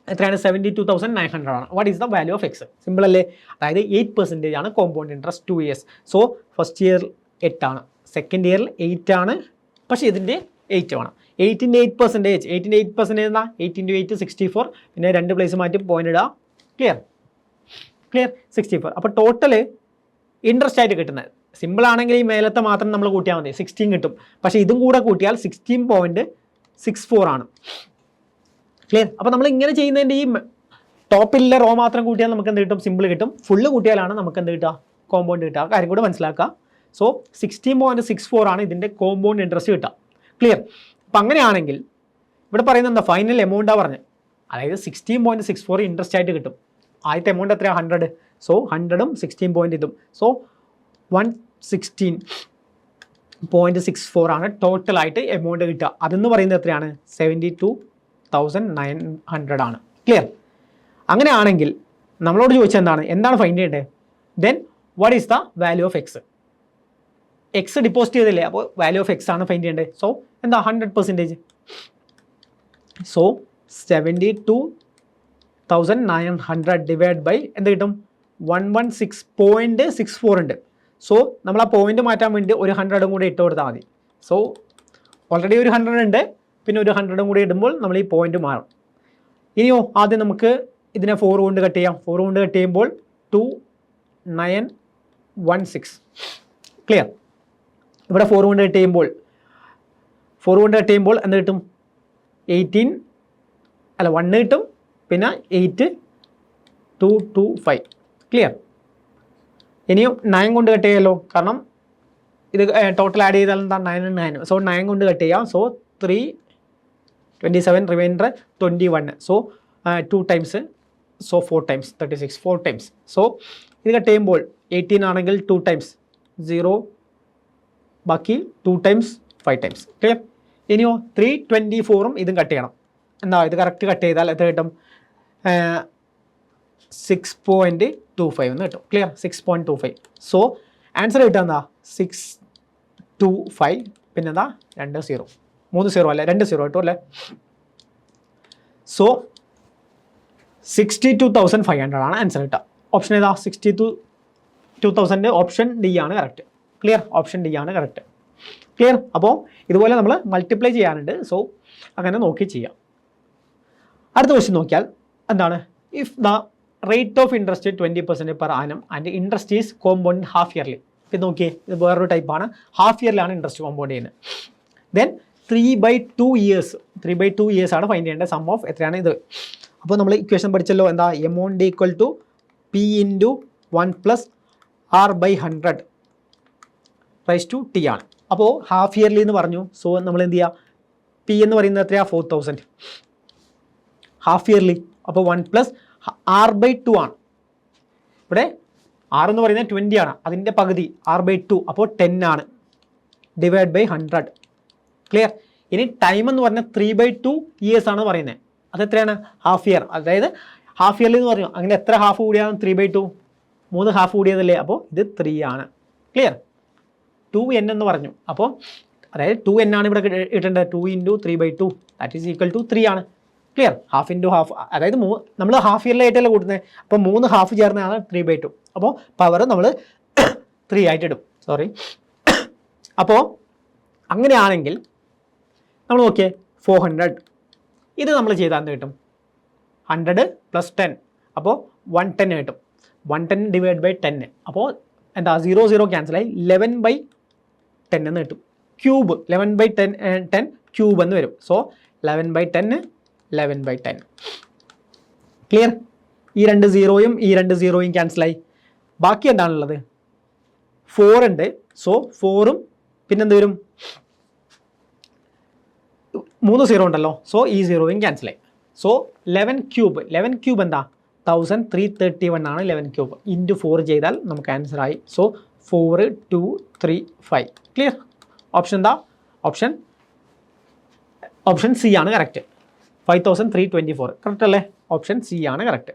72,900 ആണ്. What is the value of X. Simple അല്ലേ, അതായത് 8% ആണ് compound interest 2 years. So first year 8 ആണ്, സെക്കൻഡ് ഇയറിൽ 8 ആണ്, പക്ഷേ ഇതിൻ്റെ 8 വേണം. 8ൻ്റെ 8% എന്നാ 8 × 8 64, പിന്നെ 2 പ്ലേസ് മാറ്റി പോയിന്റ് ഇടുക. ക്ലിയർ 64. അപ്പോൾ ടോട്ടൽ ഇൻട്രസ്റ്റ് ആയിട്ട് കിട്ടുന്നത് സിമ്പിൾ ആണെങ്കിൽ ഈ മേലത്തെ മാത്രം നമ്മൾ കൂട്ടിയാൽ മതി, 16 കിട്ടും. പക്ഷേ ഇതും കൂടെ കൂട്ടിയാൽ 16.64 ആണ്. ക്ലിയർ. അപ്പോൾ നമ്മൾ ഇങ്ങനെ ചെയ്യുന്നതിൻ്റെ ഈ ടോപ്പിലെ റോ മാത്രം കൂട്ടിയാൽ നമുക്ക് എന്ത് കിട്ടും, സിമ്പിൾ കിട്ടും. ഫുള്ള് കൂട്ടിയാലാണ് നമുക്ക് എന്ത് കിട്ടുക, കോമ്പൗണ്ട് കിട്ടുക. കാര്യം കൂടെ മനസ്സിലാക്കുക. സോ 16.64 ആണ് ഇതിൻ്റെ കോമ്പൗണ്ട് ഇൻട്രസ്റ്റ് കിട്ടുക. ക്ലിയർ. അപ്പം അങ്ങനെയാണെങ്കിൽ ഇവിടെ പറയുന്നത് എന്താ, ഫൈനൽ എമൗണ്ടാണ് പറഞ്ഞത്, അതായത് 16.64 ഇൻട്രസ്റ്റ് ആയിട്ട് കിട്ടും. ആദ്യത്തെ എമൗണ്ട് എത്രയാണ് 100. സോ 100ഉം 16 പോയിൻ്റ് ഇതും, സോ 116.64 ആണ് ടോട്ടലായിട്ട് എമൗണ്ട് കിട്ടുക. അതെന്ന് പറയുന്നത് എത്രയാണ് 72,900 ആണ്. ക്ലിയർ. അങ്ങനെയാണെങ്കിൽ നമ്മളോട് ചോദിച്ചാൽ എന്താണ് ഫൈൻഡ് ചെയ്യേണ്ടത്, then what is the value of X. X deposit ചെയ്തില്ലേ, അപ്പോൾ വാല്യൂ ഓഫ് എക്സ് ആണ് ഫൈൻഡ് ചെയ്യേണ്ടത്. സോ എന്താ 100%. സോ 72,900 ഡിവൈഡ് ബൈ എന്ത് കിട്ടും, 116.64 ഉണ്ട്. സോ നമ്മൾ ആ പോയിന്റ് മാറ്റാൻ വേണ്ടി ഒരു 100 കൂടി ഇട്ട് കൊടുത്താൽ മതി. സോ ഓൾറെഡി ഒരു 100 ഉണ്ട്, പിന്നെ ഒരു 100 കൂടി ഇടുമ്പോൾ നമ്മൾ ഈ പോയിന്റ് മാറും. ഇനിയോ ആദ്യം നമുക്ക് ഇതിനെ 4 കൊണ്ട് കട്ട് ചെയ്യാം. 4 കൊണ്ട് കട്ട് ചെയ്യുമ്പോൾ 2916. ക്ലിയർ. ഇവിടെ 4 കൊണ്ട് കട്ട് ചെയ്യുമ്പോൾ എന്ത് കിട്ടും, 1 കിട്ടും, പിന്നെ 8225. ക്ലിയർ. ഇനിയും 9 കൊണ്ട് കട്ട് ചെയ്യാമല്ലോ, കാരണം ഇത് ടോട്ടൽ ആഡ് ചെയ്താൽ എന്താ 9 9. സോ 9 കൊണ്ട് കട്ട് ചെയ്യാം. So 327, remainder 21. So 2 times so 4 times 36 4 times. So ഇത് കട്ട് ചെയ്യുമ്പോൾ 18 ആണെങ്കിൽ 2 ടൈംസ് 0 ബാക്കി 2 ടൈംസ് 5 ടൈംസ്. ക്ലിയർ? ഇനിയോ 324ഉം ഇതും കട്ട് ചെയ്യണം. എന്താ ഇത് കറക്റ്റ് കട്ട് ചെയ്താൽ എത്ര കിട്ടും? 6.25 എന്ന് കിട്ടും. ക്ലിയർ? 6.25. സോ ആൻസർ കിട്ടുക എന്താ 625 പിന്നെന്താ 2 0 3 0 അല്ലേ 2 0 കിട്ടും അല്ലേ. സോ 62,500 ആണ് ആൻസർ കിട്ടുക. ഓപ്ഷൻ ഏതാ? 62,000 ഓപ്ഷൻ ഡി ആണ് കറക്റ്റ്. ക്ലിയർ? ഓപ്ഷൻ ഡി ആണ് കറക്റ്റ്. ക്ലിയർ? അപ്പോൾ ഇതുപോലെ നമ്മൾ മൾട്ടിപ്ലൈ ചെയ്യാനുണ്ട്. സോ അങ്ങനെ നോക്കി ചെയ്യാം. അടുത്ത ക്വസ്റ്റ്യൻ നോക്കിയാൽ എന്താണ്? If the rate of interest 20% per annum and interest is compound half yearly. ഇത് നോക്കിയേ, ഇത് വേറൊരു ടൈപ്പാണ്. ഹാഫ് ഇയറിലാണ് ഇൻട്രസ്റ്റ് കോമ്പൗണ്ട് ചെയ്യുന്നത്. ദെൻ 3/2 ഇയേഴ്സ് ആണ് ഫൈൻഡ് ചെയ്യേണ്ടത്. സം ഓഫ് എത്രയാണ് ഇത്? അപ്പോൾ നമ്മൾ ഇക്വേഷൻ പഠിച്ചല്ലോ, എന്താ? Amount equal to P into 1 + r/100 raise to T ആണ്. അപ്പോൾ ഹാഫ് ഇയർലി എന്ന് പറഞ്ഞു. സോ നമ്മൾ എന്ത് ചെയ്യുക? പി എന്ന് പറയുന്നത് എത്രയാണ്? 4000 ഹാഫ് ഇയർലി. അപ്പോൾ 1 + r/2 ആണ്. ഇവിടെ r എന്ന് പറയുന്നത് 20 ആണ്, അതിൻ്റെ പകുതി r/2 അപ്പോൾ 10 ആണ്. Divide by 100. ക്ലിയർ? ഇനി ടൈം എന്ന് പറഞ്ഞാൽ 3/2 ഇയേഴ്സ് ആണ് പറയുന്നത്. അതെത്രയാണ്? Half year. അതായത് ഹാഫ് ഇയർലി എന്ന് പറഞ്ഞു. അങ്ങനെ എത്ര ഹാഫ് കൂടിയാണ്? 3/2 3 ഹാഫ് കൂടിയതല്ലേ. അപ്പോൾ ഇത് 3 ആണ്. ക്ലിയർ? 2n എന്ന് പറഞ്ഞു. അപ്പോൾ അതായത് 2n ആണ് ഇവിടെ ഇട്ടേണ്ടത്. 2 × 3/2 ദാറ്റ് ഈസ് ഈക്വൽ ടു 3 ആണ്. ക്ലിയർ? ഹാഫ് ഇൻറ്റു ഹാഫ്, അതായത് നമ്മൾ ഹാഫ് ഇയറിലായിട്ടല്ലേ കൂട്ടുന്നത്. അപ്പോൾ 3 ഹാഫ് ചേർന്നതാണ് 3/2. അപ്പോൾ പവർ നമ്മൾ 3 ആയിട്ട് ഇടും. സോറി. അപ്പോൾ അങ്ങനെയാണെങ്കിൽ നമ്മൾ നോക്കിയേ 400. ഇത് നമ്മൾ ചെയ്താൽ എന്ത് കിട്ടും? 100 + 10 അപ്പോൾ 110 കിട്ടും. 110 ഡിവൈഡ് ബൈ 10. അപ്പോൾ എന്താ? 0 0 ക്യാൻസലായി 11/10 എന്ന് കിട്ടും. ക്യൂബ് 11/10 ക്യൂബ് എന്ന് വരും. സോ 11/10 11/10. ക്ലിയർ? ഈ 2 0യും ഈ 2 0യും ക്യാൻസലായി. ബാക്കി എന്താണുള്ളത്? 4 ഉണ്ട്. സോ 4ഉം പിന്നെന്ത് വരും? 3 0 ഉണ്ടല്ലോ. സോ ഈ 0യും ക്യാൻസലായി. സോ 11 ക്യൂബ് എന്താ? 1331 ആണ് 11 ക്യൂബ്. ഇൻറ്റു 4 ചെയ്താൽ നമുക്ക് ആൻസർ ആയി. സോ 4 2 3 5. ക്ലിയർ? ഓപ്ഷൻ എന്താ? ഓപ്ഷൻ സി ആണ് കറക്റ്റ്. 5324 കറക്റ്റ് അല്ലേ? ഓപ്ഷൻ സി ആണ് കറക്റ്റ്.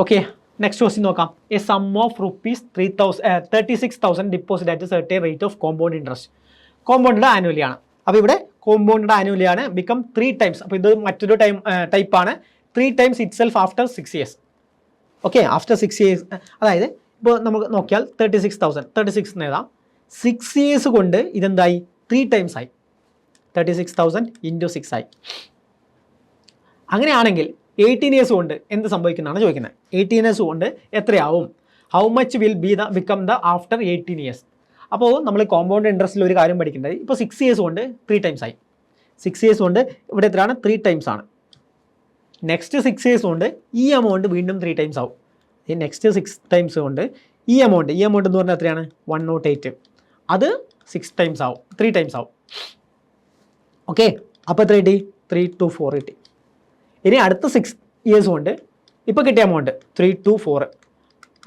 ഓക്കെ, നെക്സ്റ്റ് ക്വസ്റ്റ്യൻ നോക്കാം. A sum of ₹36,000 deposit at certain rate of compound interest. Compounded annually ആണ്. അപ്പോൾ ഇവിടെ കോമ്പൗണ്ടഡ് ആനുവലി ആണ്. Become 3 times. അപ്പോൾ ഇത് മറ്റൊരു ടൈപ്പാണ്. 3 times itself after 6 years. Okay, after 6 years. അതായത് ഇപ്പോൾ നമുക്ക് നോക്കിയാൽ 36 നേതാ 6 ഇയേഴ്സ് കൊണ്ട് ഇതെന്തായി? 3 ടൈംസ് ആയി. 36,000 × 6 ആയി. അങ്ങനെയാണെങ്കിൽ 18 ഇയേഴ്സ് കൊണ്ട് എന്ത് സംഭവിക്കുന്നതാണ് ചോദിക്കുന്നത്. 18 ഇയേഴ്സ് കൊണ്ട് എത്രയാവും? How much will become the after 18 years? അപ്പോൾ നമ്മൾ കോമ്പൗണ്ട് ഇൻട്രസ്റ്റിൽ ഒരു കാര്യം പഠിക്കേണ്ടത്, ഇപ്പോൾ 6 ഇയേഴ്സ് കൊണ്ട് 3 ടൈംസ് ആയി. 6 ഇയേഴ്സ് കൊണ്ട് ഇവിടെ എത്രയാണ്? 3 ടൈംസ് ആണ്. നെക്സ്റ്റ് 6 ഇയേഴ്സ് കൊണ്ട് ഈ എമൗണ്ട് വീണ്ടും 3 ടൈംസ് ആവും. ഈ നെക്സ്റ്റ് 6 ടൈംസ് കൊണ്ട് ഈ എമൗണ്ട് എന്ന് പറഞ്ഞാൽ എത്രയാണ്? 108. അത് 6 ടൈംസ് ആവും, 3 ടൈംസ് ആവും. ഓക്കെ, അപ്പോൾ എത്ര കിട്ടി? 324 കിട്ടി. ഇനി അടുത്ത 6 ഇയേഴ്സ് കൊണ്ട് ഇപ്പോൾ കിട്ടിയ എമൗണ്ട് 324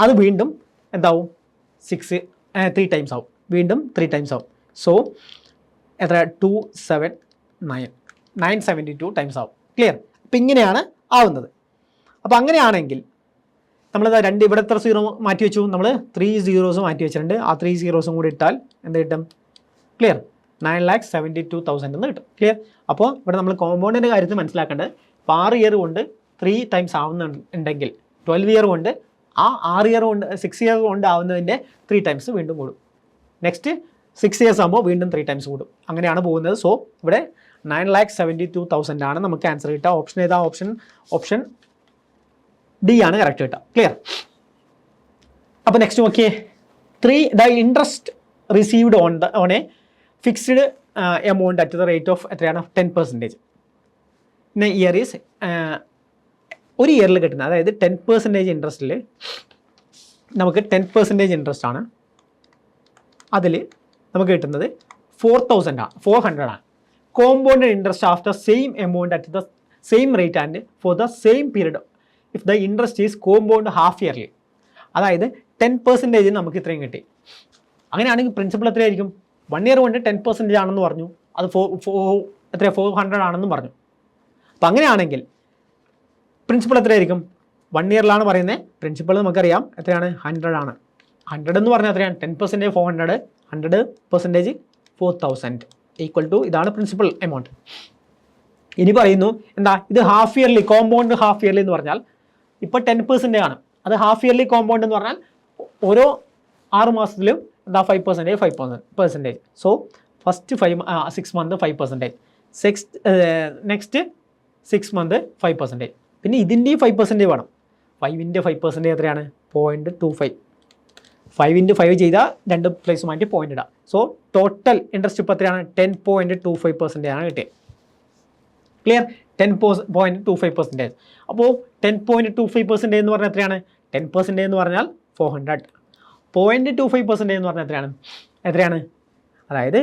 അത് വീണ്ടും എന്താവും? 3 ടൈംസ് ആവും. വീണ്ടും 3 ടൈംസ് ആവും. സോ എത്ര? 972 ടൈംസ് ആവും. ക്ലിയർ? അപ്പം ഇങ്ങനെയാണ് ആവുന്നത്. അപ്പോൾ അങ്ങനെയാണെങ്കിൽ നമ്മളിതാ ഇവിടെ എത്ര 0 മാറ്റി വെച്ചു? നമ്മൾ 3 zeros മാറ്റി വെച്ചിട്ടുണ്ട്. ആ 3 zeros കൂടി ഇട്ടാൽ എന്ത് കിട്ടും? ക്ലിയർ? 9,72,000 എന്ന് കിട്ടും. ക്ലിയർ? അപ്പോൾ ഇവിടെ നമ്മൾ കോമ്പൗണ്ടിൻ്റെ കാര്യത്തിൽ മനസ്സിലാക്കേണ്ടത്, 6 ഇയർ കൊണ്ട് 3 ടൈംസ് ആവുന്നുണ്ടെങ്കിൽ 12 ഇയർ കൊണ്ട് ആ 6 ഇയർ കൊണ്ട് 6 ഇയർ കൊണ്ട് ആവുന്നതിൻ്റെ 3 ടൈംസ് വീണ്ടും കൂടും. നെക്സ്റ്റ് 6 ഇയേഴ്സ് ആകുമ്പോൾ വീണ്ടും 3 ടൈംസ് കൂടും. അങ്ങനെയാണ് പോകുന്നത്. സോ ഇവിടെ 9,72,000 ആണ് നമുക്ക് ആൻസർ കിട്ടുക. ഓപ്ഷൻ ഏതാ? ഓപ്ഷൻ ഡി ആണ് കറക്റ്റ് കിട്ടുക. ക്ലിയർ? അപ്പോൾ നെക്സ്റ്റ് നോക്കിയേ. The interest received on A fixed amount at the rate of എത്രയാണ്? 10%. ഇൻ ഇയർ ഈസ് ഒരു ഇയറിൽ കിട്ടുന്നത്, അതായത് 10% ഇൻട്രസ്റ്റിൽ നമുക്ക് 10% ഇൻട്രസ്റ്റ് ആണ്. അതിൽ നമുക്ക് കിട്ടുന്നത് 400 ആണ്. Compounded interest after same amount at the same rate and for the same period if the interest is compound half yearly. അതായത് 10% നമുക്ക് ഇത്രയും കിട്ടി. അങ്ങനെയാണെങ്കിൽ പ്രിൻസിപ്പൾ എത്രയായിരിക്കും? 1 ഇയർ കൊണ്ട് 10% ആണെന്ന് പറഞ്ഞു, അത് 400 ആണെന്നും പറഞ്ഞു. അപ്പം അങ്ങനെയാണെങ്കിൽ പ്രിൻസിപ്പൾ എത്രയായിരിക്കും? 1 ഇയറിലാണ് പറയുന്നത്. പ്രിൻസിപ്പൾ നമുക്കറിയാം എത്രയാണ്? 100 ആണ്. 100 എന്ന് പറഞ്ഞാൽ എത്രയാണ്? 10% 400, 100% 4000 ഈക്വൽ ടു ഇതാണ് പ്രിൻസിപ്പൽ എമൗണ്ട്. ഇനി പറയുന്നു എന്താ? ഇത് half yearly, compound half yearly എന്ന് പറഞ്ഞാൽ ഇപ്പോൾ 10% ആണ്. അത് ഹാഫ് ഇയർലി കോമ്പൗണ്ട് എന്ന് പറഞ്ഞാൽ ഓരോ 6 മാസത്തിലും എന്താ 5%. So first 6 month 5%, next 6 month 5%. പിന്നെ ഇതിൻ്റെയും 5% വേണം. 5 × 5% എത്രയാണ്? 0.25. 5 × 5 ചെയ്താൽ 2 പ്ലേസുമായിട്ട് പോയിന്റ് ഇടാം. സോ ടോട്ടൽ ഇൻട്രസ്റ്റ് ഇപ്പോൾ എത്രയാണ്? 10.25% ആണ് കിട്ടിയത്. ക്ലിയർ? 10.25%. അപ്പോൾ 10.25% എന്ന് പറഞ്ഞാൽ എത്രയാണ്? 10% എന്ന് പറഞ്ഞാൽ 400. 0.25% എന്ന് പറഞ്ഞാൽ എത്രയാണ്? അതായത്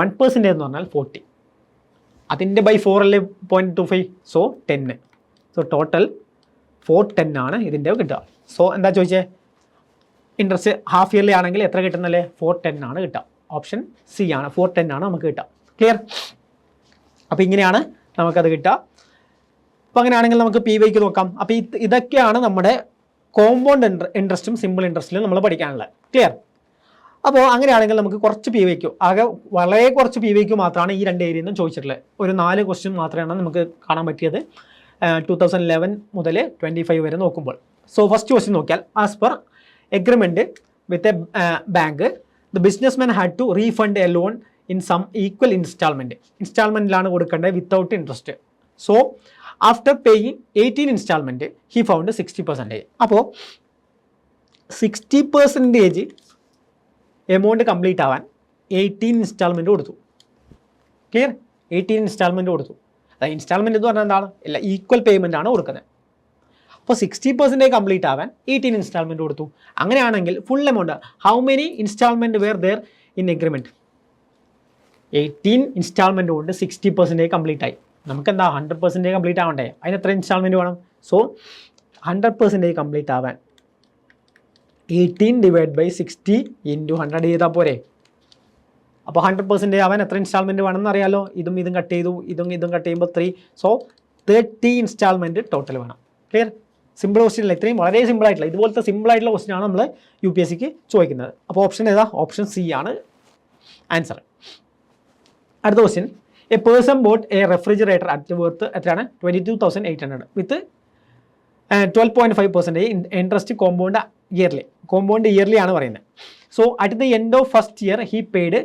1% എന്ന് പറഞ്ഞാൽ 40. അതിൻ്റെ ബൈ 4 അല്ലേ 0.25. സോ 10. സോ ടോട്ടൽ 410 ആണ് ഇതിൻ്റെ കിട്ടുക. സോ എന്താ ചോദിച്ചേ? ഇൻട്രസ്റ്റ് ഹാഫ് ഇയർലി ആണെങ്കിൽ എത്ര കിട്ടുന്നല്ലേ? 410 ആണ് കിട്ടുക. ഓപ്ഷൻ സി ആണ്, 410 ആണ് നമുക്ക് കിട്ടുക. ക്ലിയർ? അപ്പോൾ ഇങ്ങനെയാണ് നമുക്കത് കിട്ടുക. അപ്പോൾ അങ്ങനെയാണെങ്കിൽ നമുക്ക് PYക്ക് നോക്കാം. അപ്പോൾ ഇതൊക്കെയാണ് നമ്മുടെ കോമ്പൗണ്ട് ഇൻട്രസ്റ്റും സിമ്പിൾ ഇൻട്രസ്റ്റിലും നമ്മൾ പഠിക്കാനുള്ളത്. ക്ലിയർ? അപ്പോൾ അങ്ങനെയാണെങ്കിൽ നമുക്ക് കുറച്ച് PYക്ക്, ആകെ വളരെ കുറച്ച് PYക്ക് മാത്രമാണ് ഈ 2 ഏരിയയിൽ നിന്നും ചോദിച്ചിട്ടുള്ളത്. ഒരു 4 ക്വസ്റ്റ്യൻ മാത്രമാണ് നമുക്ക് കാണാൻ പറ്റിയത് 2011 മുതൽ 25 വരെ നോക്കുമ്പോൾ. സോ ഫസ്റ്റ് ക്വസ്റ്റ്യൻ നോക്കിയാൽ, as per agreement with a bank the businessman had to refund a loan in sum equal ഇൻസ്റ്റാൾമെൻറ്റിലാണ് കൊടുക്കേണ്ടത് without interest. So after paying 18 installment he found 60%. അപ്പോൾ 60% എമൗണ്ട് കംപ്ലീറ്റ് ആവാൻ 18 ഇൻസ്റ്റാൾമെൻറ്റ് കൊടുത്തു. ക്ലിയർ? 18 ഇൻസ്റ്റാൾമെൻറ്റ് കൊടുത്തു. അതായത് instalment എന്ന് പറഞ്ഞാൽ എന്താണ്? എല്ലാം ഈക്വൽ പേയ്മെൻ്റ് ആണ് കൊടുക്കുന്നത്. അപ്പോൾ 60% കംപ്ലീറ്റ് ആവാൻ 18 ഇൻസ്റ്റാൾമെൻറ്റ് കൊടുത്തു. അങ്ങനെയാണെങ്കിൽ full amount, how many installment were there in agreement? 18 installment കൊണ്ട് 60% കംപ്ലീറ്റ് ആയി. നമുക്കെന്താ 100% കംപ്ലീറ്റ് ആവണ്ടേ? അതിന് എത്ര ഇൻസ്റ്റാൾമെൻറ്റ് വേണം? സോ 100% കംപ്ലീറ്റ് ആവാൻ 18 / 60 × 100 ചെയ്താൽ പോരെ? അപ്പോൾ 100% ആവാൻ എത്ര ഇൻസ്റ്റാൾമെൻറ്റ് വേണമെന്ന് അറിയാലോ. ഇതും കട്ട് ചെയ്തു, ഇതും കട്ട് ചെയ്യുമ്പോൾ 3. സോ 30 ഇൻസ്റ്റാൾമെൻറ്റ് ടോട്ടൽ വേണം. ക്ലിയർ? സിമ്പിൾ ക്വസ്റ്റ്യൻ അല്ല, ഇത്രയും വളരെ സിമ്പിൾ ആയിട്ടുള്ള ഇതുപോലത്തെ സിമ്പിൾ ആയിട്ടുള്ള ക്വസ്റ്റ്യൻ ആണ് നമ്മൾ UPSCക്ക് ചോദിക്കുന്നത്. അപ്പോൾ ഓപ്ഷൻ ഏതാ? ഓപ്ഷൻ സി ആണ് ആൻസർ. അടുത്ത question, A person boat A refrigerator at worth എത്രയാണ്? 22,800 വിത്ത് 12.5% ഇൻട്രസ്റ്റ് കോമ്പൗണ്ട് ഇയർലി ആണ് പറയുന്നത്. So at the end of first year he paid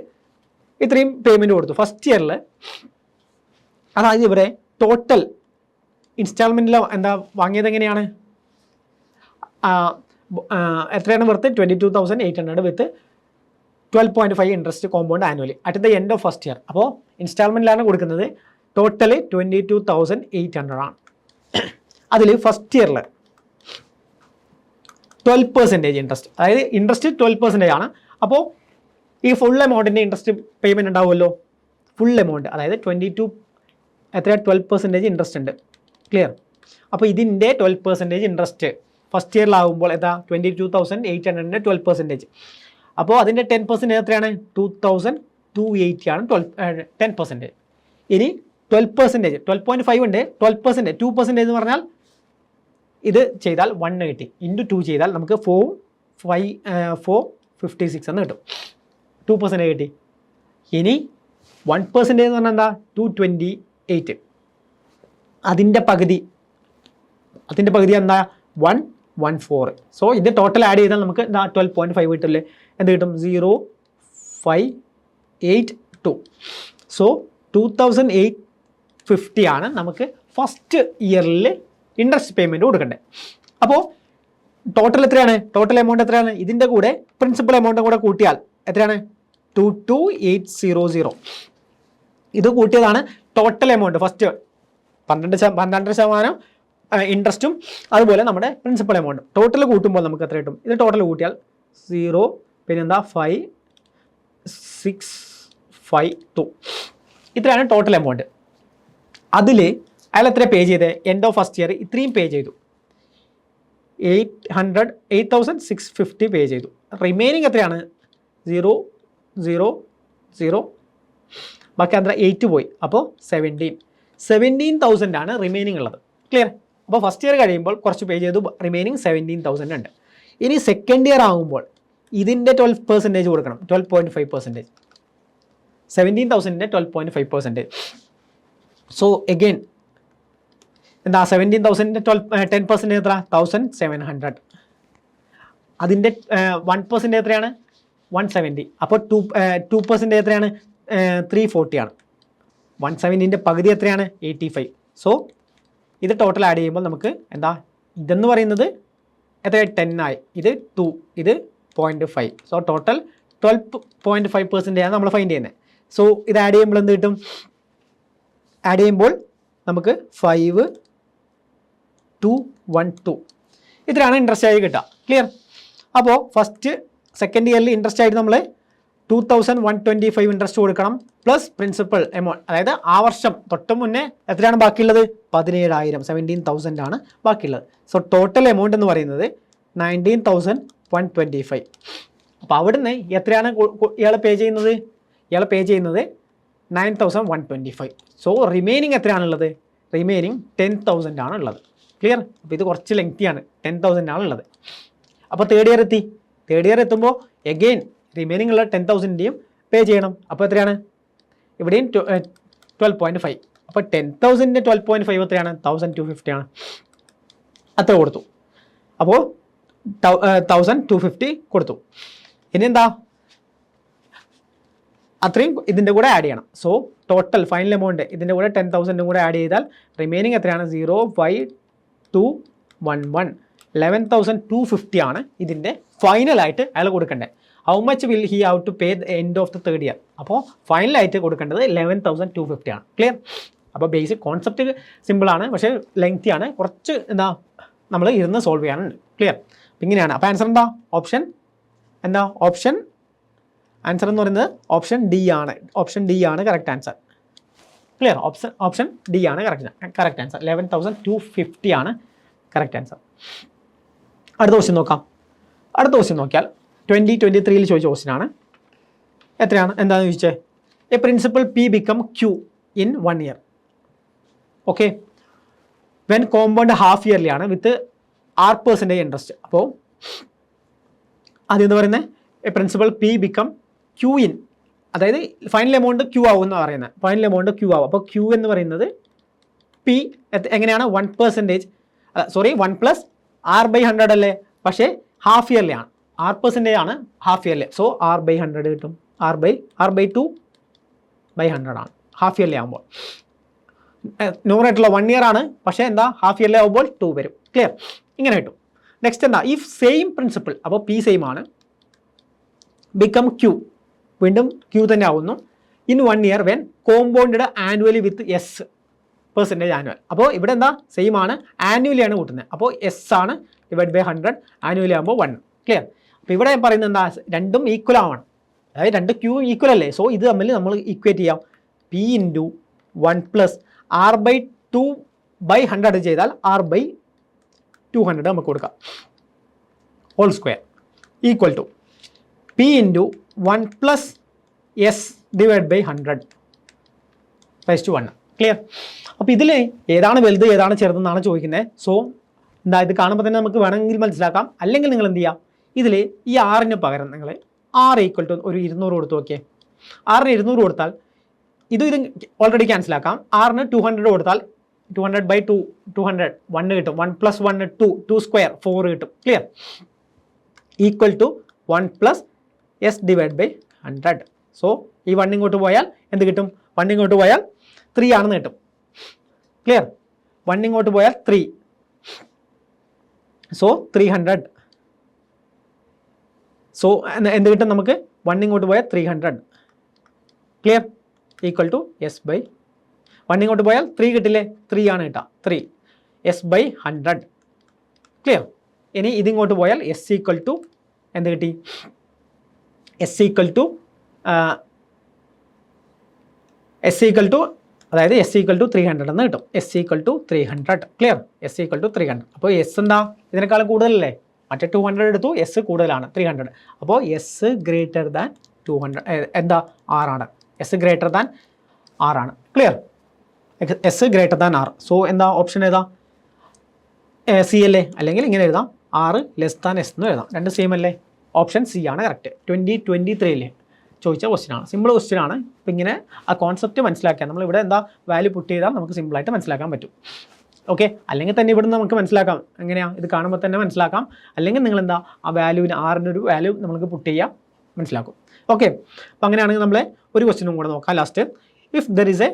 ഇത്രയും പേയ്മെൻറ്റ് കൊടുത്തു ഫസ്റ്റ് ഇയറിൽ. അതായത് ഇവിടെ ടോട്ടൽ ഇൻസ്റ്റാൾമെൻറ്റിൽ എന്താ വാങ്ങിയത്? എങ്ങനെയാണ്? എത്രയാണ് worth? 22,800 with 12.5 interest compound annually at the end of first year. അപ്പോൾ ഇൻസ്റ്റാൾമെൻറ്റിലാണ് കൊടുക്കുന്നത്. ടോട്ടൽ 22,800 ആണ്. അതിൽ ഫസ്റ്റ് ഇയറിൽ 12% ഇൻട്രസ്റ്റ്, അതായത് ഇൻട്രസ്റ്റ് 12% ആണ്. അപ്പോൾ ഈ ഫുൾ എമൗണ്ടിൻ്റെ ഇൻട്രസ്റ്റ് പേയ്മെൻറ്റ് ഉണ്ടാവുമല്ലോ. ഫുൾ എമൗണ്ട് അതായത് 12% ഇൻട്രസ്റ്റ് ഉണ്ട്. ക്ലിയർ? അപ്പോൾ ഇതിൻ്റെ 12% ഇൻട്രസ്റ്റ് ഫസ്റ്റ് ഇയറിലാകുമ്പോൾ എന്താ? 22,800ൻ്റെ 12%. അപ്പോൾ അതിൻ്റെ 10% എത്രയാണ്? 2,280 ആണ് 10%. ഇനി 12%, 12.5 ഉണ്ട്, 12%, 2% എന്ന് പറഞ്ഞാൽ ഇത് ചെയ്താൽ 1 കിട്ടി. ഇൻറ്റു 2 ചെയ്താൽ നമുക്ക് 456 എന്ന് കിട്ടും. 2% കിട്ടി. ഇനി 1% എന്ന് പറഞ്ഞാൽ എന്താ? 228. അതിൻ്റെ പകുതി എന്താ? 114. സോ ഇത് ടോട്ടൽ ആഡ് ചെയ്താൽ നമുക്ക് 12.5 കിട്ടില്ലേ? എന്ത് കിട്ടും? 0,582. സോ 2,850 ആണ് നമുക്ക് ഫസ്റ്റ് ഇയറിൽ ഇൻട്രസ്റ്റ് പേയ്മെൻറ്റ് കൊടുക്കണ്ടേ. അപ്പോൾ ടോട്ടൽ എത്രയാണ്? ടോട്ടൽ എമൗണ്ട് എത്രയാണ്? ഇതിൻ്റെ കൂടെ പ്രിൻസിപ്പൽ എമൗണ്ടും കൂടെ കൂട്ടിയാൽ എത്രയാണ്? 22,800. ഇത് കൂട്ടിയതാണ് ടോട്ടൽ എമൗണ്ട്. ഫസ്റ്റ് 12% ഇൻട്രസ്റ്റും അതുപോലെ നമ്മുടെ പ്രിൻസിപ്പൽ എമൗണ്ടും ടോട്ടൽ കൂട്ടുമ്പോൾ നമുക്ക് എത്ര കിട്ടും? ഇത് ടോട്ടൽ കൂട്ടിയാൽ 0 പിന്നെന്താ 5652. ഇത്രയാണ് ടോട്ടൽ എമൗണ്ട്. അതിൽ അയാൾ എത്ര പേ ചെയ്തത്? എൻഡ് ഓഫ് ഫസ്റ്റ് ഇയർ ഇത്രയും പേ ചെയ്തു, 8,650 പേ ചെയ്തു. റിമൈനിങ് എത്രയാണ്? 0 0 0, ബാക്കി അത്ര 8 പോയി. അപ്പോൾ 17,000 ആണ് റിമൈനിങ് ഉള്ളത്. ക്ലിയർ? അപ്പോൾ ഫസ്റ്റ് ഇയർ കഴിയുമ്പോൾ കുറച്ച് പേ ചെയ്തു, റിമൈനിങ് 17,000 ഉണ്ട്. ഇനി സെക്കൻഡ് ഇയർ ആകുമ്പോൾ ഇതിൻ്റെ 12% കൊടുക്കണം, 12.5%. 17,000ൻ്റെ 12.5%. സോ എഗെയിൻ എന്താ 17,000ൻ്റെ 10% എത്ര? 1,700. അതിൻ്റെ 1% എത്രയാണ്? 170. അപ്പോൾ 2% എത്രയാണ്? 340 ആണ്. 170ൻ്റെ പകുതി എത്രയാണ്? 85. സോ ഇത് ടോട്ടൽ ആഡ് ചെയ്യുമ്പോൾ നമുക്ക് എന്താ ഇതെന്ന് പറയുന്നത് എത്ര? 10 ആയി. ഇത് 2, ഇത് 0.5. സോ ടോട്ടൽ 12.5% ആണ് നമ്മൾ ഫൈൻഡ് ചെയ്യുന്നത്. സോ ഇത് ആഡ് ചെയ്യുമ്പോൾ എന്ത് കിട്ടും? ആഡ് ചെയ്യുമ്പോൾ നമുക്ക് 5,212 ഇത്രയാണ് ഇൻട്രസ്റ്റ് ആയി കിട്ടുക. ക്ലിയർ? അപ്പോൾ സെക്കൻഡ് ഇയറിൽ ഇൻട്രസ്റ്റ് ആയിട്ട് നമ്മൾ 2,125 ഇൻട്രസ്റ്റ് കൊടുക്കണം, പ്ലസ് പ്രിൻസിപ്പൽ എമൗണ്ട്. അതായത് ആ വർഷം തൊട്ട് മുന്നേ എത്രയാണ് ബാക്കിയുള്ളത്? 17,000, 17,000 ആണ് ബാക്കിയുള്ളത്. സോ ടോട്ടൽ എമൗണ്ട് എന്ന് പറയുന്നത് 19,125. അപ്പോൾ അവിടുന്ന് എത്രയാണ് ഇയാൾ പേ ചെയ്യുന്നത്? ഇയാൾ പേ ചെയ്യുന്നത് 9,125. So remaining എത്രയാണുള്ളത്? റിമൈനിങ് 10,000 ആണ് ഉള്ളത്. ക്ലിയർ? അപ്പോൾ ഇത് കുറച്ച് ലെങ്തിയാണ്, 10,000 ആണ് ഉള്ളത്. അപ്പോൾ തേർഡ് ഇയർ എത്തി. തേർഡ് ഇയർ എത്തുമ്പോൾ എഗെയിൻ റിമൈനിങ് ഉള്ള 10,000ൻ്റെയും പേ ചെയ്യണം. അപ്പോൾ എത്രയാണ്? ഇവിടെയും 12.5. അപ്പോൾ 10,000ൻ്റെ 12.5 എത്രയാണ്? 1,250 ആണ്. അത്ര കൊടുത്തു. അപ്പോൾ 1,250 കൊടുത്തു. ഇനി എന്താ? അത്രയും ഇതിൻ്റെ കൂടെ ആഡ് ചെയ്യണം. സോ ടോട്ടൽ ഫൈനൽ എമൗണ്ട് ഇതിൻ്റെ കൂടെ 10,000 കൂടെ ആഡ് ചെയ്താൽ റിമൈനിങ് എത്രയാണ്? 0,5,211, 11,250 ആണ് ഇതിൻ്റെ ഫൈനലായിട്ട് അയാൾ കൊടുക്കേണ്ടത്. How much will he have to pay the end of the third year? അപ്പോൾ ഫൈനലായിട്ട് കൊടുക്കേണ്ടത് 11,250 ആണ്. ക്ലിയർ? അപ്പോൾ ബേസിക് കോൺസെപ്റ്റ് സിമ്പിളാണ്, പക്ഷേ ലെങ്തിയാണ്, കുറച്ച് എന്താ നമ്മൾ ഇരുന്ന് സോൾവ് ചെയ്യാനുണ്ട്. ക്ലിയർ? അപ്പം ഇങ്ങനെയാണ്. അപ്പോൾ ആൻസർ എന്താ? ഓപ്ഷൻ ആൻസർ എന്ന് പറയുന്നത് ഓപ്ഷൻ ഡി ആണ്. ഓപ്ഷൻ ഡി ആണ് correct answer. Clear? Option D ആണ് കറക്റ്റ് ആൻസർ. 11,250 ആണ് കറക്റ്റ് ആൻസർ. അടുത്ത ക്വസ്റ്റ്യൻ നോക്കാം. അടുത്ത ക്വസ്റ്റ്യൻ നോക്കിയാൽ 2023 ചോദിച്ച ക്വസ്റ്റ്യൻ ആണ്. എത്രയാണ്? എന്താണെന്ന് ചോദിച്ചേ? A principal P become Q in 1 year. Okay, when compound half yearly ആണ് വിത്ത് 6% ഇൻട്രസ്റ്റ്. അപ്പോൾ അതെന്ന് പറയുന്നത് a principal P become Q in, അതായത് ഫൈനൽ എമൗണ്ട് ക്യൂ ആവും എന്ന് പറയുന്നത്. ഫൈനൽ എമൗണ്ട് ക്യൂ ആവും. അപ്പോൾ ക്യൂ എന്ന് പറയുന്നത് പി എങ്ങനെയാണ്? 1% 1 + R/100 അല്ലേ? പക്ഷേ ഹാഫ് ഇയർലി ആണ്. 6% ആണ് ഹാഫ് ഇയർലി. സോ R/100 കിട്ടും. R/2/100 ആണ് ഹാഫ് ഇയർലി ആകുമ്പോൾ. നോറായിട്ടുള്ള 1 ഇയർ ആണ്, പക്ഷേ എന്താ ഹാഫ് ഇയർലി ആകുമ്പോൾ 2 വരും. ക്ലിയർ? ഇങ്ങനെ കിട്ടും. നെക്സ്റ്റ് എന്താ? ഇഫ് സെയിം പ്രിൻസിപ്പിൾ, അപ്പോൾ പി സെയിം ആണ്, ബിക്കം ക്യൂ, വീണ്ടും ക്യൂ തന്നെ ആവുന്നു, in 1 year when compounded annually with % annual. അപ്പോൾ ഇവിടെ എന്താ? സെയിം ആണ്, ആനുവലി ആണ് കൂട്ടുന്നത്. അപ്പോൾ ആണ് /100, ആനുവലി ആകുമ്പോൾ 1. ക്ലിയർ? അപ്പോൾ ഇവിടെ പറയുന്നത് എന്താ? രണ്ടും ഈക്വൽ ആവണം, അതായത് രണ്ട് ക്യൂ ഈക്വൽ അല്ലേ? സോ ഇത് തമ്മിൽ നമ്മൾ ഈക്വേറ്റ് ചെയ്യാം. P × 1 + R/2/100 ചെയ്താൽ R/200 നമുക്ക് കൊടുക്കാം, whole square equal to P × 1 + S/100/100. Clear? അപ്പോൾ ഇതിൽ ഏതാണ് വലുത് ഏതാണ് ചെറുതെന്നാണ് ചോദിക്കുന്നത്. സോ എന്താ ഇത് കാണുമ്പോൾ തന്നെ നമുക്ക് വേണമെങ്കിൽ മനസ്സിലാക്കാം. അല്ലെങ്കിൽ നിങ്ങൾ എന്ത് ചെയ്യാം? ഇതിൽ ഈ R-ന് പകരം നിങ്ങൾ R = ഒരു 200 കൊടുത്ത് നോക്കിയേ. R-ന് 200 കൊടുത്താൽ ഇത് ഓൾറെഡി ക്യാൻസലാക്കാം. R-ന് 200 കൊടുത്താൽ 200/2 200 1 കിട്ടും. 1 + 1 2 2² 4 കിട്ടും. Clear? Equal to 1 + S/100. So ഈ 1 ഇങ്ങോട്ട് പോയാൽ എന്ത് കിട്ടും? 1 ഇങ്ങോട്ട് പോയാൽ 3 ആണെന്ന് കിട്ടും. ക്ലിയർ? 1 ഇങ്ങോട്ട് പോയാൽ 3. സോ 300. സോ എന്ത് കിട്ടും നമുക്ക്? 1 ഇങ്ങോട്ട് പോയാൽ 300. ക്ലിയർ? ഈക്വൽ ടു S/1 ഇങ്ങോട്ട് പോയാൽ 3 കിട്ടില്ലേ? 3 ആണ് കിട്ടുക. 3 S/100. ക്ലിയർ? ഇനി ഇതിങ്ങോട്ട് പോയാൽ S = എന്ത് കിട്ടി? S = അതായത് എസ് ഈക്വൽ ടു 300 എന്ന് കിട്ടും. S equal to 300. Clear? S equal to 300. അപ്പോൾ എസ് എന്താ ഇതിനേക്കാളും കൂടുതലല്ലേ? മറ്റേ 200 എടുത്തു, എസ് കൂടുതലാണ് 300. അപ്പോൾ എസ് ഗ്രേറ്റർ ദാൻ 200 എന്താ ആറാണ്. എസ് ഗ്രേറ്റർ ദാൻ ആറാണ്. Clear? S greater than R. So എന്താ ഓപ്ഷൻ ഏതാ? സി അല്ലേ? അല്ലെങ്കിൽ ഇങ്ങനെ എഴുതാം, ആറ് ലെസ് ദാൻ എസ് എന്ന് എഴുതാം. രണ്ട് സെയിം അല്ലേ? ഓപ്ഷൻ സി ആണ് കറക്റ്റ്. 2023 ചോദിച്ച ക്വസ്റ്റ്യൻ ആണ്. സിമ്പിൾ ക്വസ്റ്റ്യൻ ആണ്. അപ്പോൾ ഇങ്ങനെ ആ കോൺസെപ്റ്റ് മനസ്സിലാക്കിയാൽ നമ്മളിവിടെ എന്താ വാല്യൂ പുട്ട് ചെയ്താൽ നമുക്ക് സിമ്പിളായിട്ട് മനസ്സിലാക്കാൻ പറ്റും. ഓക്കെ, അല്ലെങ്കിൽ തന്നെ ഇവിടുന്ന് നമുക്ക് മനസ്സിലാക്കാം. എങ്ങനെയാണ് ഇത് കാണുമ്പോൾ തന്നെ മനസ്സിലാക്കാം. അല്ലെങ്കിൽ നിങ്ങൾ എന്താ ആ വാല്യൂവിന് ആറിനൊരു വാല്യൂ നമുക്ക് പുട്ട് ചെയ്യാം, മനസ്സിലാക്കും. ഓക്കെ, അപ്പോൾ അങ്ങനെയാണെങ്കിൽ നമ്മൾ ഒരു ക്വസ്റ്റ്യനും കൂടെ നോക്കാം last. If there is A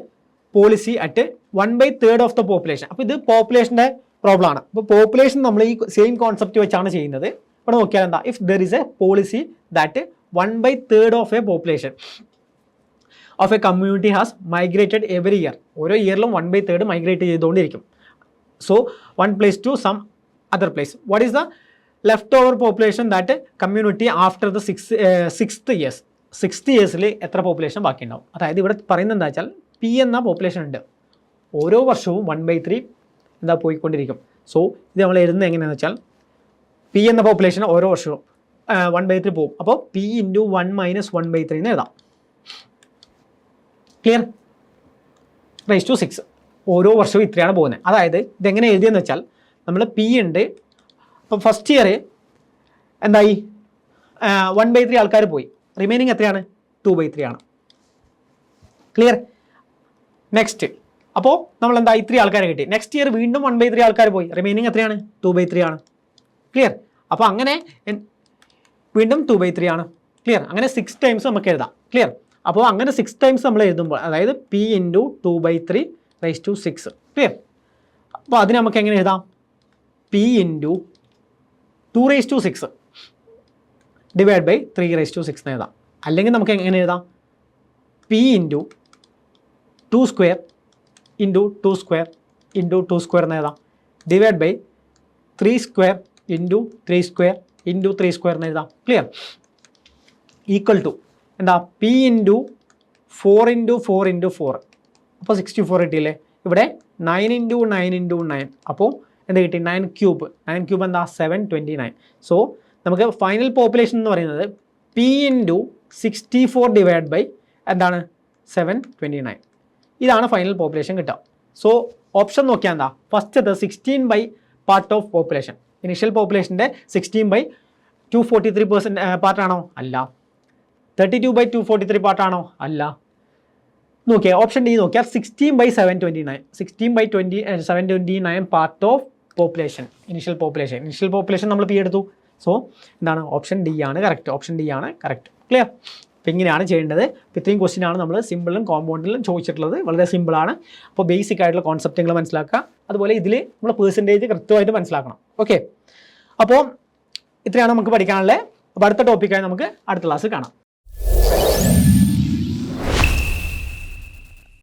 policy at 1/3 of the population. അപ്പോൾ ഇത് പോപ്പുലേഷൻ്റെ പ്രോബ്ലം ആണ്. അപ്പോൾ പോപ്പുലേഷൻ നമ്മൾ ഈ സെയിം കോൺസെപ്റ്റ് വെച്ചാണ് ചെയ്യുന്നത്. ഇവിടെ നോക്കിയാൽ എന്താ, if there is A policy that 1/3 of A population of A community has migrated every year. ഓരോ ഇയറിലും 1/3 മൈഗ്രേറ്റ് ചെയ്തുകൊണ്ടിരിക്കും. So 1 place to some other place. What is the leftover population that community after the sixth years? 6th ഇയേഴ്സിൽ എത്ര population ബാക്കിയുണ്ടാവും? അതായത് ഇവിടെ പറയുന്നത് എന്താ വെച്ചാൽ P എന്ന population ഉണ്ട്. ഓരോ വർഷവും 1/3 എന്താ പോയിക്കൊണ്ടിരിക്കും. സോ ഇത് നമ്മൾ എഴുതുന്നത് എങ്ങനെയാണെന്ന് വെച്ചാൽ പി എന്ന പോപ്പുലേഷൻ ഓരോ വർഷവും 1/3 പോകും. അപ്പോൾ പി ഇൻറ്റു 1 - 1/3 എന്ന് എഴുതാം. ക്ലിയർ? Raise to 6. ഓരോ വർഷവും ഇത്രയാണ് പോകുന്നത്. അതായത് ഇതെങ്ങനെ എഴുതിയെന്ന് വെച്ചാൽ നമ്മൾ പി ഉണ്ട്. അപ്പോൾ ഫസ്റ്റ് ഇയർ എന്തായി 1/3 ആൾക്കാർ പോയി. റിമൈനിങ് എത്രയാണ്? 2/3 ആണ്. ക്ലിയർ? നെക്സ്റ്റ് അപ്പോൾ നമ്മൾ എന്താ 3 ആൾക്കാരെ കിട്ടി. നെക്സ്റ്റ് ഇയർ വീണ്ടും 1/3 ആൾക്കാർ പോയി. റിമൈനിങ് എത്രയാണ്? 2/3 ആണ്. ക്ലിയർ? അപ്പോൾ അങ്ങനെ വീണ്ടും 2/3 ആണ്. ക്ലിയർ? അങ്ങനെ 6 ടൈംസ് നമുക്ക് എഴുതാം. ക്ലിയർ? അപ്പോൾ അങ്ങനെ 6 ടൈംസ് നമ്മൾ എഴുതുമ്പോൾ അതായത് P into 2/3 raise to 6. Clear? അപ്പോൾ അതിന് നമുക്ക് എങ്ങനെ എഴുതാം? P into 2 raise to 6 divide by 3 raise to 6 എന്ന് എഴുതാം. അല്ലെങ്കിൽ നമുക്ക് എങ്ങനെ എഴുതാം? P into 2 square into 2 square into 2 square എന്ന് എഴുതാം. Divide by 3 square into 3 square into 3 square എന്ന് എഴുതാം. ക്ലിയർ? ഈക്വൽ ടു എന്താ? P into 4 into 4 into 4. അപ്പോൾ 64 കിട്ടിയില്ലേ? ഇവിടെ 9 ഇൻറ്റു 9 ഇൻറ്റു 9. അപ്പോൾ എന്ത് കിട്ടി? 9 ക്യൂബ്. 9 ക്യൂബ് എന്താ? 729. സോ നമുക്ക് ഫൈനൽ പോപ്പുലേഷൻ എന്ന് പറയുന്നത് പി ഇൻറ്റു 64 ഡിവൈഡ് ബൈ എന്താണ്? 729. ഇതാണ് ഫൈനൽ പോപ്പുലേഷൻ കിട്ടുക. സോ ഓപ്ഷൻ നോക്കിയാൽ എന്താ? ഫസ്റ്റത്തെ 16 by part of population. Initial പോപ്പുലേഷൻ്റെ 16/243% പാർട്ടാണോ? അല്ല. 32/243 പാർട്ടാണോ? അല്ല. നോക്കിയാൽ ഓപ്ഷൻ ഡി നോക്കിയാൽ 16/729. 16/729 part of population. Initial population നമ്മൾ പി എടുത്തു. സോ എന്താണ്? ഓപ്ഷൻ ഡി ആണ് കറക്റ്റ്. ഓപ്ഷൻ ഡി ആണ് കറക്റ്റ്. ക്ലിയർ? അപ്പോൾ ഇങ്ങനെയാണ് ചെയ്യേണ്ടത്. അപ്പോൾ ഇത്രയും ക്വസ്റ്റ്യൻ ആണ് നമ്മൾ സിമ്പിളും കോമ്പൗണ്ടിലും ചോദിച്ചിട്ടുള്ളത്. വളരെ സിമ്പിളാണ്. അപ്പോൾ ബേസിക് ആയിട്ടുള്ള കോൺസെപ്റ്റുകൾ മനസ്സിലാക്കുക. അതുപോലെ ഇതിൽ നമ്മൾ പെർസെൻറ്റേജ് കൃത്യമായിട്ട് മനസ്സിലാക്കണം. ഓക്കെ, അപ്പോൾ ഇത്രയാണ് നമുക്ക് പഠിക്കാനുള്ളത്. അപ്പോൾ അടുത്ത ടോപ്പിക്കായി നമുക്ക് അടുത്ത ക്ലാസ് കാണാം.